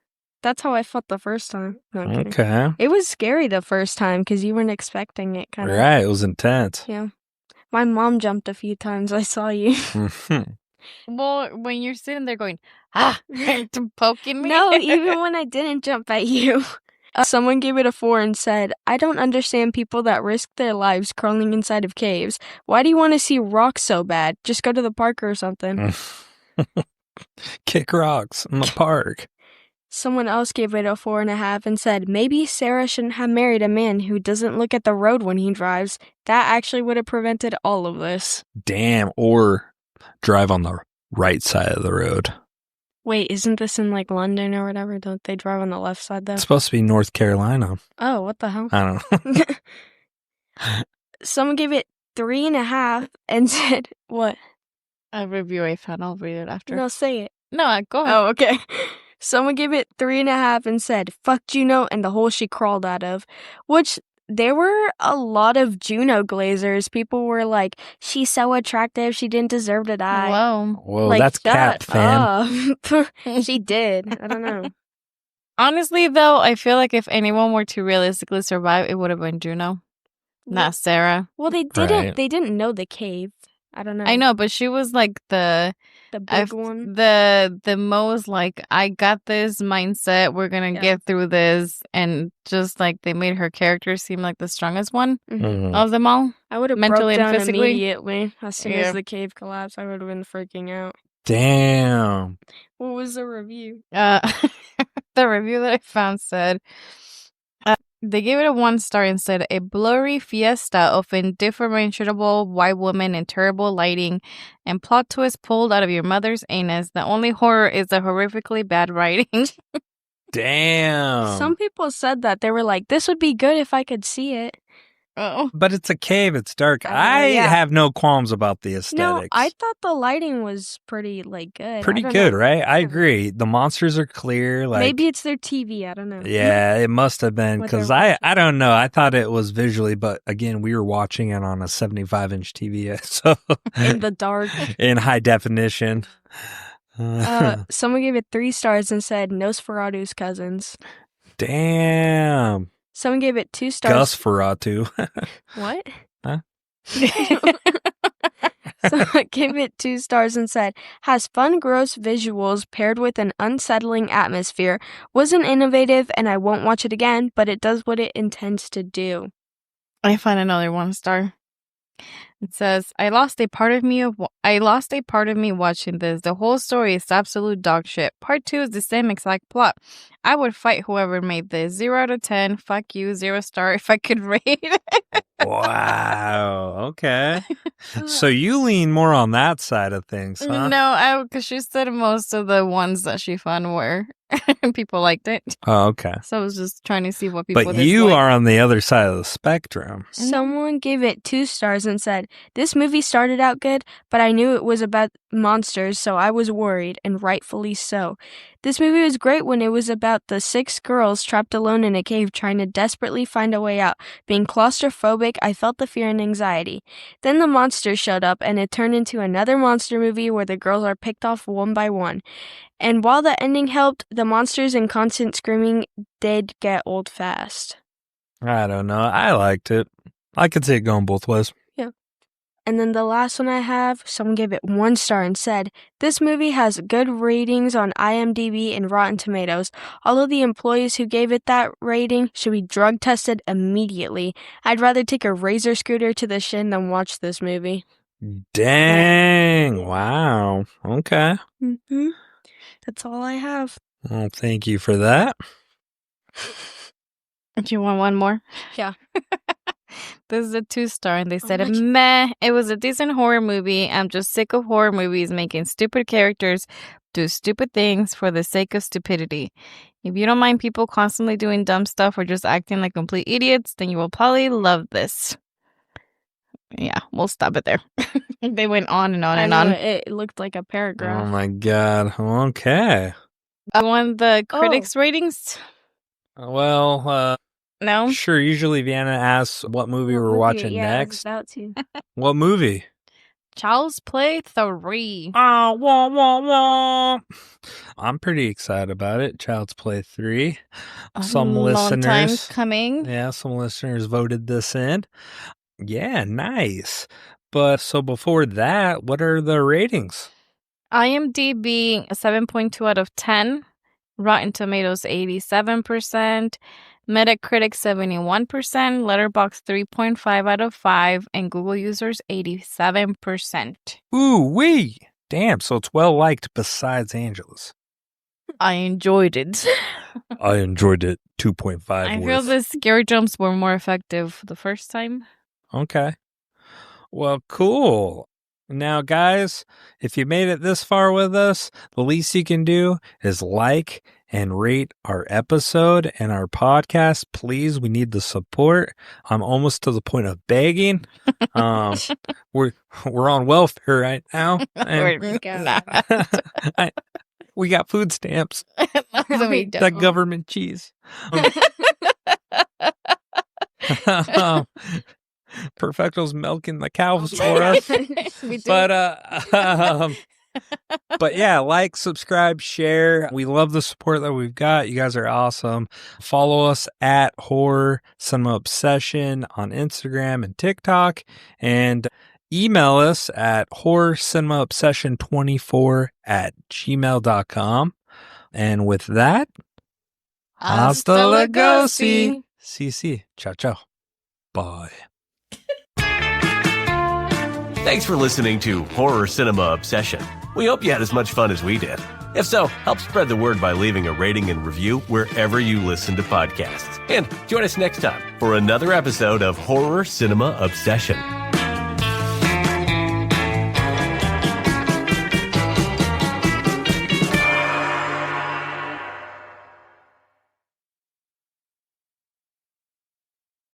Speaker 5: that's how I felt the first time. No, I'm kidding.
Speaker 1: Okay.
Speaker 5: It was scary the first time because you weren't expecting it, kind of.
Speaker 1: Right. It was intense.
Speaker 5: Yeah. My mom jumped a few times. I saw you.
Speaker 2: Well, when you're sitting there going, poking me.
Speaker 5: No, even when I didn't jump at you. Someone gave it a 4 and said, I don't understand people that risk their lives crawling inside of caves. Why do you want to see rocks so bad? Just go to the park or something.
Speaker 1: Kick rocks in the park.
Speaker 5: Someone else gave it a 4.5 and said, maybe Sarah shouldn't have married a man who doesn't look at the road when he drives. That actually would have prevented all of this.
Speaker 1: Damn. Or drive on the right side of the road.
Speaker 5: Wait, isn't this in like London or whatever? Don't they drive on the left side though?
Speaker 1: It's supposed to be North Carolina.
Speaker 5: Oh, what the hell?
Speaker 1: I don't know.
Speaker 5: Someone gave it 3.5 and said, what?
Speaker 2: A review I found. I'll read it after.
Speaker 5: No, say it.
Speaker 2: No, go ahead.
Speaker 5: Oh, okay. Someone gave it 3.5 and said, fuck Juno and the hole she crawled out of. Which, there were a lot of Juno glazers. People were like, she's so attractive, she didn't deserve to die.
Speaker 1: Whoa,
Speaker 5: Like,
Speaker 1: that's cap, fam.
Speaker 5: She did. I don't know.
Speaker 2: Honestly, though, I feel like if anyone were to realistically survive, it would have been Juno, not Sarah.
Speaker 5: Well, they didn't.
Speaker 1: Right.
Speaker 5: They didn't know the cave. I don't know.
Speaker 2: I know, but she was like the
Speaker 5: big one.
Speaker 2: The most like, I got this mindset. We're gonna get through this, and just like they made her character seem like the strongest one of them all.
Speaker 5: I would have
Speaker 2: mentally
Speaker 5: broke down
Speaker 2: and physically
Speaker 5: immediately as soon as the cave collapsed. I would have been freaking out.
Speaker 1: Damn.
Speaker 5: What was the review?
Speaker 2: The review that I found said, they gave it a 1 star and said, a blurry fiesta of indifferentiable white women in terrible lighting and plot twist pulled out of your mother's anus. The only horror is the horrifically bad writing.
Speaker 1: Damn.
Speaker 5: Some people said that. They were like, this would be good if I could see it.
Speaker 2: Oh.
Speaker 1: But it's a cave. It's dark. I have no qualms about the aesthetics.
Speaker 5: No, I thought the lighting was pretty, like, good.
Speaker 1: Pretty good, right? I agree. The monsters are clear. Like,
Speaker 5: maybe it's their TV. I don't know.
Speaker 1: Yeah, it must have been because I don't know. I thought it was visually, but again, we were watching it on a 75-inch TV, so
Speaker 5: in the dark,
Speaker 1: in high definition.
Speaker 5: Someone gave it 3 stars and said Nosferatu's cousins.
Speaker 1: Damn.
Speaker 5: Someone gave it 2 stars.
Speaker 1: Gus-Feratu.
Speaker 5: What?
Speaker 1: Huh?
Speaker 5: Someone gave it 2 stars and said, has fun, gross visuals paired with an unsettling atmosphere. Wasn't innovative and I won't watch it again, but it does what it intends to do.
Speaker 2: I find another 1 star. It says, I lost a part of me watching this. The whole story is absolute dog shit. Part 2 is the same exact plot. I would fight whoever made this. 0 out of 10. Fuck you. 0 star if I could rate it.
Speaker 1: Wow. Okay. So you lean more on that side of things, huh?
Speaker 2: No, because she said most of the ones that she found were people liked it.
Speaker 1: Oh, okay.
Speaker 2: So I was just trying to see what people
Speaker 1: But you are on the other side of the spectrum.
Speaker 5: Someone gave it 2 stars and said, this movie started out good, but I knew it was about monsters, so I was worried, and rightfully so. This movie was great when it was about the 6 girls trapped alone in a cave trying to desperately find a way out. Being claustrophobic, I felt the fear and anxiety. Then the monsters showed up, and it turned into another monster movie where the girls are picked off one by one. And while the ending helped, the monsters and constant screaming did get old fast.
Speaker 1: I don't know. I liked it. I could see it going both ways.
Speaker 5: Yeah. And then the last one I have, someone gave it 1 star and said, this movie has good ratings on IMDb and Rotten Tomatoes. All of the employees who gave it that rating should be drug tested immediately. I'd rather take a razor scooter to the shin than watch this movie.
Speaker 1: Dang. Wow. Okay.
Speaker 5: Mm-hmm. That's all I have.
Speaker 1: Well, thank you for that.
Speaker 2: Do you want one more?
Speaker 5: Yeah.
Speaker 2: This is a 2-star, and they said,
Speaker 5: my God.
Speaker 2: meh, it was a decent horror movie. I'm just sick of horror movies making stupid characters do stupid things for the sake of stupidity. If you don't mind people constantly doing dumb stuff or just acting like complete idiots, then you will probably love this. Yeah, we'll stop it there. They went on and on and on.
Speaker 5: It looked like a paragraph.
Speaker 1: Oh my God. Okay.
Speaker 2: I want the critics' ratings.
Speaker 1: Well,
Speaker 2: No?
Speaker 1: sure. Usually Vienna asks what movie we're watching next.
Speaker 5: I was about to.
Speaker 1: What movie?
Speaker 2: Child's Play 3.
Speaker 1: Oh, wah, wah, wah. I'm pretty excited about it. Child's Play 3. Some
Speaker 2: Long time
Speaker 1: listeners,
Speaker 2: coming.
Speaker 1: yeah, some listeners voted this in. Yeah, nice. But so before that, what are the ratings?
Speaker 2: IMDb 7.2 out of 10. Rotten Tomatoes 87%. Metacritic 71%. Letterboxd 3.5 out of 5. And Google users 87%.
Speaker 1: Ooh, wee. Damn, so it's well liked besides Angelus.
Speaker 2: I enjoyed it.
Speaker 1: I enjoyed it. 2.5
Speaker 2: I feel
Speaker 1: worth.
Speaker 2: the scary jumps were more effective the first time.
Speaker 1: Okay. Well, cool. Now, guys, if you made it this far with us, the least you can do is like and rate our episode and our podcast. Please, we need the support. I'm almost to the point of begging. We're on welfare right now. And we got food stamps.
Speaker 2: No, we don't.
Speaker 1: The government cheese. Perfecto's milking the cows for us.
Speaker 2: We do.
Speaker 1: But yeah, like, subscribe, share. We love the support that we've got. You guys are awesome. Follow us at Horror Cinema Obsession on Instagram and TikTok, and email us at horrorcinemaobsession24@gmail.com. And with that, hasta lugosi. CC. Ciao, ciao. Bye.
Speaker 3: Thanks for listening to Horror Cinema Obsession. We hope you had as much fun as we did. If so, help spread the word by leaving a rating and review wherever you listen to podcasts. And join us next time for another episode of Horror Cinema Obsession.